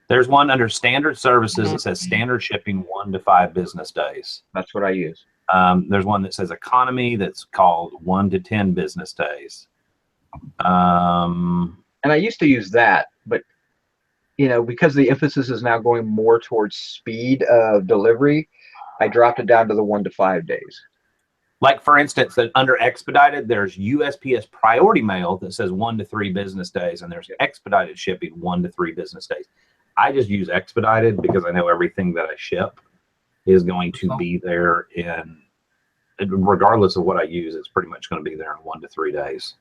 S6: There's one under standard services that says standard shipping 1 to 5 business days.
S8: That's what I use.
S6: There's one that says economy that's called 1 to 10 business days.
S8: And I used to use that, but because the emphasis is now going more towards speed of delivery, I dropped it down to the 1 to 5 days.
S6: Like, for instance, under expedited, there's USPS priority mail that says 1 to 3 business days, and there's expedited shipping 1 to 3 business days. I just use expedited because I know everything that I ship is going to be there regardless of what I use, it's pretty much going to be there in 1 to 3 days.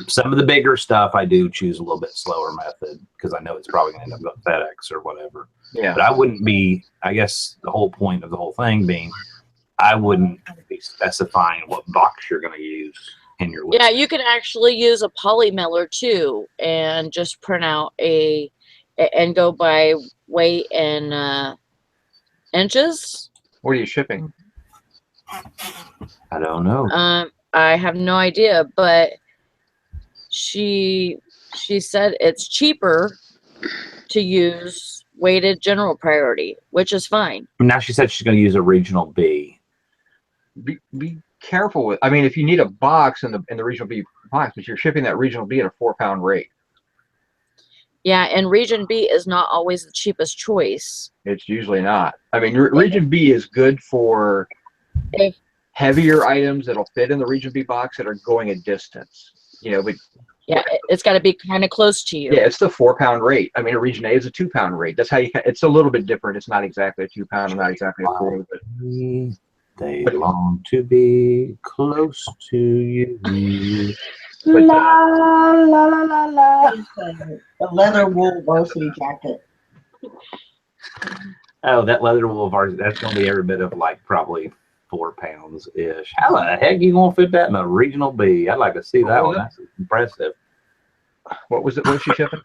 S6: Some of the bigger stuff I do choose a little bit slower method because I know it's probably going to end up on FedEx or whatever.
S8: Yeah.
S6: But I wouldn't be, I guess the whole point of the whole thing being, I wouldn't be specifying what box you're going to use in your list.
S3: Yeah, you can actually use a poly mailer too and just print out and go by weight and inches.
S8: What are you shipping?
S6: I don't know.
S3: I have no idea, but she said it's cheaper to use weighted general priority, which is fine.
S6: Now she said she's going to use a regional B.
S8: Be careful with. I mean, if you need a box in the regional B box, but you're shipping that regional B at a 4-pound rate.
S3: Yeah, and region B is not always the cheapest choice.
S8: It's usually not. I mean, region B is good for heavier items that'll fit in the region B box that are going a distance. But
S3: yeah, it's got to be kind of close to you.
S8: Yeah, it's the 4-pound rate. I mean, a region A is a 2-pound rate. That's how it's a little bit different. It's not exactly a 2-pound, not exactly a 4. But
S6: they long to be close to you.
S8: But,
S1: la la la la la. A leather wool varsity jacket.
S6: Oh, that leather wool varsity, that's going to be every bit of like probably 4 pounds ish. How the heck you gonna fit that in a regional B? I'd like to see that one. That's impressive.
S8: What was it? What was she shipping?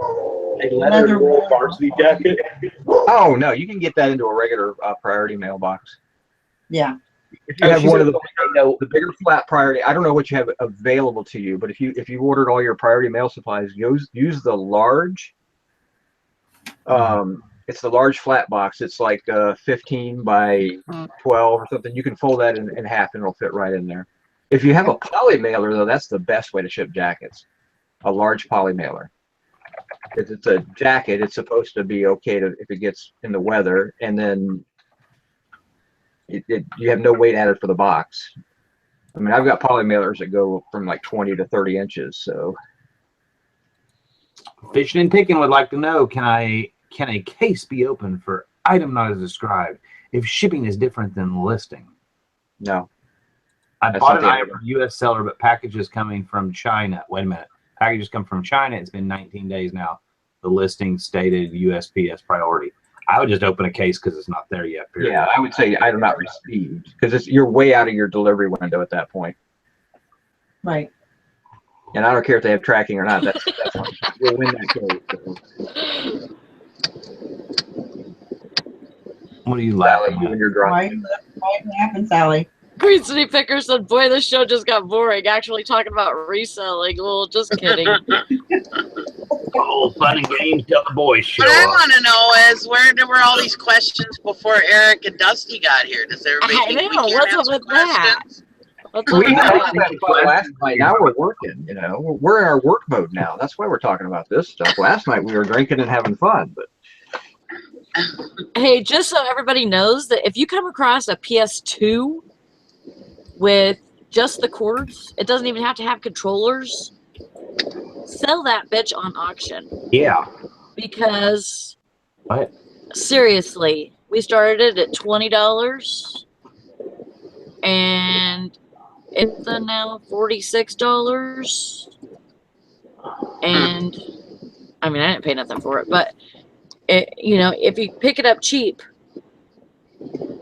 S6: A leather wool varsity jacket.
S8: Oh no, you can get that into a regular priority mailbox.
S1: Yeah.
S8: If you have one of the bigger flat priority, I don't know what you have available to you, but if you ordered all your priority mail supplies, use the large. It's the large flat box. It's like 15 by 12 or something. You can fold that in half and it'll fit right in there. If you have a poly mailer, though, that's the best way to ship jackets. A large poly mailer. If it's a jacket, it's supposed to be okay if it gets in the weather, and then you have no weight added for the box. I mean, I've got poly mailers that go from like 20 to 30 inches. So,
S6: Fishing and Picking would like to know: Can a case be opened for item not as described if shipping is different than the listing?
S8: No.
S6: I bought an item from U.S. seller, but package is coming from China. Wait a minute. Packages come from China. It's been 19 days now. The listing stated USPS priority. I would just open a case because it's not there yet. Period.
S8: Yeah, I would say item not received because you're way out of your delivery window at that point.
S1: Right.
S8: And I don't care if they have tracking or not. That's we'll win that case.
S6: What are you laughing at?
S8: When you're driving.
S1: Why happen, Sally?
S3: Green City Picker said, boy, this show just got boring. Actually talking about reselling. Well, just kidding.
S6: Oh, fun and games till the boys show
S2: What I
S6: up.
S2: want to know is where were all these questions before Eric and Dusty got here? Does everybody
S3: I
S2: think we
S3: know,
S2: can't
S3: what's up
S2: answer
S3: with that?
S2: questions?
S3: What's up
S8: We
S3: with
S8: had
S3: that?
S8: that fun last night. Now we're working. You know, we're in our work mode now. That's why we're talking about this stuff. Last night we were drinking and having fun, but
S3: Hey, just so everybody knows that if you come across a PS2 with just the cords, it doesn't even have to have controllers, sell that bitch on auction.
S6: Yeah.
S3: Because
S6: What?
S3: seriously, we started at $20 and it's now $46. And I mean, I didn't pay nothing for it, but it, you know, if you pick it up cheap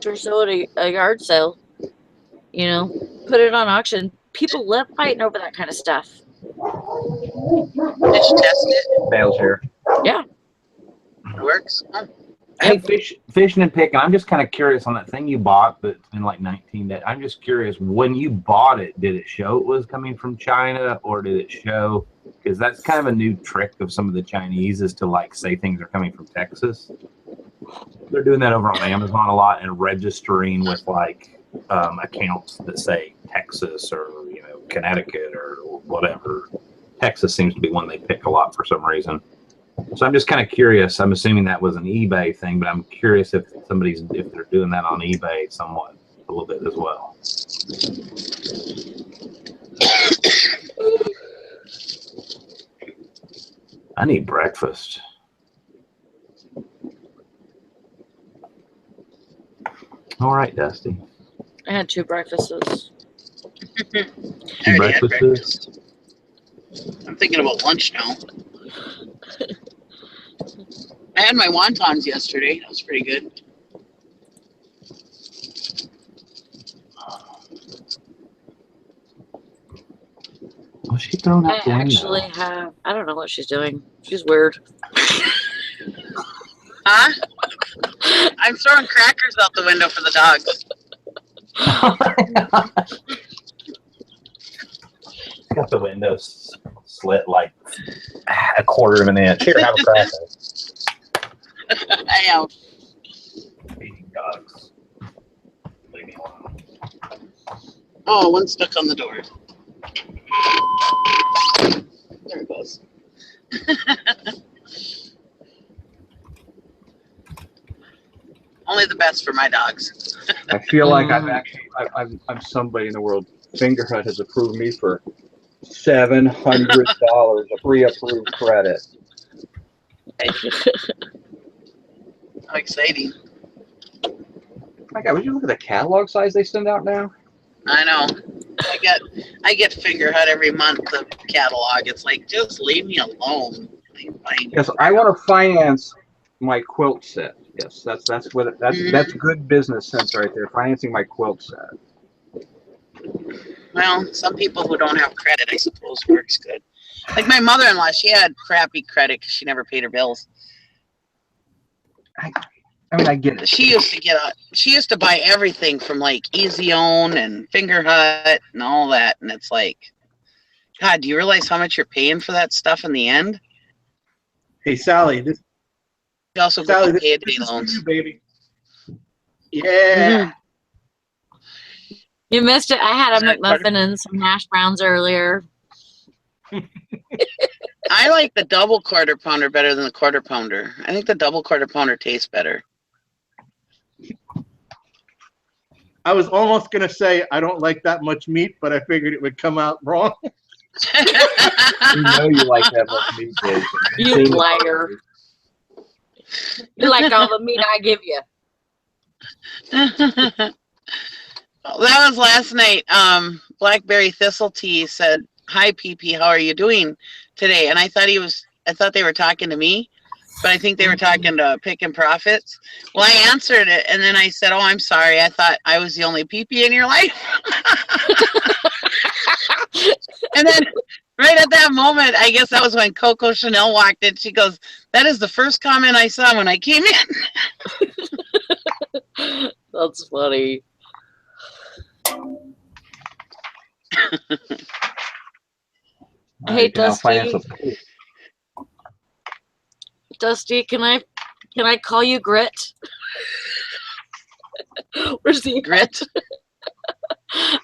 S3: or so at a yard sale, you know, put it on auction. People love fighting over that kind of stuff.
S2: Did you test it?
S8: Bale's here.
S3: Yeah.
S2: It works? Oh.
S6: Hey, Fishing and Picking, I'm just kind of curious on that thing you bought that's been like 19 days. I'm just curious, when you bought it, did it show it was coming from China, or did it show, because that's kind of a new trick of some of the Chinese is to like say things are coming from Texas. They're doing that over on Amazon a lot and registering with like accounts that say Texas or, you know, Connecticut or whatever. Texas seems to be one they pick a lot for some reason. So I'm just kind of curious. I'm assuming that was an eBay thing, but I'm curious if they're doing that on eBay somewhat a little bit as well. I need breakfast. All right, Dusty.
S3: I had 2 breakfasts.
S2: I already had
S6: breakfast?
S2: breakfast. I'm thinking about lunch now. I had my wontons yesterday. That was pretty good.
S6: What's she throwing out the
S3: I
S6: window?
S3: actually have, I don't know what she's doing. She's weird.
S2: Huh? I'm throwing crackers out the window for the dogs.
S6: Got the windows slit like a quarter of an inch. Here, have a cracker.
S2: I am.
S6: Feeding dogs. Leave me alone.
S2: Oh, one stuck on the door. There it goes. Only the best for my dogs.
S8: I feel like I'm somebody in the world. Fingerhut has approved me for $700 a pre-approved credit.
S2: How exciting.
S8: My God, would you look at the catalog size they send out now?
S2: I know. I get Fingerhut every month, the catalog. It's like, just leave me alone.
S8: Because I want to finance my quilt set, Yes, that's good business sense right there. Financing my quilt set.
S2: Well, some people who don't have credit, I suppose, works good. Like my mother-in-law, she had crappy credit because she never paid her bills.
S8: I mean, I get it.
S2: She used to buy everything from like Easy Own and Finger Hut and all that, and it's like, God, do you realize how much you're paying for that stuff in the end?
S9: Hey, Sally, this
S2: You also
S9: Sally,
S2: get payday
S9: this is for
S2: loans.
S9: you, baby. Yeah.
S3: You missed it. I had a McMuffin and some hash browns earlier.
S2: I like the double quarter pounder better than the quarter pounder. I think the double quarter pounder tastes better.
S9: I was almost going to say I don't like that much meat, but I figured it would come out wrong.
S8: You know you like that much meat, Jason.
S3: You liar. You like all the meat I give you.
S2: That was last night. Blackberry Thistle Tea said, "Hi, PP, how are you doing today?" And I thought they were talking to me, but I think they were talking to Pickin' Profits. Well, I answered it, and then I said, "Oh, I'm sorry. I thought I was the only PP in your life." And then right at that moment, I guess that was when Coco Chanel walked in. She goes, "That is the first comment I saw when I came in."
S3: That's funny. Hey, Dusty, can I call you Grit? Where's the
S2: Grit?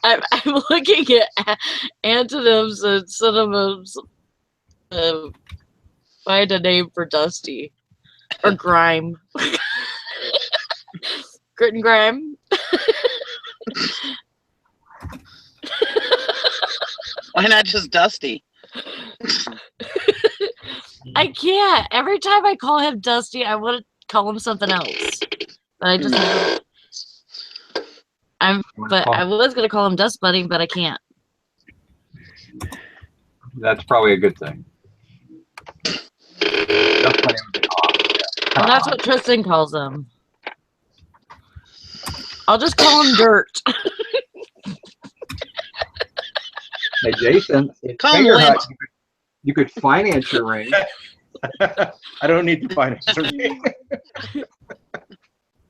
S3: I'm looking at antonyms and synonyms. Find a name for Dusty or Grime. Grit and Grime.
S2: Why not just Dusty?
S3: I can't. Every time I call him Dusty, I want to call him something else. But I just I was gonna call him Dust Bunny, but I can't.
S8: That's probably a good thing. Dust Bunny would be awesome, yeah.
S3: Well, that's what Tristan calls him. I'll just call him Dirt.
S8: Hey, Jason, if
S2: Call him
S8: Finger
S2: Lint.
S8: Hut, you could finance your ring.
S9: I don't need to finance a ring.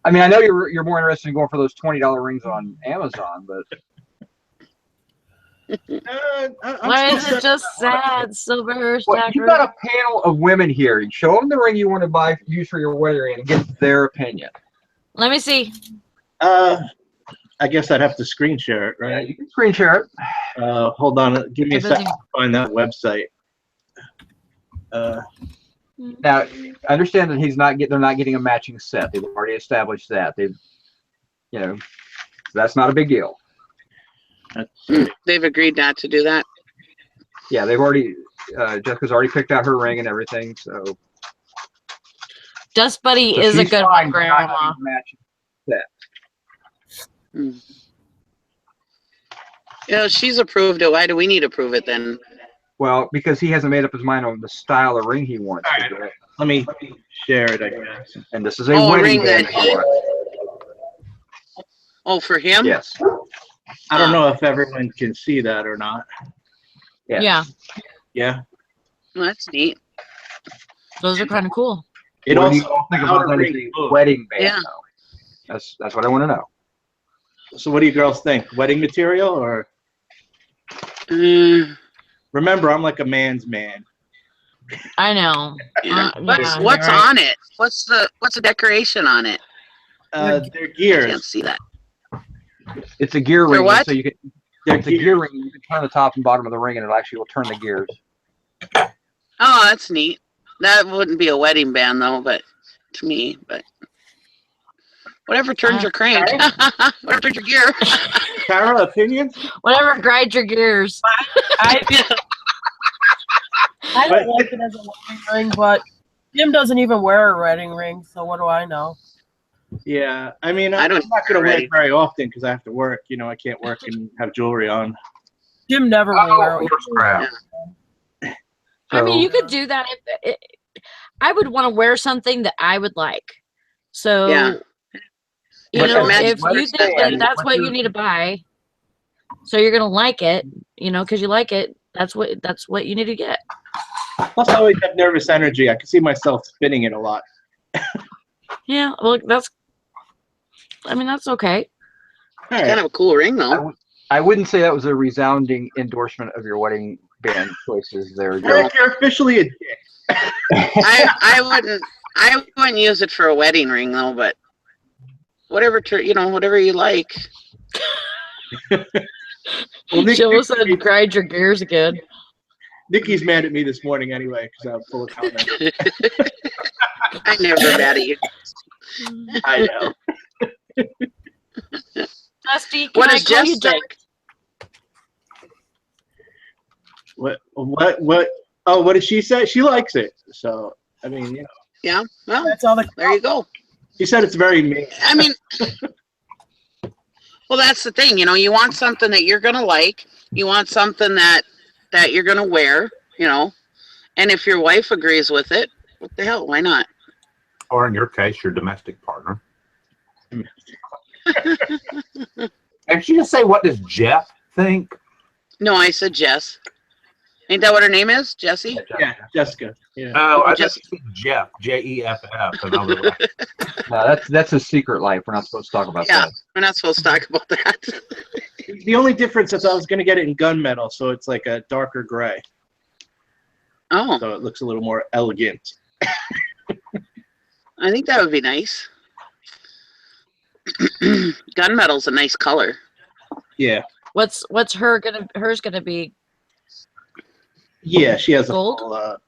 S8: I mean, I know you're more interested in going for those $20 rings on Amazon, but
S3: Why is it just sad, Silver
S8: well, you got a panel of women here. You show them the ring you want to use for your wedding ring, and get their opinion.
S3: Let me see.
S9: I guess I'd have to screen share it,
S8: Yeah,
S9: right?
S8: you can screen share it.
S9: Hold on, give me a second to find that website.
S8: Now, I understand that they're not getting a matching set. They've already established that. That's not a big deal.
S2: They've agreed not to do that.
S8: Yeah, they've already. Jessica's already picked out her ring and everything. So
S3: Dust Buddy is a good one, Grandma.
S8: Matching set.
S2: She's approved it. Why do we need to prove it then?
S8: Well, because he hasn't made up his mind on the style of ring he wants.
S9: All right, let me share it, I guess.
S8: And this is a wedding band.
S2: Oh, for him?
S8: Yes.
S9: I don't know if everyone can see that or not.
S8: Yes.
S3: Yeah.
S9: Yeah.
S2: Well, that's neat.
S3: Those are kind of cool.
S9: It
S8: What do
S9: also
S8: you all think about that as a wedding band?
S2: Yeah.
S8: Though? That's what I want to know.
S9: So what do you girls think? Wedding material or? Remember, I'm like a man's man.
S3: I know.
S2: What's on it? What's the decoration on it?
S9: They're
S2: I
S9: gears.
S2: can't see that.
S8: It's a gear ring.
S2: what?
S8: So you can. It's a gear ring. You can turn the top and bottom of the ring, and it actually will turn the gears.
S2: Oh, that's neat. That wouldn't be a wedding band though, but to me, but whatever turns your crank, whatever turns your gear.
S9: Tara, opinions?
S3: Whatever grinds your gears.
S5: I don't like it as a wedding ring, but Jim doesn't even wear a wedding ring, so what do I know?
S9: Yeah, I mean, I'm not going to wear it very often because I have to work. I can't work and have jewelry on.
S5: Jim never will wear it.
S8: Crap.
S3: I mean, you could do that. I would want to wear something that I would like. So,
S2: Yeah.
S3: you know, if
S6: Let
S3: you
S6: it
S3: think
S6: stand.
S3: that that's what you need to buy, so you're gonna like it, you know, because you like it, that's what you need to get.
S9: Plus, I always have nervous energy. I can see myself spinning it a lot.
S3: Yeah, well, that's okay.
S2: It's kind of a cool ring, though.
S8: I wouldn't say that was a resounding endorsement of your wedding band choices there, Joe.
S9: Eric, you're officially a dick.
S2: I wouldn't use it for a wedding ring though, but whatever whatever you like.
S9: Well, Nick,
S3: She all of a sudden grind your gears again.
S9: Nikki's mad at me this morning anyway because I'm full of comments.
S2: I'm never mad at you.
S9: I know.
S3: Dusty,
S2: What does Jess think?
S9: What? Oh, what did she say? She likes it. So, I mean, you know.
S2: Yeah. Well,
S5: That's all the.
S2: there you go.
S9: She said it's very mean.
S2: I mean, well, that's the thing. You know, you want something that you're gonna like. You want something that you're gonna wear. You know, and if your wife agrees with it, what the hell? Why not?
S6: Or in your case, your domestic partner. And she just say, "What does Jeff think?"
S2: No, I said Jess. Ain't that what her name is? Jessie?
S9: Yeah, Jessica. Yeah.
S6: Oh, I
S2: Jess-
S6: just said Jeff, Jeff, and I was like,
S8: No, that's a secret life. We're not supposed to talk about
S2: Yeah,
S8: that.
S2: we're not supposed to talk about that.
S9: The only difference is I was going to get it in gunmetal, so it's like a darker gray.
S2: Oh,
S9: So it looks a little more elegant.
S2: I think that would be nice. Gunmetal's a nice color.
S9: Yeah.
S3: What's hers gonna be?
S9: Yeah, she has
S3: Gold?
S9: a whole,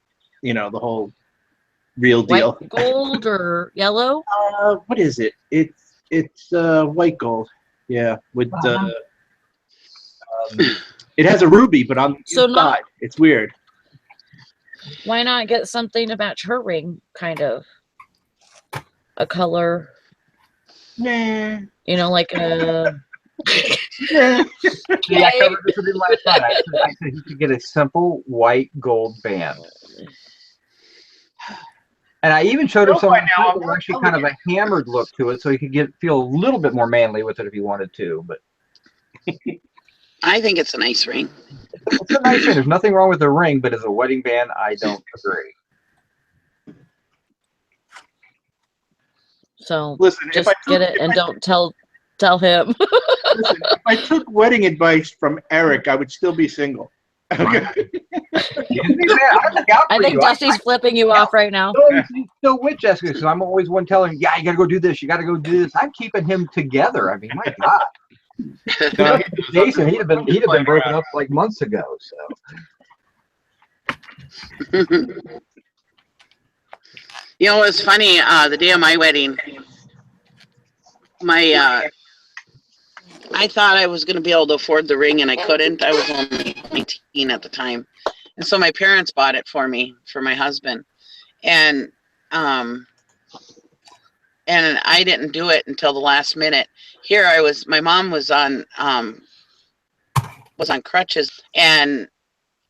S9: the whole real deal.
S3: White gold or yellow?
S9: What is it? It's white gold. Yeah, with it has a ruby, but on the inside, it's weird.
S3: Why not get something to match her ring? Kind of a color.
S9: Nah.
S3: You know, like a.
S8: Yeah, I covered this with him last night. I said he could get a simple white gold band. And I even showed him something that was actually kind of a hammered look to it, so he could feel a little bit more manly with it if he wanted to. But
S2: I think it's a nice ring.
S8: it's a nice ring. There's nothing wrong with the ring, but as a wedding band, I don't agree.
S3: So
S9: listen,
S3: just get it and don't tell him.
S9: Listen, if I took wedding advice from Eric, I would still be single. Okay.
S3: I think Dusty's flipping you off right now.
S8: Still with Jessica, because I'm always one telling him, yeah, you got to go do this. You got to go do this. I'm keeping him together. I mean, my God. Jason, he'd have been broken up like months ago. So.
S2: You know, it was funny. The day of my wedding, I thought I was going to be able to afford the ring, and I couldn't. I was only 19 at the time, and so my parents bought it for me, for my husband, and I didn't do it until the last minute. Here I was. My mom was on crutches, and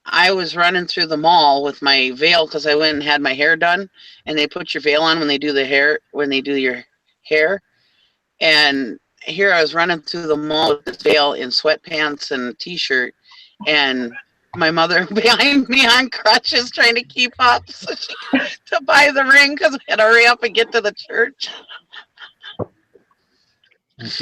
S2: I was running through the mall with my veil because I went and had my hair done, and they put your veil on when they do your hair, and here I was running through the mall with this veil in sweatpants and a t-shirt, and my mother behind me on crutches trying to keep up to buy the ring because we had to hurry up and get to the church.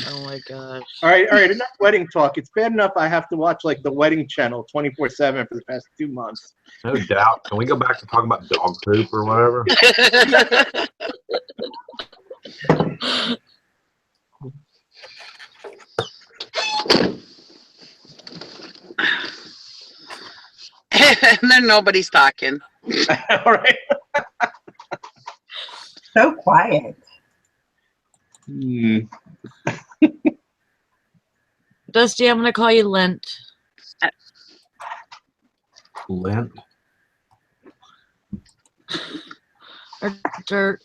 S3: Oh my gosh.
S9: All right, enough wedding talk. It's bad enough I have to watch like the wedding channel 24/7 for the past 2 months.
S6: No doubt. Can we go back to talking about dog poop or whatever?
S2: And then nobody's talking.
S9: All right.
S1: So quiet.
S3: Dusty, I'm going to call you Lent.
S6: Lint.
S3: Or Dirt.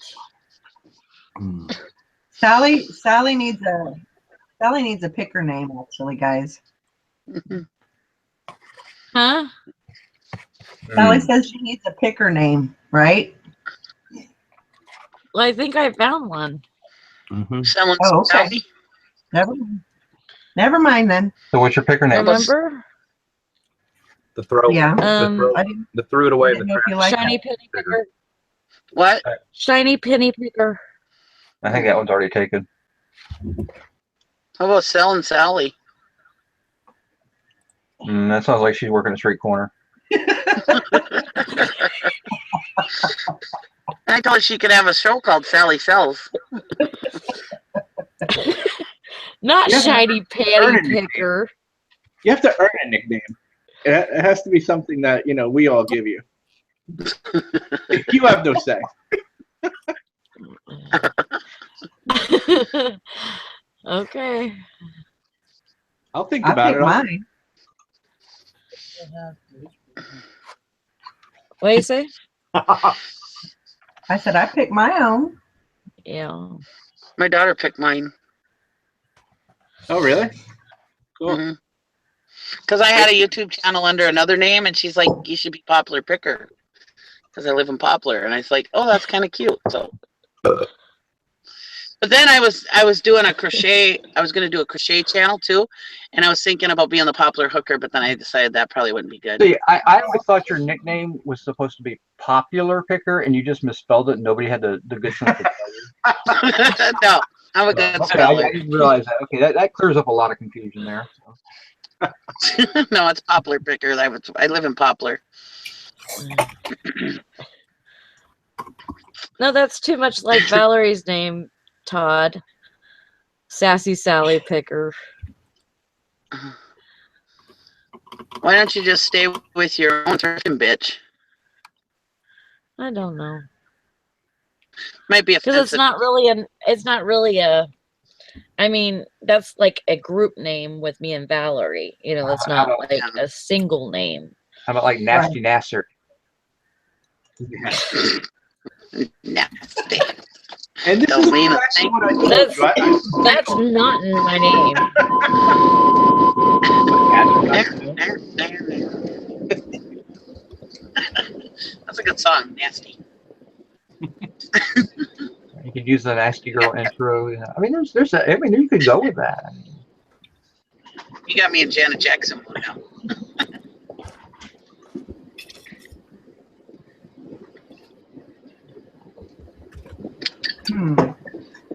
S1: Sally needs a picker name, actually, guys.
S3: Huh?
S1: Sally says she needs a picker name, right?
S3: Well, I think I found one.
S2: Someone's
S1: Oh, okay.
S2: Sally.
S1: Never mind then.
S8: So what's your picker name?
S3: Remember?
S6: The throw.
S1: Yeah.
S6: The threw it away in the
S1: know if you
S6: trash.
S1: like
S3: Shiny
S1: that.
S3: penny picker.
S2: What?
S3: Shiny penny picker.
S8: I think that one's already taken.
S2: How about selling Sally?
S8: That sounds like she's working a street corner.
S2: I told her she could have a show called Sally Sells.
S3: Not
S9: Yeah,
S3: shiny
S9: earn
S3: panty
S9: a nickname.
S3: picker.
S9: You have to earn a nickname. It has to be something that we all give you. You have no say.
S3: Okay.
S9: I'll think
S1: I
S9: about
S1: picked
S9: it.
S1: mine.
S3: What do you say?
S1: I said I picked my own.
S3: Yeah.
S2: My daughter picked mine.
S9: Oh, really? Cool.
S2: Because I had a YouTube channel under another name, and she's like, "You should be Popular Picker," because I live in Poplar, and I was like, "Oh, that's kind of cute." So, but then I was doing a crochet. I was going to do a crochet channel too, and I was thinking about being the Popular Hooker, but then I decided that probably wouldn't be good.
S8: See, I always thought your nickname was supposed to be Popular Picker, and you just misspelled it, and nobody had the good sense to tell you.
S2: No, I'm a good
S8: Okay,
S2: speller.
S8: I didn't realize that. Okay, that clears up a lot of confusion there. So.
S2: No, it's Popular Picker. I live in Poplar.
S3: No, that's too much like Valerie's name, Todd. Sassy Sally Picker.
S2: Why don't you just stay with your own thrifting bitch?
S3: I don't know.
S2: Might be offensive.
S3: Because it's not really a, I mean, that's like a group name with me and Valerie. You know, it's not like a single name.
S8: How about like Nasty Nasser?
S2: Nasty.
S9: And this
S2: Don't
S9: is
S2: mean a
S9: actually
S2: thing.
S9: what I told you.
S3: That's not in my name.
S2: That's a good song, Nasty.
S8: You could use the Nasty Girl intro. You know. I mean, you could go with that.
S2: You got me in Janet Jackson mode now.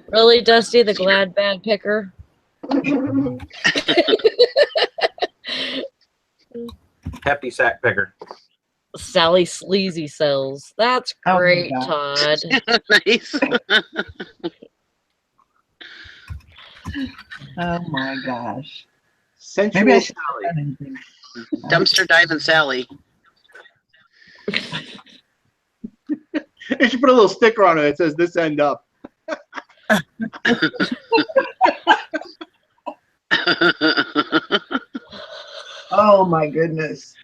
S3: Really, Dusty, the glad bag picker?
S6: Hefty sack picker.
S3: Sally Sleazy Sells. That's great, Todd.
S2: Nice.
S1: Oh my gosh.
S9: Sensual
S1: Maybe I should
S9: Sally.
S2: Dumpster diving Sally.
S9: You should put a little sticker on it that says "This end up."
S1: Oh my goodness.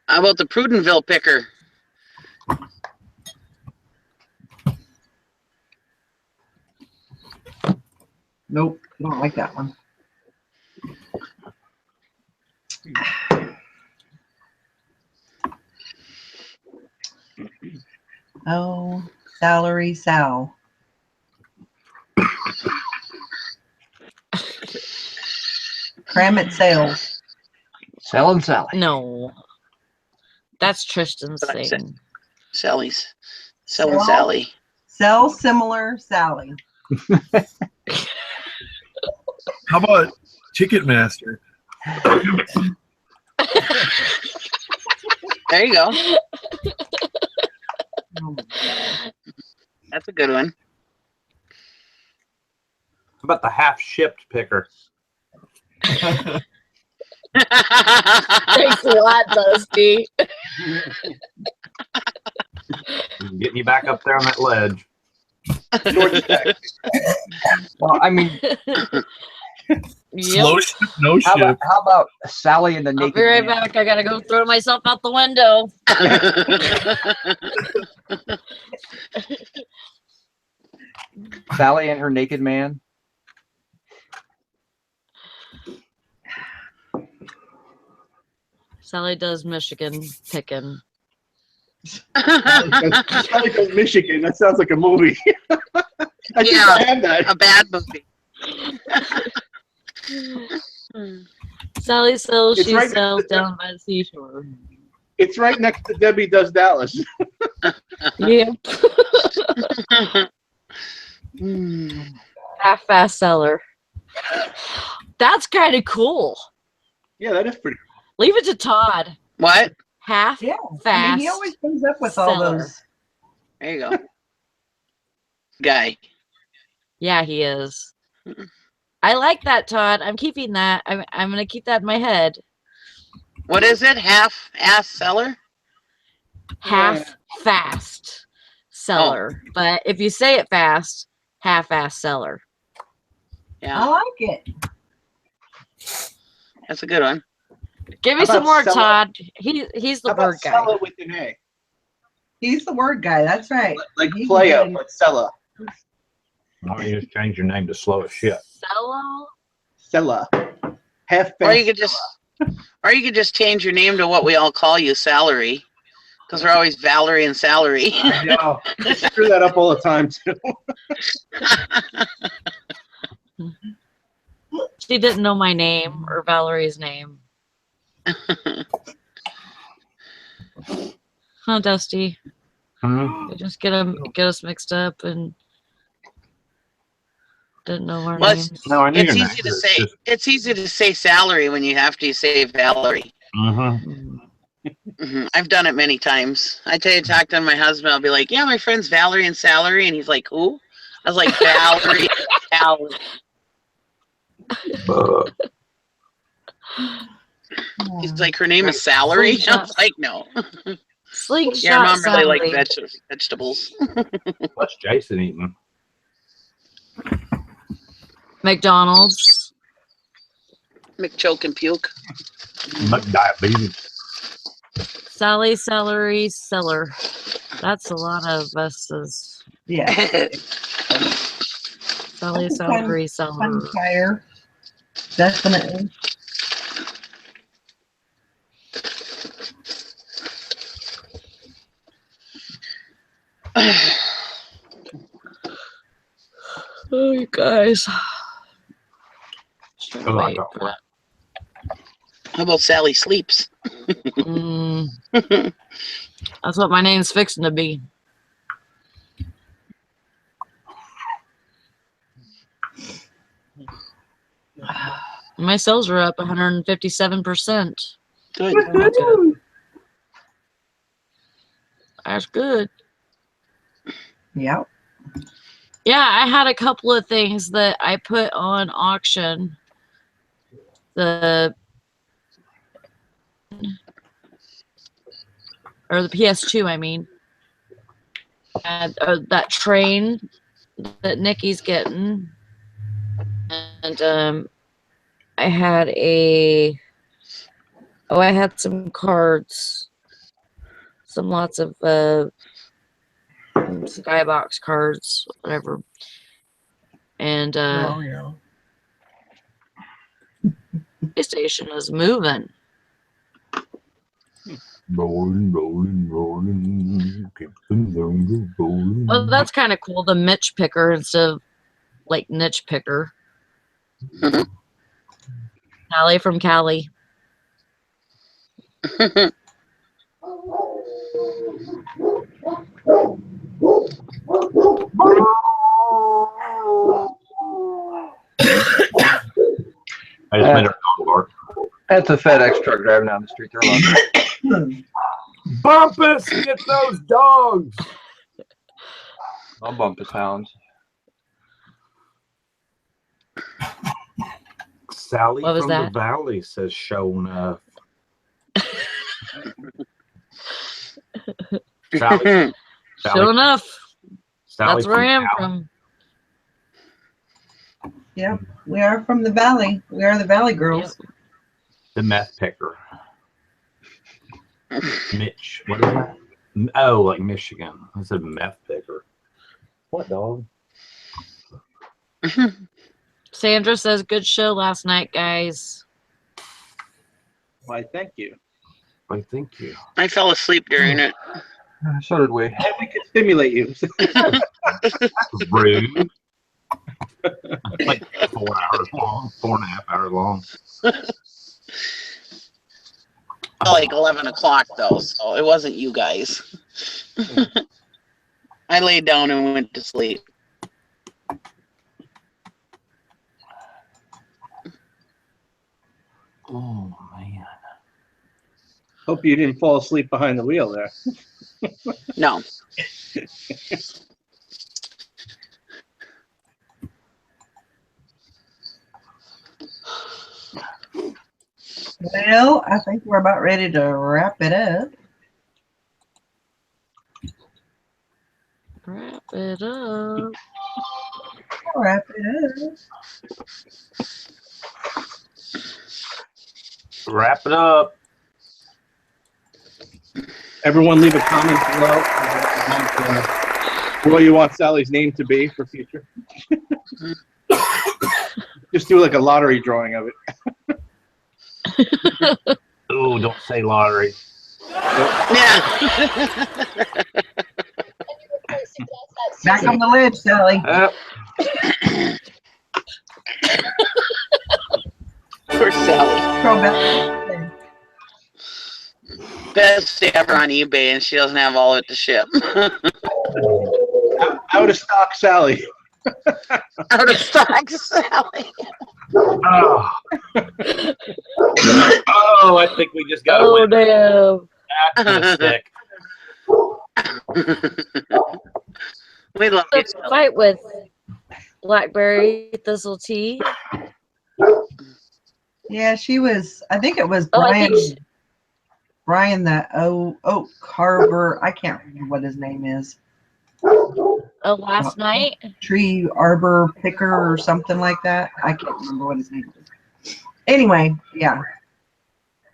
S2: How about the Prudentville picker?
S1: Nope, I don't like that one. Oh, Salary Sal. Cram it sales.
S8: Selling Sally.
S3: No. That's Tristan's thing.
S2: Sally's. Selling Sally.
S1: Sell similar Sally.
S7: How about Ticketmaster?
S2: There you go. That's a good one.
S6: How about the half shipped picker?
S3: Thanks a lot, Dusty.
S6: Getting you back up there on that ledge.
S8: Well, I mean,
S7: Slow ship, no
S8: how
S7: ship.
S8: about Sally and the
S3: I'll
S8: Naked
S3: be right
S8: Man?
S3: back. I gotta go throw myself out the window.
S8: Sally and her Naked Man.
S3: Sally does Michigan picking.
S9: Sally Goes Michigan. That sounds like a movie. I think I have that.
S2: A bad movie.
S3: Sally sells,
S9: It's
S3: she
S9: right
S3: sells down by the seashore.
S9: It's right next to Debbie Does Dallas.
S3: Yep. Half-fast seller. That's kind of cool.
S9: Yeah, that is pretty cool.
S3: Leave it to Todd.
S2: What?
S3: Half-fast.
S1: I mean, he always comes up with all
S3: seller.
S1: those.
S2: There you go. Guy.
S3: Yeah, he is. I like that, Todd. I'm keeping that. I'm going to keep that in my head.
S2: What is it? Half-ass seller?
S3: Half-fast seller.
S2: Oh.
S3: But if you say it fast, half-ass seller.
S2: Yeah.
S1: I like it.
S2: That's a good one.
S3: Give me
S9: How
S3: some
S9: about
S3: more,
S9: sell it?
S3: Todd. He's the
S9: How about
S3: word guy.
S9: Sella with an A?
S1: He's the word guy. That's right.
S9: Like
S1: He
S9: play
S1: can
S9: up,
S1: do
S9: but Sella.
S6: Why don't you just change your name to Slow as Shit?
S3: Cello?
S9: Sella. Half fast.
S2: Or you could just change your name to what we all call you, Salary. Because we're always Valerie and Salary.
S9: I know. I screw that up all the time too.
S3: She didn't know my name or Valerie's name. Huh, Dusty? You just get us mixed up and didn't know our
S2: Well,
S3: names.
S6: No, I knew
S2: it's
S6: your
S2: easy
S6: name.
S2: to say. It's easy to say Salary when you have to say Valerie. I've done it many times. I talk to my husband. I'll be like, "Yeah, my friend's Valerie and Salary," and he's like, "Who?" I was like, "Valerie, Salary." He's like, "Her name is Salary." I was like, "No."
S3: Slingshot
S2: Yeah, Mom really likes
S3: Salary.
S2: vegetables.
S6: What's Jason eating?
S3: McDonald's.
S2: McChoke and puke.
S6: Diabetes.
S3: Sally, celery, seller. That's a lot of us's.
S1: Yeah.
S3: Sally, celery, seller.
S1: Fun fire. Definitely.
S3: Oh, you guys.
S6: Oh, I got one.
S2: How about Sally Sleeps?
S3: That's what my name's fixing to be. My sales are up 157%.
S2: Good.
S3: That's good. That's good.
S1: Yep.
S3: Yeah, I had a couple of things that I put on auction. The PS2, I mean. And that train that Nikki's getting. And I had I had some cards. Lots of Skybox cards, whatever. And PlayStation is moving.
S6: Rolling.
S3: Oh, that's kind of cool. The Mitch picker instead of like niche picker. Callie from Cali.
S6: I just made a bar.
S8: That's a FedEx truck driving down the street. They're allowed.
S6: Bumpus, get those dogs.
S8: I'll bump his hounds.
S6: Sally
S3: What was
S6: from
S3: that?
S6: the Valley says show enough. Sally,
S3: Sure enough.
S6: Sally
S3: That's where I am
S6: Valley.
S3: from.
S1: Yep. We are from the Valley. We are the Valley girls.
S3: Yep.
S6: The meth picker. Mitch. What is that? Oh, like Michigan. I said meth picker. What dog?
S3: Sandra says, good show last night, guys.
S9: Why, thank you.
S6: Why, thank you.
S2: I fell asleep during it.
S8: So did we.
S9: And we could stimulate you.
S6: Rude. Like 4 hours long, 4.5 hours long.
S2: Like 11 o'clock though, so it wasn't you guys. I laid down and went to sleep.
S6: Oh man.
S9: Hope you didn't fall asleep behind the wheel there.
S2: No.
S1: Well, I think we're about ready to wrap it up.
S3: Wrap it up.
S1: Wrap it up.
S6: Wrap it up.
S9: Everyone leave a comment below what you want Sally's name to be for future. Just do like a lottery drawing of it.
S6: Oh, don't say lottery.
S2: Yeah.
S1: Back on the ledge, Sally.
S2: Poor Sally.
S1: Throw back.
S2: Best ever on eBay, and she doesn't have all of it to ship.
S9: Out of stock, Sally.
S2: Out of stock, Sally.
S6: Oh. Oh, I think we just got a
S3: Oh,
S6: winner.
S3: damn.
S6: That's gonna stick.
S2: We love you.
S3: Let's fight with Blackberry Thistle Tea.
S1: Yeah, she was. I think it was
S3: Oh, I
S1: Brian.
S3: think
S1: Brian, the Oak Carver. I can't remember what his name is.
S3: last night.
S1: Tree arbor picker or something like that. I can't remember what his name is. Anyway, yeah.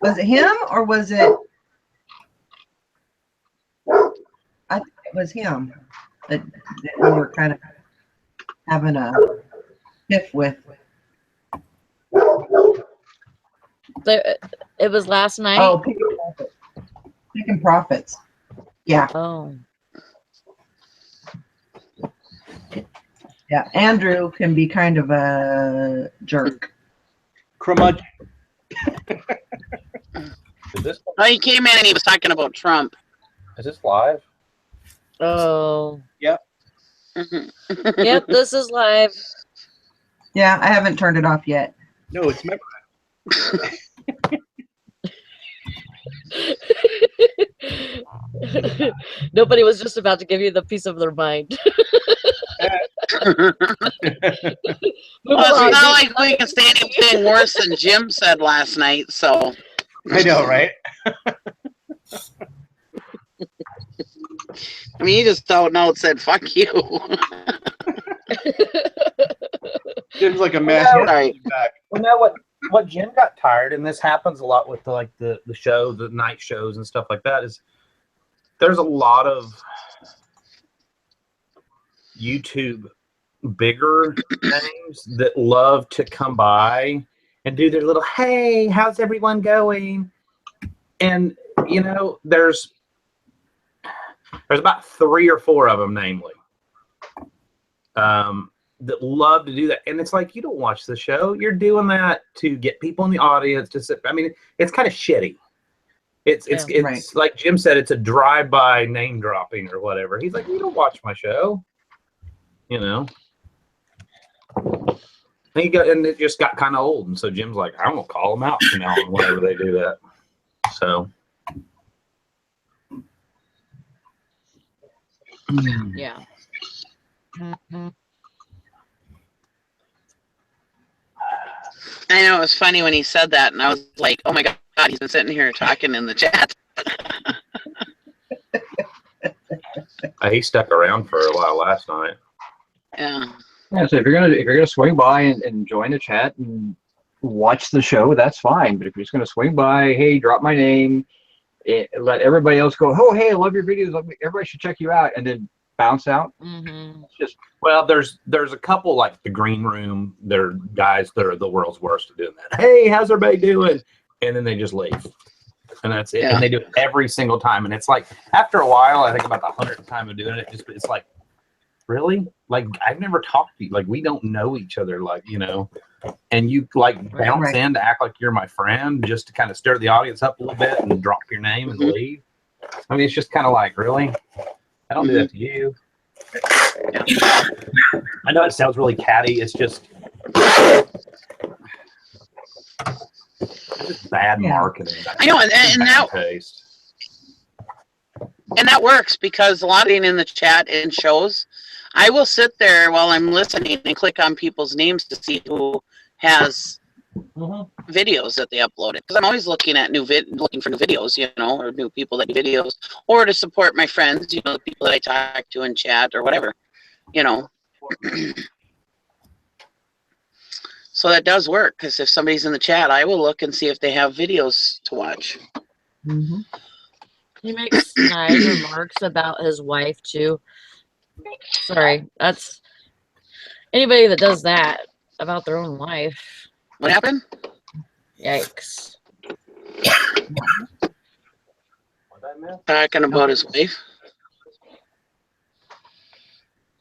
S1: Was it him or was it? I think it was him that we were kind of having a tiff with.
S3: It was last night.
S1: Oh, picking profits. Yeah.
S3: Oh.
S1: Yeah, Andrew can be kind of a jerk.
S9: Curmudgeon.
S6: Is this
S2: Oh, he came in and he was talking about Trump.
S6: live?
S3: Oh.
S9: Yep.
S3: Yep, this is live.
S1: Yeah, I haven't turned it off yet.
S9: No, it's memorized.
S3: Nobody was just about to give you the piece of their mind.
S2: Well, it's not like we can say anything worse than Jim said last night, so.
S9: I know, right?
S2: I mean, you just don't know it said fuck you.
S9: Jim's like a master.
S2: Sorry.
S6: Well, now what Jim got tired, and this happens a lot with the show, the night shows and stuff like that, is there's a lot of YouTube bigger names that love to come by and do their little, hey, how's everyone going? And you know, there's about 3 or 4 of them, namely, that love to do that. And it's like, you don't watch the show. You're doing that to get people in the audience to sit. I mean, it's kind of shitty. It's
S1: right.
S6: like Jim said, it's a drive-by name dropping or whatever. He's like, you don't watch my show. You know? And it just got kind of old. And so Jim's like, I'm going to call them out from now on whenever they do that. So.
S3: Yeah.
S2: I know, it was funny when he said that, and I was like, oh my God, he's been sitting here talking in the chat.
S6: He stuck around for a while last night.
S2: Yeah.
S8: Yeah, so if you're gonna swing by and join the chat and watch the show, that's fine. But if you're just gonna swing by, hey, drop my name, let everybody else go, oh, hey, I love your videos, everybody should check you out, and then bounce out.
S3: Mm-hmm.
S8: It's just,
S6: well, there's a couple, like the green room. They're guys that are the world's worst at doing that. Hey, how's everybody doing? And then they just leave. and that's it.
S2: Yeah.
S6: And they do it every single time. And it's like, after a while, I think about the 100th time of doing it, it's like, really? Like, I've never talked to you. Like, we don't know each other, like, you know, and you like bounce in to act like you're my friend just to kind of stir the audience up a little bit and drop your name and leave. I mean, it's just kind of like, really? I don't do that to you. I know it sounds really catty. It's just bad marketing.
S2: I know, and that
S6: taste.
S2: And that works because a lot of in the chat and shows, I will sit there while I'm listening and click on people's names to see who has videos that they uploaded. Because I'm always looking at looking for new videos, you know, or new people that do videos, or to support my friends, you know, the people that I talk to in chat or whatever, you know. So that does work because if somebody's in the chat, I will look and see if they have videos to watch.
S3: He makes snide remarks about his wife too. Sorry, that's anybody that does that about their own wife.
S2: What happened?
S3: Yikes.
S2: Talking about his wife.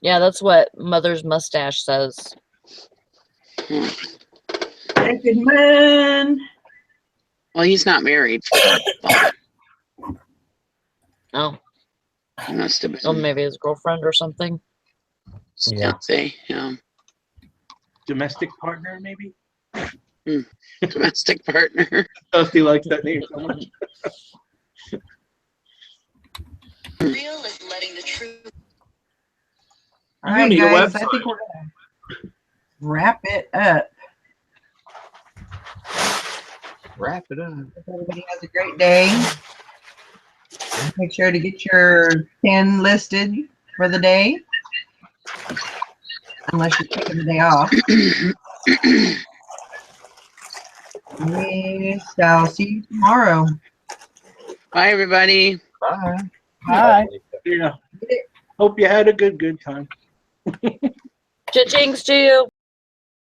S3: Yeah, that's what Mother's Mustache says.
S1: Naked man.
S2: Well, he's not married.
S3: Oh.
S2: He must have been.
S3: Oh, maybe his girlfriend or something.
S2: Yeah. Say, yeah.
S9: Domestic partner, maybe?
S2: Domestic partner.
S9: Dusty likes that name so much.
S10: Real is letting the truth.
S1: All right, guys, I think we're gonna wrap it up.
S8: Wrap it up.
S1: Hope everybody has a great day. Make sure to get your 10 listed for the day. Unless you're taking the day off. We shall see you tomorrow.
S2: Bye, everybody.
S6: Bye.
S5: Bye.
S9: Yeah. Hope you had a good time.
S3: Cha-chings to you.